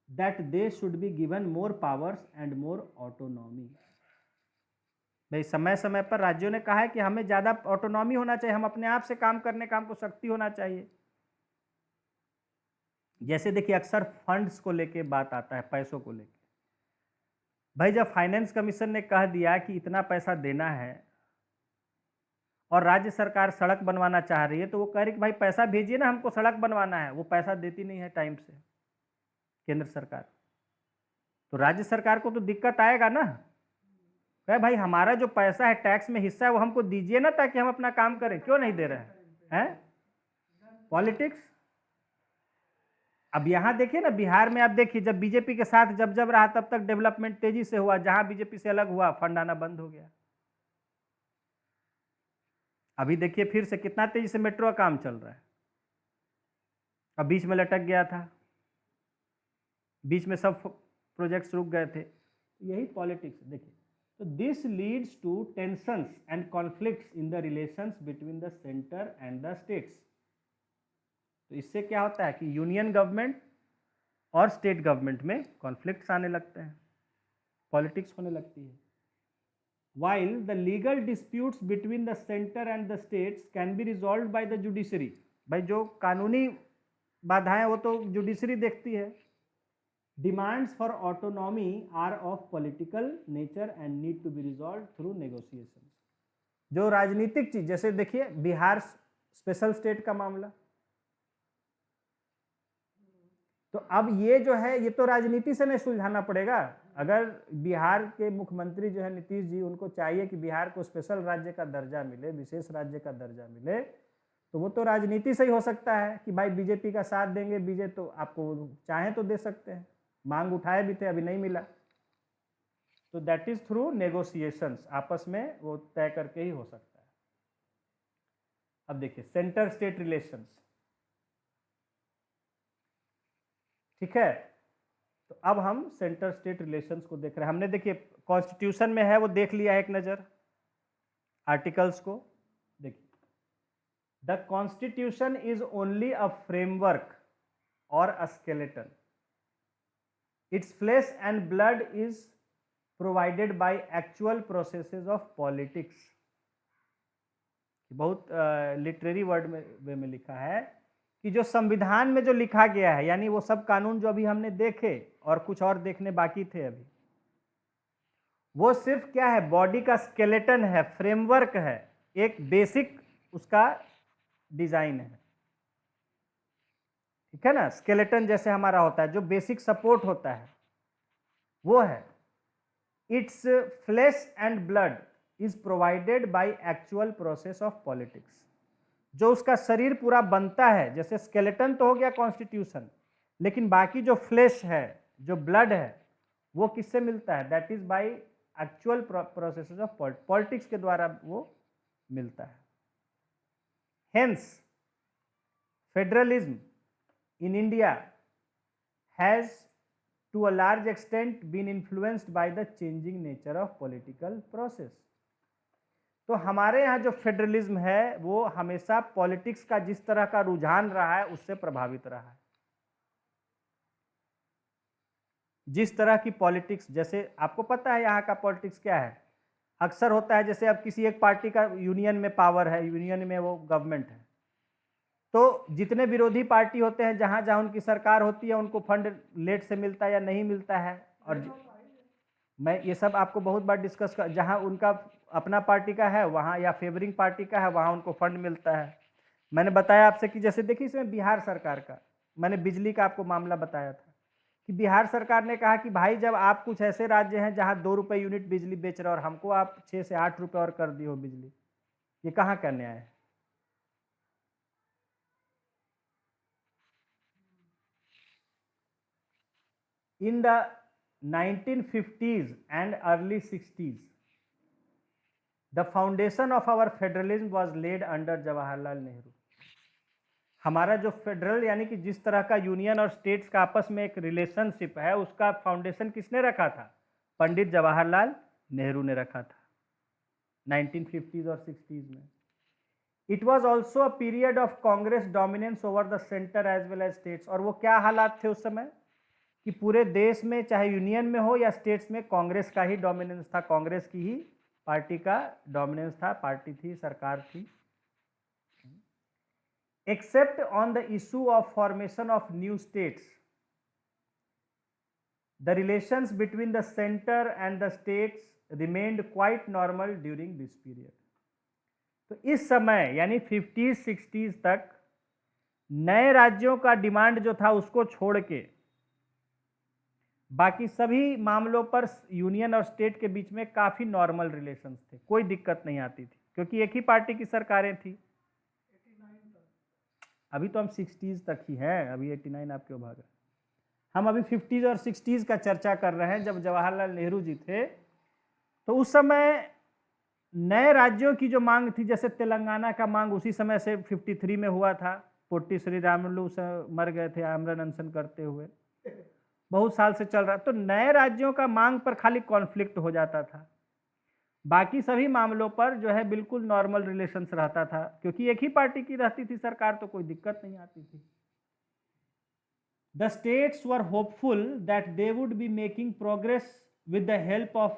S2: that they should be given more powers and more autonomy। भाई समय समय पर राज्यों ने कहा है कि हमें ज्यादा ऑटोनॉमी होना चाहिए, हम अपने आप से काम करने का हमको शक्ति होना चाहिए। जैसे देखिए अक्सर फंड्स को लेके बात आता है, पैसों को लेके। भाई जब फाइनेंस कमीशन ने कह दिया कि इतना पैसा देना है और राज्य सरकार सड़क बनवाना चाह रही है, तो वो कह रही कि भाई पैसा भेजिए ना, हमको सड़क बनवाना है, वो पैसा देती नहीं है टाइम से केंद्र सरकार। तो राज्य सरकार को तो दिक्कत आएगा ना, कहे भाई हमारा जो पैसा है टैक्स में हिस्सा है वो हमको दीजिए ना, ताकि हम अपना काम करें, क्यों नहीं दे रहे हैं? पॉलिटिक्स। अब यहाँ देखिए ना, बिहार में आप देखिए जब बीजेपी के साथ जब रहा तब तक डेवलपमेंट तेजी से हुआ, जहां बीजेपी से अलग हुआ फंड आना बंद हो गया। अभी देखिए फिर से कितना तेजी से मेट्रो का काम चल रहा है, अब बीच में लटक गया था, बीच में सब प्रोजेक्ट्स रुक गए थे। यही पॉलिटिक्स। देखिए तो this leads to tensions and conflicts in the relations between the centre and the states. तो इससे क्या होता है कि यूनियन गवर्नमेंट और स्टेट गवर्नमेंट में कॉन्फ्लिक्ट्स आने लगते हैं, पॉलिटिक्स होने लगती है। While the legal disputes between the center and the states can be resolved by the judiciary, भाई जो कानूनी बाधाएं वो तो जुडिशरी देखती है। Demands for autonomy are of political nature and need to be resolved through negotiations। जो राजनीतिक चीज, जैसे देखिए बिहार स्पेशल स्टेट का मामला, तो अब ये जो है ये तो राजनीति से नहीं सुलझाना पड़ेगा। अगर बिहार के मुख्यमंत्री जो है नीतीश जी, उनको चाहिए कि बिहार को स्पेशल राज्य का दर्जा मिले, विशेष राज्य का दर्जा मिले, तो वो तो राजनीति से ही हो सकता है कि भाई बीजेपी का साथ देंगे, बीजेपी तो आपको चाहे तो दे सकते हैं, मांग उठाए भी थे, अभी नहीं मिला। तो दैट इज थ्रू नेगोशिएशंस, आपस में वो तय करके ही हो सकता है। अब देखिए सेंटर स्टेट रिलेशंस, ठीक है। तो अब हम सेंटर स्टेट रिलेशंस को देख रहे हैं। हमने देखिए कॉन्स्टिट्यूशन में है वो देख लिया है एक नजर, आर्टिकल्स को देखिए। The constitution is only a framework or a skeleton, its flesh and blood is provided by actual processes of politics. बहुत लिटरेरी वर्ड में लिखा है कि जो संविधान में जो लिखा गया है, यानी वो सब कानून जो अभी हमने देखे और कुछ और देखने बाकी थे अभी, वो सिर्फ क्या है, बॉडी का स्केलेटन है, फ्रेमवर्क है, एक बेसिक उसका डिजाइन है, ठीक है ना। स्केलेटन जैसे हमारा होता है, जो बेसिक सपोर्ट होता है वो है। It's flesh and blood is provided by actual process of politics. जो उसका शरीर पूरा बनता है, जैसे स्केलेटन तो हो गया कॉन्स्टिट्यूशन, लेकिन बाकी जो फ्लेश है, जो ब्लड है, वो किससे मिलता है? That is by actual processes of politics के द्वारा वो मिलता है। Hence federalism in India has to a large extent been influenced by the changing nature of political process। तो हमारे यहाँ जो फेडरलिज्म है वो हमेशा पॉलिटिक्स का जिस तरह का रुझान रहा है उससे प्रभावित रहा है। जिस तरह की पॉलिटिक्स, जैसे आपको पता है यहाँ का पॉलिटिक्स क्या है, अक्सर होता है जैसे अब किसी एक पार्टी का यूनियन में पावर है, यूनियन में वो गवर्नमेंट है, तो जितने विरोधी पार्टी होते हैं, जहां जहां उनकी सरकार होती है, उनको फंड लेट से मिलता है या नहीं मिलता है। और मैं ये सब आपको बहुत बार डिस्कस कर, जहां उनका अपना पार्टी का है वहां, या फेवरिंग पार्टी का है वहां उनको फंड मिलता है। मैंने बताया आपसे कि जैसे देखिए इसमें बिहार सरकार का, मैंने बिजली का आपको मामला बताया था कि बिहार सरकार ने कहा कि भाई जब आप कुछ ऐसे राज्य हैं जहां 2 रुपये यूनिट बिजली बेच रहे हो और हमको आप 6 से 8 रुपये और कर दिए हो बिजली, ये कहाँ का न्याय है? In the 1950s and early 60s, the foundation of our federalism was laid under Jawaharlal Nehru. हमारा जो फेडरल यानी कि जिस तरह का यूनियन और स्टेट्स का आपस में एक रिलेशनशिप है, उसका फाउंडेशन किसने रखा था? पंडित जवाहरलाल नेहरू ने रखा था 1950s और 60s में। It was also a period of Congress dominance over the centre as well as states. और वो क्या हालात थे उस समय कि पूरे देश में चाहे यूनियन में हो या स्टेट्स में कांग्रेस का ही डोमिनेंस था, कांग्रेस की ही पार्टी का डोमिनेंस था, पार्टी थी, सरकार थी। Except on the issue of formation of new states, the relations between the centre and the states remained quite normal during this period. तो इस समय यानी 50s 60s तक नए राज्यों का डिमांड जो था उसको छोड़ के बाकी सभी मामलों पर यूनियन और स्टेट के बीच में काफी नॉर्मल रिलेशंस थे, कोई दिक्कत नहीं आती थी, क्योंकि एक ही पार्टी की सरकारें थी। अभी तो हम 60s तक ही हैं, अभी 89 आप क्यों भाग रहे हैं? हम अभी 50s और 60s का चर्चा कर रहे हैं। जब जवाहरलाल नेहरू जी थे तो उस समय नए राज्यों की जो मांग थी, जैसे तेलंगाना का मांग उसी समय से 53 में हुआ था, पोट्टी श्रीरामुलु से मर गए थे आमरण अनशन करते हुए, बहुत साल से चल रहा। तो नए राज्यों का मांग पर खाली कॉन्फ्लिक्ट हो जाता था। बाकी सभी मामलों पर जो है बिल्कुल नॉर्मल रिलेशंस रहता था, क्योंकि एक ही पार्टी की रहती थी सरकार तो कोई दिक्कत नहीं आती थी। The states were hopeful that they would be making progress with the help of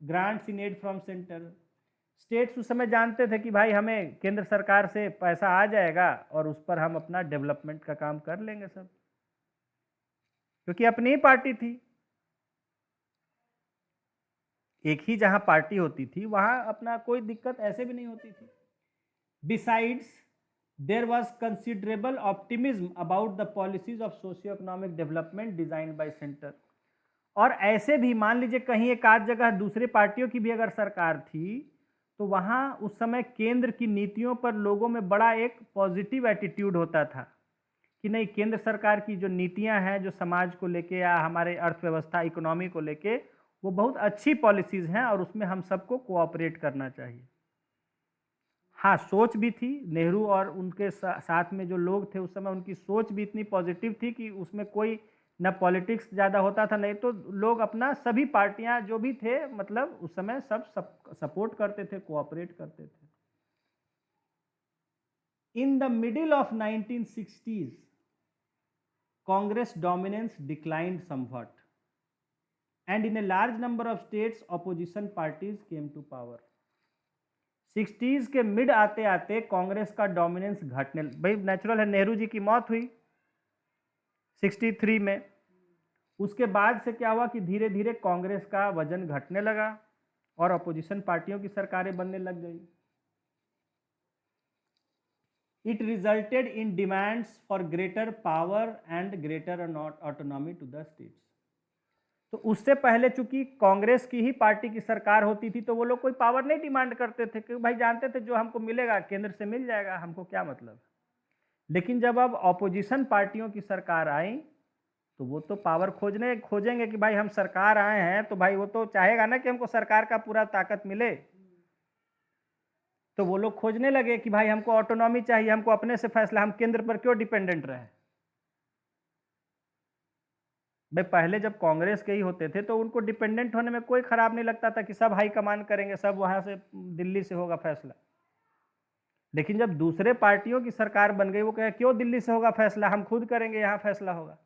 S2: grants in aid from center. States उस समय जानते थे कि भाई हमें केंद्र सरकार से पैसा आ जाएगा और उस पर हम अपना डेवलपमेंट का काम कर लेंगे सब, क्योंकि अपनी ही पार्टी थी। एक ही जहां पार्टी होती थी वहां अपना कोई दिक्कत ऐसे भी नहीं होती थी। Besides, there was considerable optimism about the policies of socio-economic development designed by center. और ऐसे भी मान लीजिए कहीं एक आध जगह दूसरे पार्टियों की भी अगर सरकार थी तो वहाँ उस समय केंद्र की नीतियों पर लोगों में बड़ा एक पॉजिटिव एटीट्यूड होता था कि नहीं, केंद्र सरकार की जो नीतियां हैं जो समाज को लेके या हमारे अर्थव्यवस्था इकोनॉमी को लेके वो बहुत अच्छी पॉलिसीज हैं और उसमें हम सबको कोऑपरेट करना चाहिए। हाँ, सोच भी थी, नेहरू और उनके साथ में जो लोग थे उस समय उनकी सोच भी इतनी पॉजिटिव थी कि उसमें कोई न पॉलिटिक्स ज़्यादा होता था, नहीं तो लोग अपना सभी पार्टियां जो भी थे मतलब उस समय सब सपोर्ट करते थे, कोऑपरेट करते थे। In the middle of 1960s Congress dominance declined somewhat and in a large number of states opposition parties came to power. 60s के मिड आते आते कांग्रेस का डोमिनेंस घटने, भाई नेचुरल है, नेहरू जी की मौत हुई 63 में, उसके बाद से क्या हुआ कि धीरे धीरे कांग्रेस का वजन घटने लगा और अपोजिशन पार्टियों की सरकारें बनने लग गई। It resulted in demands for greater power and greater autonomy to the states. तो उससे पहले चूंकि कांग्रेस की ही पार्टी की सरकार होती थी तो वो लोग कोई पावर नहीं डिमांड करते थे, क्योंकि भाई जानते थे जो हमको मिलेगा केंद्र से मिल जाएगा, हमको क्या मतलब। लेकिन जब अब ऑपोजिशन पार्टियों की सरकार आई तो वो तो पावर खोजेंगे कि भाई हम सरकार आए हैं तो भाई वो तो चाहेगा ना कि हमको सरकार का पूरा ताकत मिले, तो वो लोग खोजने लगे कि भाई हमको ऑटोनॉमी चाहिए, हमको अपने से फैसला, हम केंद्र पर क्यों डिपेंडेंट रहे। भाई पहले जब कांग्रेस के ही होते थे तो उनको डिपेंडेंट होने में कोई खराब नहीं लगता था कि सब हाई कमान करेंगे, सब वहां से दिल्ली से होगा फैसला। लेकिन जब दूसरे पार्टियों की सरकार बन गई वो कहे क्यों दिल्ली से होगा फैसला, हम खुद करेंगे, यहाँ फैसला होगा।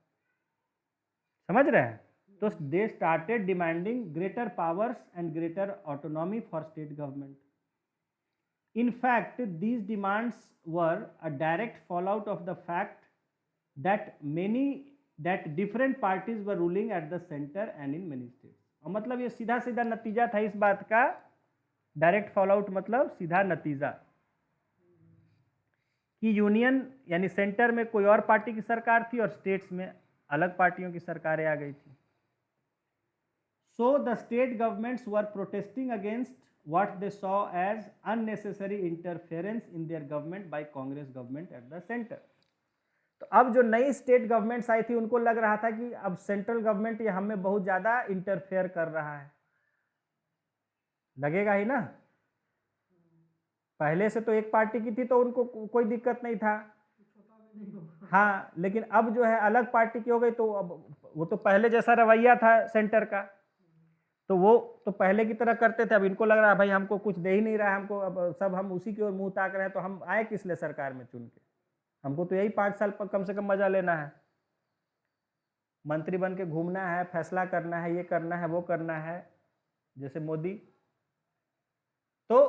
S2: समझ रहे हैं? तो they started demanding greater powers and greater autonomy for state government. In fact, these demands were a direct fallout of the fact that different parties were ruling at the center and in many states. और मतलब ये सीधा सीधा नतीजा था इस बात का, डायरेक्ट फॉलोआउट मतलब सीधा नतीजा कि यूनियन यानी सेंटर में कोई और पार्टी की सरकार थी और स्टेट्स में अलग पार्टियों की सरकारें आ गई थी। So the state governments were protesting against what they saw as unnecessary interference in their government by Congress government at the center. तो अब जो नई स्टेट गवर्नमेंट्स आई थी उनको लग रहा था कि अब सेंट्रल गवर्नमेंट ये हमें बहुत ज्यादा इंटरफेयर कर रहा है, लगेगा ही ना। पहले से तो एक पार्टी की थी तो उनको कोई दिक्कत नहीं था, हाँ, लेकिन अब जो है अलग पार्टी की हो गई तो अब वो तो पहले जैसा रवैया था सेंटर का तो वो तो पहले की तरह करते थे, अब इनको लग रहा है भाई हमको कुछ दे ही नहीं रहा है, हमको अब सब हम उसी की ओर मुंह ताक रहे हैं, तो हम आए किस लिए सरकार में चुन के, हमको तो यही 5 साल कम से कम मजा लेना है, मंत्री बन के घूमना है, फैसला करना है, ये करना है, वो करना है, जैसे मोदी। तो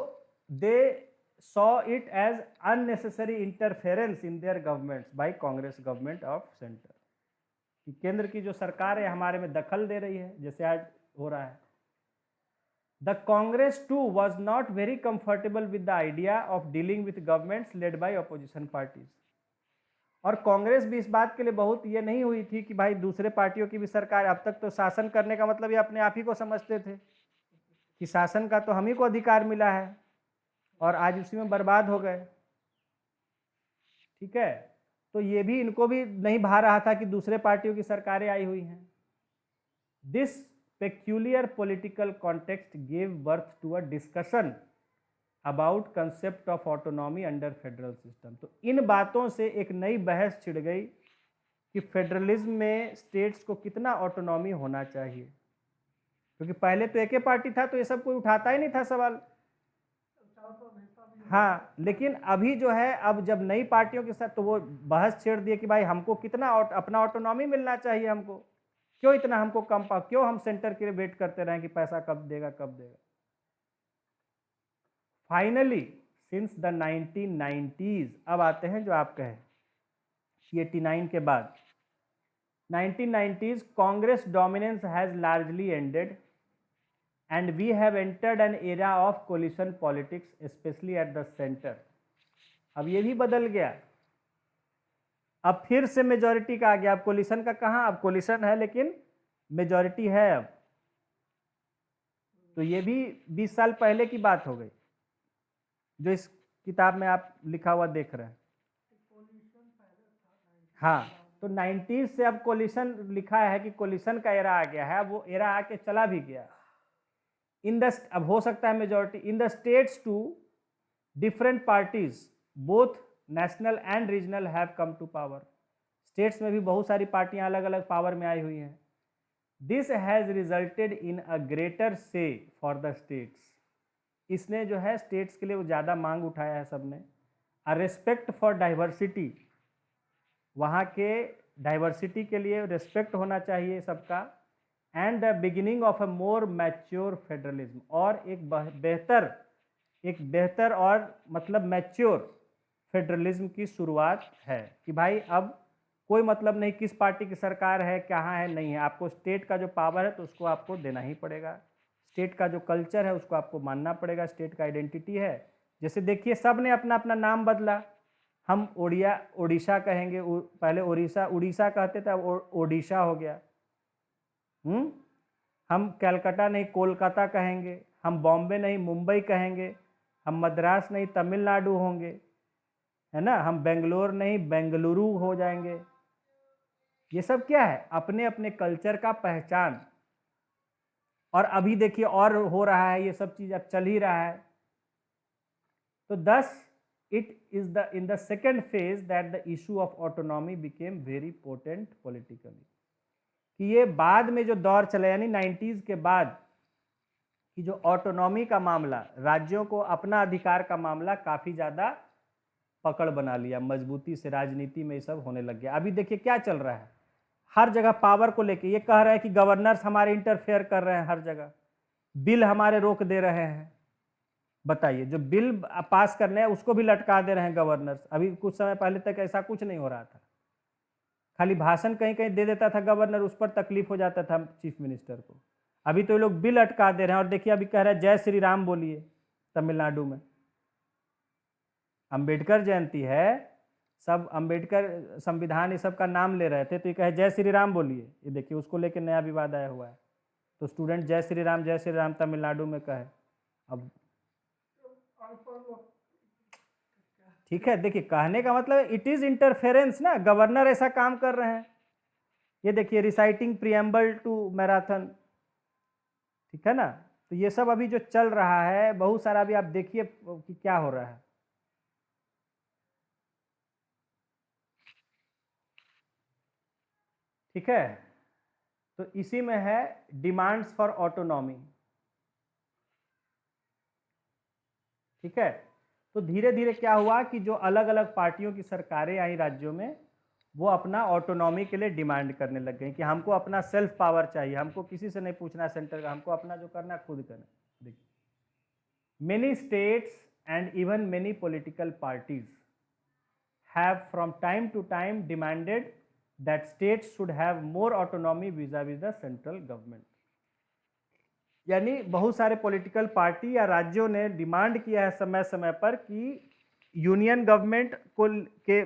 S2: they saw it as unnecessary interference in their governments by Congress government of centre, कि केंद्र की जो सरकार है हमारे में दखल दे रही है, जैसे आज हो रहा है। The Congress too was not very comfortable with the idea of dealing with governments led by opposition parties. और कांग्रेस भी इस बात के लिए बहुत ये नहीं हुई थी कि भाई दूसरे पार्टियों की भी सरकार, अब तक तो शासन करने का मतलब ये अपने आप ही को समझते थे कि शासन का तो हम ही को अधिकार मिला है और आज उसी में बर्बाद हो गए। ठीक है, तो ये भी इनको भी नहीं भा रहा था कि दूसरे पार्टियों की सरकारें आई हुई हैं। This peculiar political context gave birth to a discussion about concept of autonomy under federal system. तो इन बातों से एक नई बहस छिड़ गई कि फेडरलिज्म में स्टेट्स को कितना ऑटोनॉमी होना चाहिए। क्योंकि पहले तो एक ही पार्टी था तो ये सब कोई उठाता ही नहीं था सवाल।
S1: चारों तरफ हिस्सा भी हो।
S2: हाँ, लेकिन अभी जो है अब जब नई पार्टियों के साथ तो वो बहस छेड़ दिए कि भाई हमको कितना अपना ऑटोनॉमी मिलना चाहिए, हमको क्यों इतना हमको कम क्यों हम सेंटर के लिए वेट करते रहें कि पैसा कब देगा कब देगा। फाइनली सिंस द 1990s, अब आते हैं जो आप कहें 89 के बाद 1990s, Congress dominance has largely ended and we have entered an era of coalition politics, especially at the center. अब ये भी बदल गया, अब फिर से मेजॉरिटी का आ गया। अब कोलिशन का कहाँ, अब कोलिशन है लेकिन मेजॉरिटी है अब। तो ये भी 20 साल पहले की बात हो गई जो इस किताब में आप लिखा हुआ देख रहे हैं। हाँ, तो 90s से अब कोलिशन लिखा है कि कोलिशन का एरा आ गया है, अब वो एरा आके चला भी गया। इन द अब हो सकता है majority in the states to different parties both national and regional have come to power. States में भी बहुत सारी पार्टियां अलग अलग पावर में आई हुई हैं। This has resulted in a greater से फॉर द स्टेट्स। इसने जो है स्टेट्स के लिए वो ज़्यादा मांग उठाया है सबने। अ रिस्पेक्ट फॉर डाइवर्सिटी, वहाँ के डाइवर्सिटी के लिए रिस्पेक्ट होना चाहिए सबका। And the beginning of a more mature federalism, और एक बेहतर और मतलब मैच्योर फेडरलिज्म की शुरुआत है कि भाई अब कोई मतलब नहीं किस पार्टी की सरकार है कहाँ है नहीं है, आपको स्टेट का जो पावर है तो उसको आपको देना ही पड़ेगा। स्टेट का जो कल्चर है उसको आपको मानना पड़ेगा, स्टेट का आइडेंटिटी है। जैसे देखिए सब ने अपना अपना नाम बदला, हम ओडिशा कहेंगे, पहले उड़ीसा कहते थे, अब ओडिशा हो गया। हम कलकत्ता नहीं कोलकाता कहेंगे, हम बॉम्बे नहीं मुंबई कहेंगे, हम मद्रास नहीं तमिलनाडु होंगे, है ना, हम बेंगलोर नहीं बेंगलुरु हो जाएंगे। ये सब क्या है, अपने अपने कल्चर का पहचान। और अभी देखिए और हो रहा है, ये सब चीज अब चल ही रहा है। तो thus it is in the second phase that the issue of autonomy became very potent politically। कि ये बाद में जो दौर चला यानी 90s के बाद कि जो ऑटोनॉमी का मामला, राज्यों को अपना अधिकार का मामला काफ़ी ज़्यादा पकड़ बना लिया, मजबूती से राजनीति में ये सब होने लग गया। अभी देखिए क्या चल रहा है, हर जगह पावर को लेके ये कह रहे हैं कि गवर्नर्स हमारे इंटरफेयर कर रहे हैं, हर जगह बिल हमारे रोक दे रहे हैं। बताइए, जो बिल पास करने हैं उसको भी लटका दे रहे हैं गवर्नर्स। अभी कुछ समय पहले तक ऐसा कुछ नहीं हो रहा था, खाली भाषण कहीं कहीं दे देता था गवर्नर, उस पर तकलीफ हो जाता था चीफ मिनिस्टर को। अभी तो ये लोग बिल अटका दे रहे हैं। और देखिए अभी कह रहे हैं जय श्री राम बोलिए, तमिलनाडु में अंबेडकर जयंती है, सब अंबेडकर संविधान ये सब का नाम ले रहे थे, तो ये कहे जय श्री राम बोलिए। ये देखिए उसको लेकर नया विवाद आया हुआ है। तो स्टूडेंट जय श्री राम तमिलनाडु में कहे। अब ठीक है, देखिए कहने का मतलब इट इज इंटरफेरेंस ना, गवर्नर ऐसा काम कर रहे हैं। ये देखिए रिसाइटिंग प्रियम्बल टू मैराथन, ठीक है ना। तो ये सब अभी जो चल रहा है बहुत सारा, अभी आप देखिए कि क्या हो रहा है। ठीक है, तो इसी में है डिमांड्स फॉर ऑटोनॉमी। ठीक है, तो धीरे धीरे क्या हुआ कि जो अलग अलग पार्टियों की सरकारें आई राज्यों में, वो अपना ऑटोनॉमी के लिए डिमांड करने लग गए कि हमको अपना सेल्फ पावर चाहिए, हमको किसी से नहीं पूछना सेंटर का, हमको अपना जो करना खुद करना। देखिए many states and even many political parties have from time to time demanded that states should have more autonomy vis-a-vis the central government. यानी बहुत सारे पॉलिटिकल पार्टी या राज्यों ने डिमांड किया है समय समय पर कि यूनियन गवर्नमेंट को के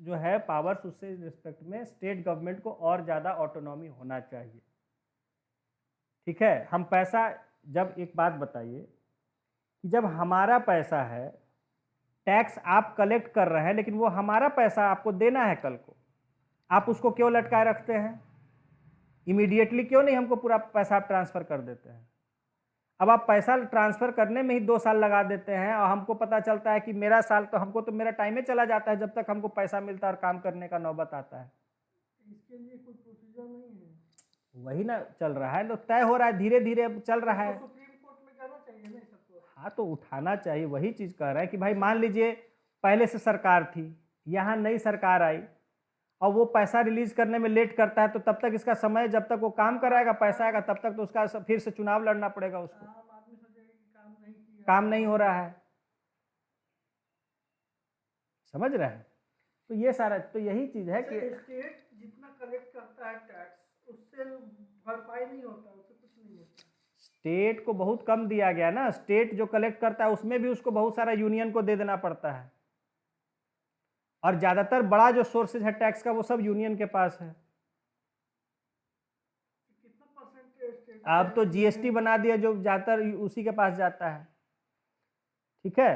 S2: जो है पावर्स, उससे रिस्पेक्ट में स्टेट गवर्नमेंट को और ज़्यादा ऑटोनॉमी होना चाहिए। ठीक है, हम पैसा, जब एक बात बताइए कि जब हमारा पैसा है, टैक्स आप कलेक्ट कर रहे हैं, लेकिन वो हमारा पैसा आपको देना है कल को, आप उसको क्यों लटकाए रखते हैं? इमीडिएटली क्यों नहीं हमको पूरा पैसा आप ट्रांसफ़र कर देते हैं? अब आप पैसा ट्रांसफ़र करने में ही 2 साल लगा देते हैं और हमको पता चलता है कि मेरा साल तो, हमको तो मेरा टाइम ही चला जाता है जब तक हमको पैसा मिलता है और काम करने का नौबत आता है।
S1: इसके लिए कोई प्रोसीजर नहीं है?
S2: वही ना चल रहा है, तो तय हो रहा है, धीरे धीरे अब चल रहा है।
S1: तो सुप्रीम कोर्ट में जाना चाहिए ना सबको।
S2: हाँ तो उठाना चाहिए, वही चीज कह रहा है कि भाई मान लीजिए पहले से सरकार थी, यहाँ नई सरकार आई और वो पैसा रिलीज करने में लेट करता है, तो तब तक इसका समय, जब तक वो काम कराएगा पैसा आएगा तब तक तो उसका फिर से चुनाव लड़ना पड़ेगा उसको।
S1: आम आदमी सोचेगा कि काम नहीं किया,
S2: काम नहीं हो रहा है, समझ रहे हैं। तो ये सारा, तो यही चीज है कि
S1: स्टेट जितना कलेक्ट करता है टैक्स उससे भरपाई नहीं होता, उससे कुछ नहीं होता।
S2: स्टेट को बहुत कम दिया गया ना, स्टेट जो कलेक्ट करता है उसमें भी उसको बहुत सारा यूनियन को दे देना पड़ता है, और ज्यादातर बड़ा जो सोर्सेज है टैक्स का वो सब यूनियन के पास है।
S1: कितना परसेंट स्टेट
S2: अब तो जीएसटी बना दिया जो ज्यादातर उसी के पास जाता है, ठीक है।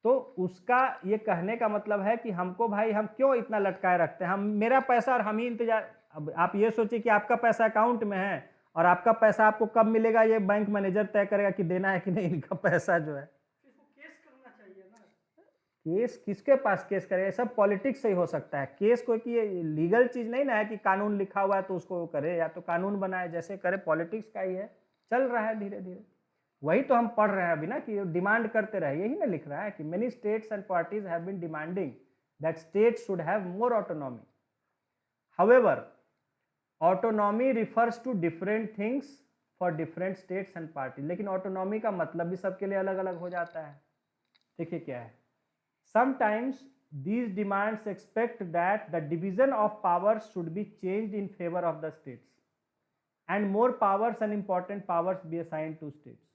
S2: तो उसका ये कहने का मतलब है कि हमको भाई, हम क्यों इतना लटकाए रखते हैं, हम मेरा पैसा और हम ही इंतजार। अब आप ये सोचिए कि आपका पैसा अकाउंट में है और आपका पैसा आपको कब मिलेगा ये बैंक मैनेजर तय करेगा कि देना है कि नहीं इनका पैसा जो है।
S1: इसको केस करना चाहिए ना।
S2: केस किसके पास केस करेगा, सब पॉलिटिक्स से ही हो सकता है केस, कोई कि लीगल चीज नहीं ना है कि कानून लिखा हुआ है तो उसको करे, या तो कानून बनाए जैसे करे, पॉलिटिक्स का ही है, चल रहा है धीरे धीरे। वही तो हम पढ़ रहे हैं अभी ना कि डिमांड करते रहे, यही ना लिख रहा है कि many states and parties have been demanding that states should have more autonomy. However autonomy refers to different things for different states and parties, लेकिन ऑटोनॉमी का मतलब भी सबके लिए अलग अलग हो जाता है। देखिए क्या है, sometimes these demands expect that the division of powers should be changed in favor of the states and more powers and important powers be assigned to states।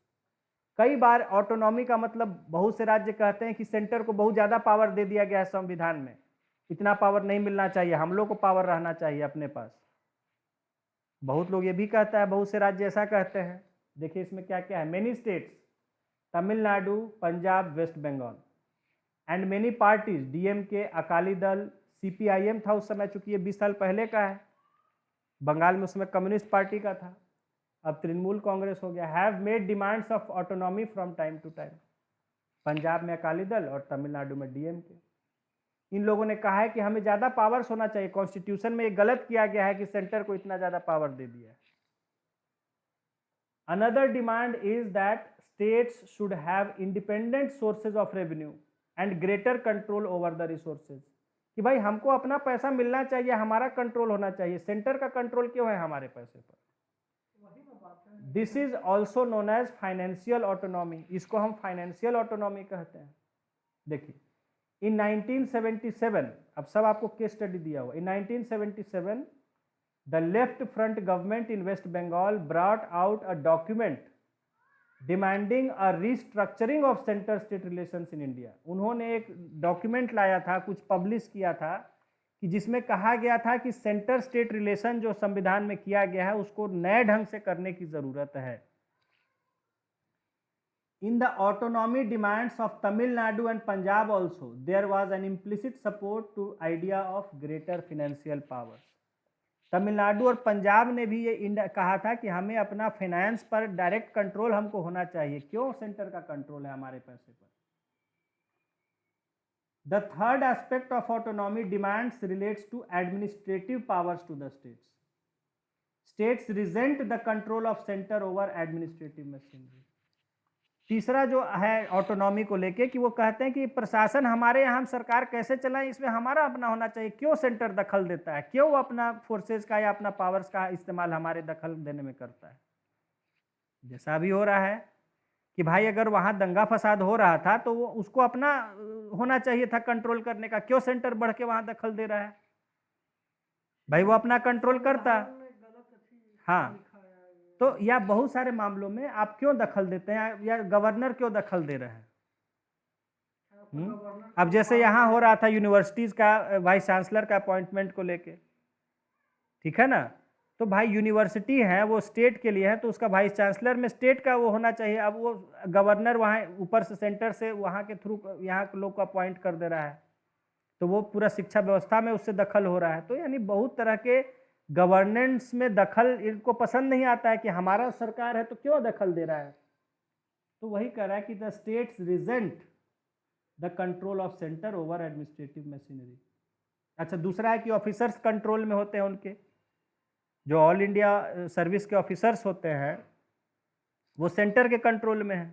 S2: कई बार ऑटोनॉमी का मतलब बहुत से राज्य कहते हैं कि सेंटर को बहुत ज्यादा पावर दे दिया गया है संविधान में, इतना पावर नहीं मिलना चाहिए, हम लोग को पावर रहना चाहिए अपने पास। बहुत लोग ये भी कहता है, बहुत से राज्य ऐसा कहते हैं। देखिए इसमें क्या क्या है, many states, Tamil Nadu, Punjab, West Bengal and many parties, DMK, Akali Dal, CPIM था उस समय, चूंकि ये 20 साल पहले का है, बंगाल में उसमें कम्युनिस्ट पार्टी का था, अब तृणमूल कांग्रेस हो गया, have made demands of autonomy from time to time. Punjab में अकाली दल और तमिलनाडु में डीएमके, इन लोगों ने कहा है कि हमें ज्यादा पावर्स होना चाहिए, कॉन्स्टिट्यूशन में ये गलत किया गया है कि सेंटर को इतना ज्यादा पावर दे दिया है। Another demand is that states should have independent sources of revenue and greater control over the resources, कि भाई हमको अपना पैसा मिलना चाहिए, हमारा कंट्रोल होना चाहिए, सेंटर का कंट्रोल क्यों है हमारे पैसे पर। This is also known as financial autonomy, इसको हम फाइनेंशियल ऑटोनॉमी कहते हैं। देखिए इन 1977, अब सब आपको केस स्टडी दिया हुआ, in 1977 the left front government in West Bengal brought out a document demanding a restructuring of centre state relations in India. उन्होंने एक डॉक्यूमेंट लाया था, कुछ पब्लिश किया था, कि जिसमें कहा गया था कि सेंटर स्टेट रिलेशन जो संविधान में किया गया है उसको नए ढंग से करने की जरूरत है। In the autonomy demands of Tamil Nadu and Punjab also there was an implicit support to idea of greater financial power. Tamil Nadu और पंजाब ने भी ये कहा था कि हमें अपना फाइनेंस पर डायरेक्ट कंट्रोल हमको होना चाहिए, क्यों सेंटर का कंट्रोल है हमारे पैसे पर। The third aspect of autonomy demands relates to administrative powers to the states. States resent the control of center over administrative machinery. तीसरा जो है ऑटोनॉमी को लेके कि वो कहते हैं कि प्रशासन हमारे यहाँ, हम सरकार कैसे चलाएं इसमें हमारा अपना होना चाहिए, क्यों सेंटर दखल देता है, क्यों वो अपना फोर्सेज का या अपना पावर्स का इस्तेमाल हमारे दखल देने में करता है। जैसा भी हो रहा है कि भाई अगर वहां दंगा फसाद हो रहा था तो वो उसको अपना होना चाहिए था कंट्रोल करने का, क्यों सेंटर बढ़ के वहां दखल दे रहा है, भाई वो अपना कंट्रोल करता। हाँ तो या बहुत सारे मामलों में आप क्यों दखल देते हैं, या गवर्नर क्यों दखल दे रहे हैं। अब जैसे यहाँ हो रहा था यूनिवर्सिटीज का वाइस चांसलर का अपॉइंटमेंट को लेके, ठीक है ना, तो भाई यूनिवर्सिटी है वो स्टेट के लिए है, तो उसका वाइस चांसलर में स्टेट का वो होना चाहिए। अब वो गवर्नर वहाँ ऊपर से सेंटर से वहाँ के थ्रू यहाँ के लोग को अपॉइंट कर दे रहा है, तो वो पूरा शिक्षा व्यवस्था में उससे दखल हो रहा है। तो यानी बहुत तरह के गवर्नेंस में दखल इनको पसंद नहीं आता है कि हमारा सरकार है तो क्यों दखल दे रहा है। तो वही कह रहा है कि the states resent the control of centre over administrative machinery. अच्छा दूसरा है कि ऑफिसर्स कंट्रोल में होते हैं उनके, जो ऑल इंडिया सर्विस के ऑफिसर्स होते हैं वो सेंटर के कंट्रोल में है।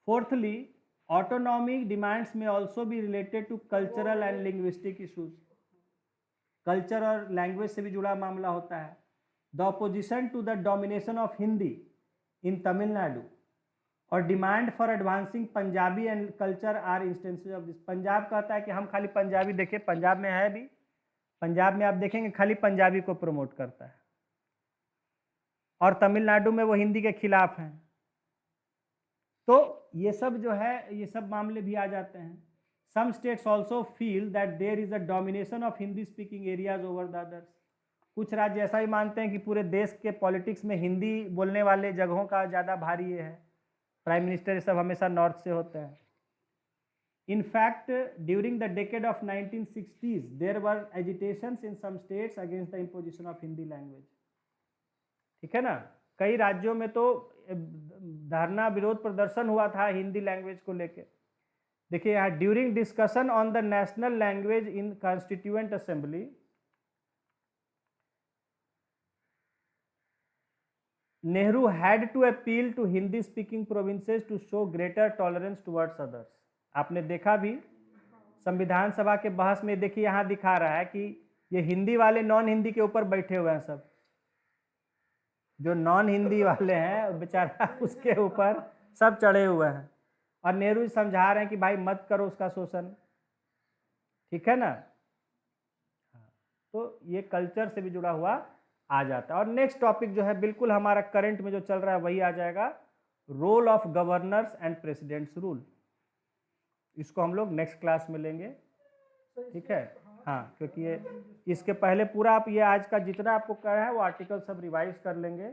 S2: Fourthly, autonomic demands may also be related to cultural and linguistic issues. Culture और लैंग्वेज से भी जुड़ा मामला होता है। The opposition to the domination of Hindi in Tamil Nadu और demand for advancing Punjabi and culture are instances of this. Punjab कहता है कि हम खाली पंजाबी देखें, पंजाब में है भी, पंजाब में आप देखेंगे खाली पंजाबी को प्रमोट करता है, और तमिलनाडु में वो हिंदी के खिलाफ हैं। तो ये सब जो है, ये सब मामले भी आ जाते हैं। Some states also feel that there is a domination of Hindi speaking areas over the others. कुछ राज्य ऐसा ही मानते हैं कि पूरे देश के पॉलिटिक्स में हिंदी बोलने वाले जगहों का ज़्यादा भारी ये है। प्राइम मिनिस्टर ये सब हमेशा नॉर्थ से होते हैं। In fact, during the decade of 1960s, there were agitations in some states against the imposition of Hindi language. ठीक है ना, कई राज्यों में तो धरना विरोध प्रदर्शन हुआ था हिंदी लैंग्वेज को लेके। देखिए यहाँ, during discussion on the national language in constituent assembly, Nehru had to appeal to Hindi speaking provinces to show greater tolerance towards others. आपने देखा भी संविधान सभा के बहस में, देखिए यहाँ दिखा रहा है कि ये हिंदी वाले नॉन हिंदी के ऊपर बैठे हुए हैं। सब जो नॉन हिंदी वाले हैं बेचारा उसके ऊपर सब चढ़े हुए हैं, और नेहरू समझा रहे हैं कि भाई मत करो उसका शोषण। ठीक है ना। तो ये कल्चर से भी जुड़ा हुआ आ जाता है। और नेक्स्ट टॉपिक जो है बिल्कुल हमारा करंट में जो चल रहा है वही आ जाएगा, role of governors and president's rule. इसको हम लोग नेक्स्ट क्लास में लेंगे। ठीक है, हाँ, क्योंकि ये इसके पहले पूरा आप ये आज का जितना आपको कहा है वो आर्टिकल सब रिवाइज कर लेंगे।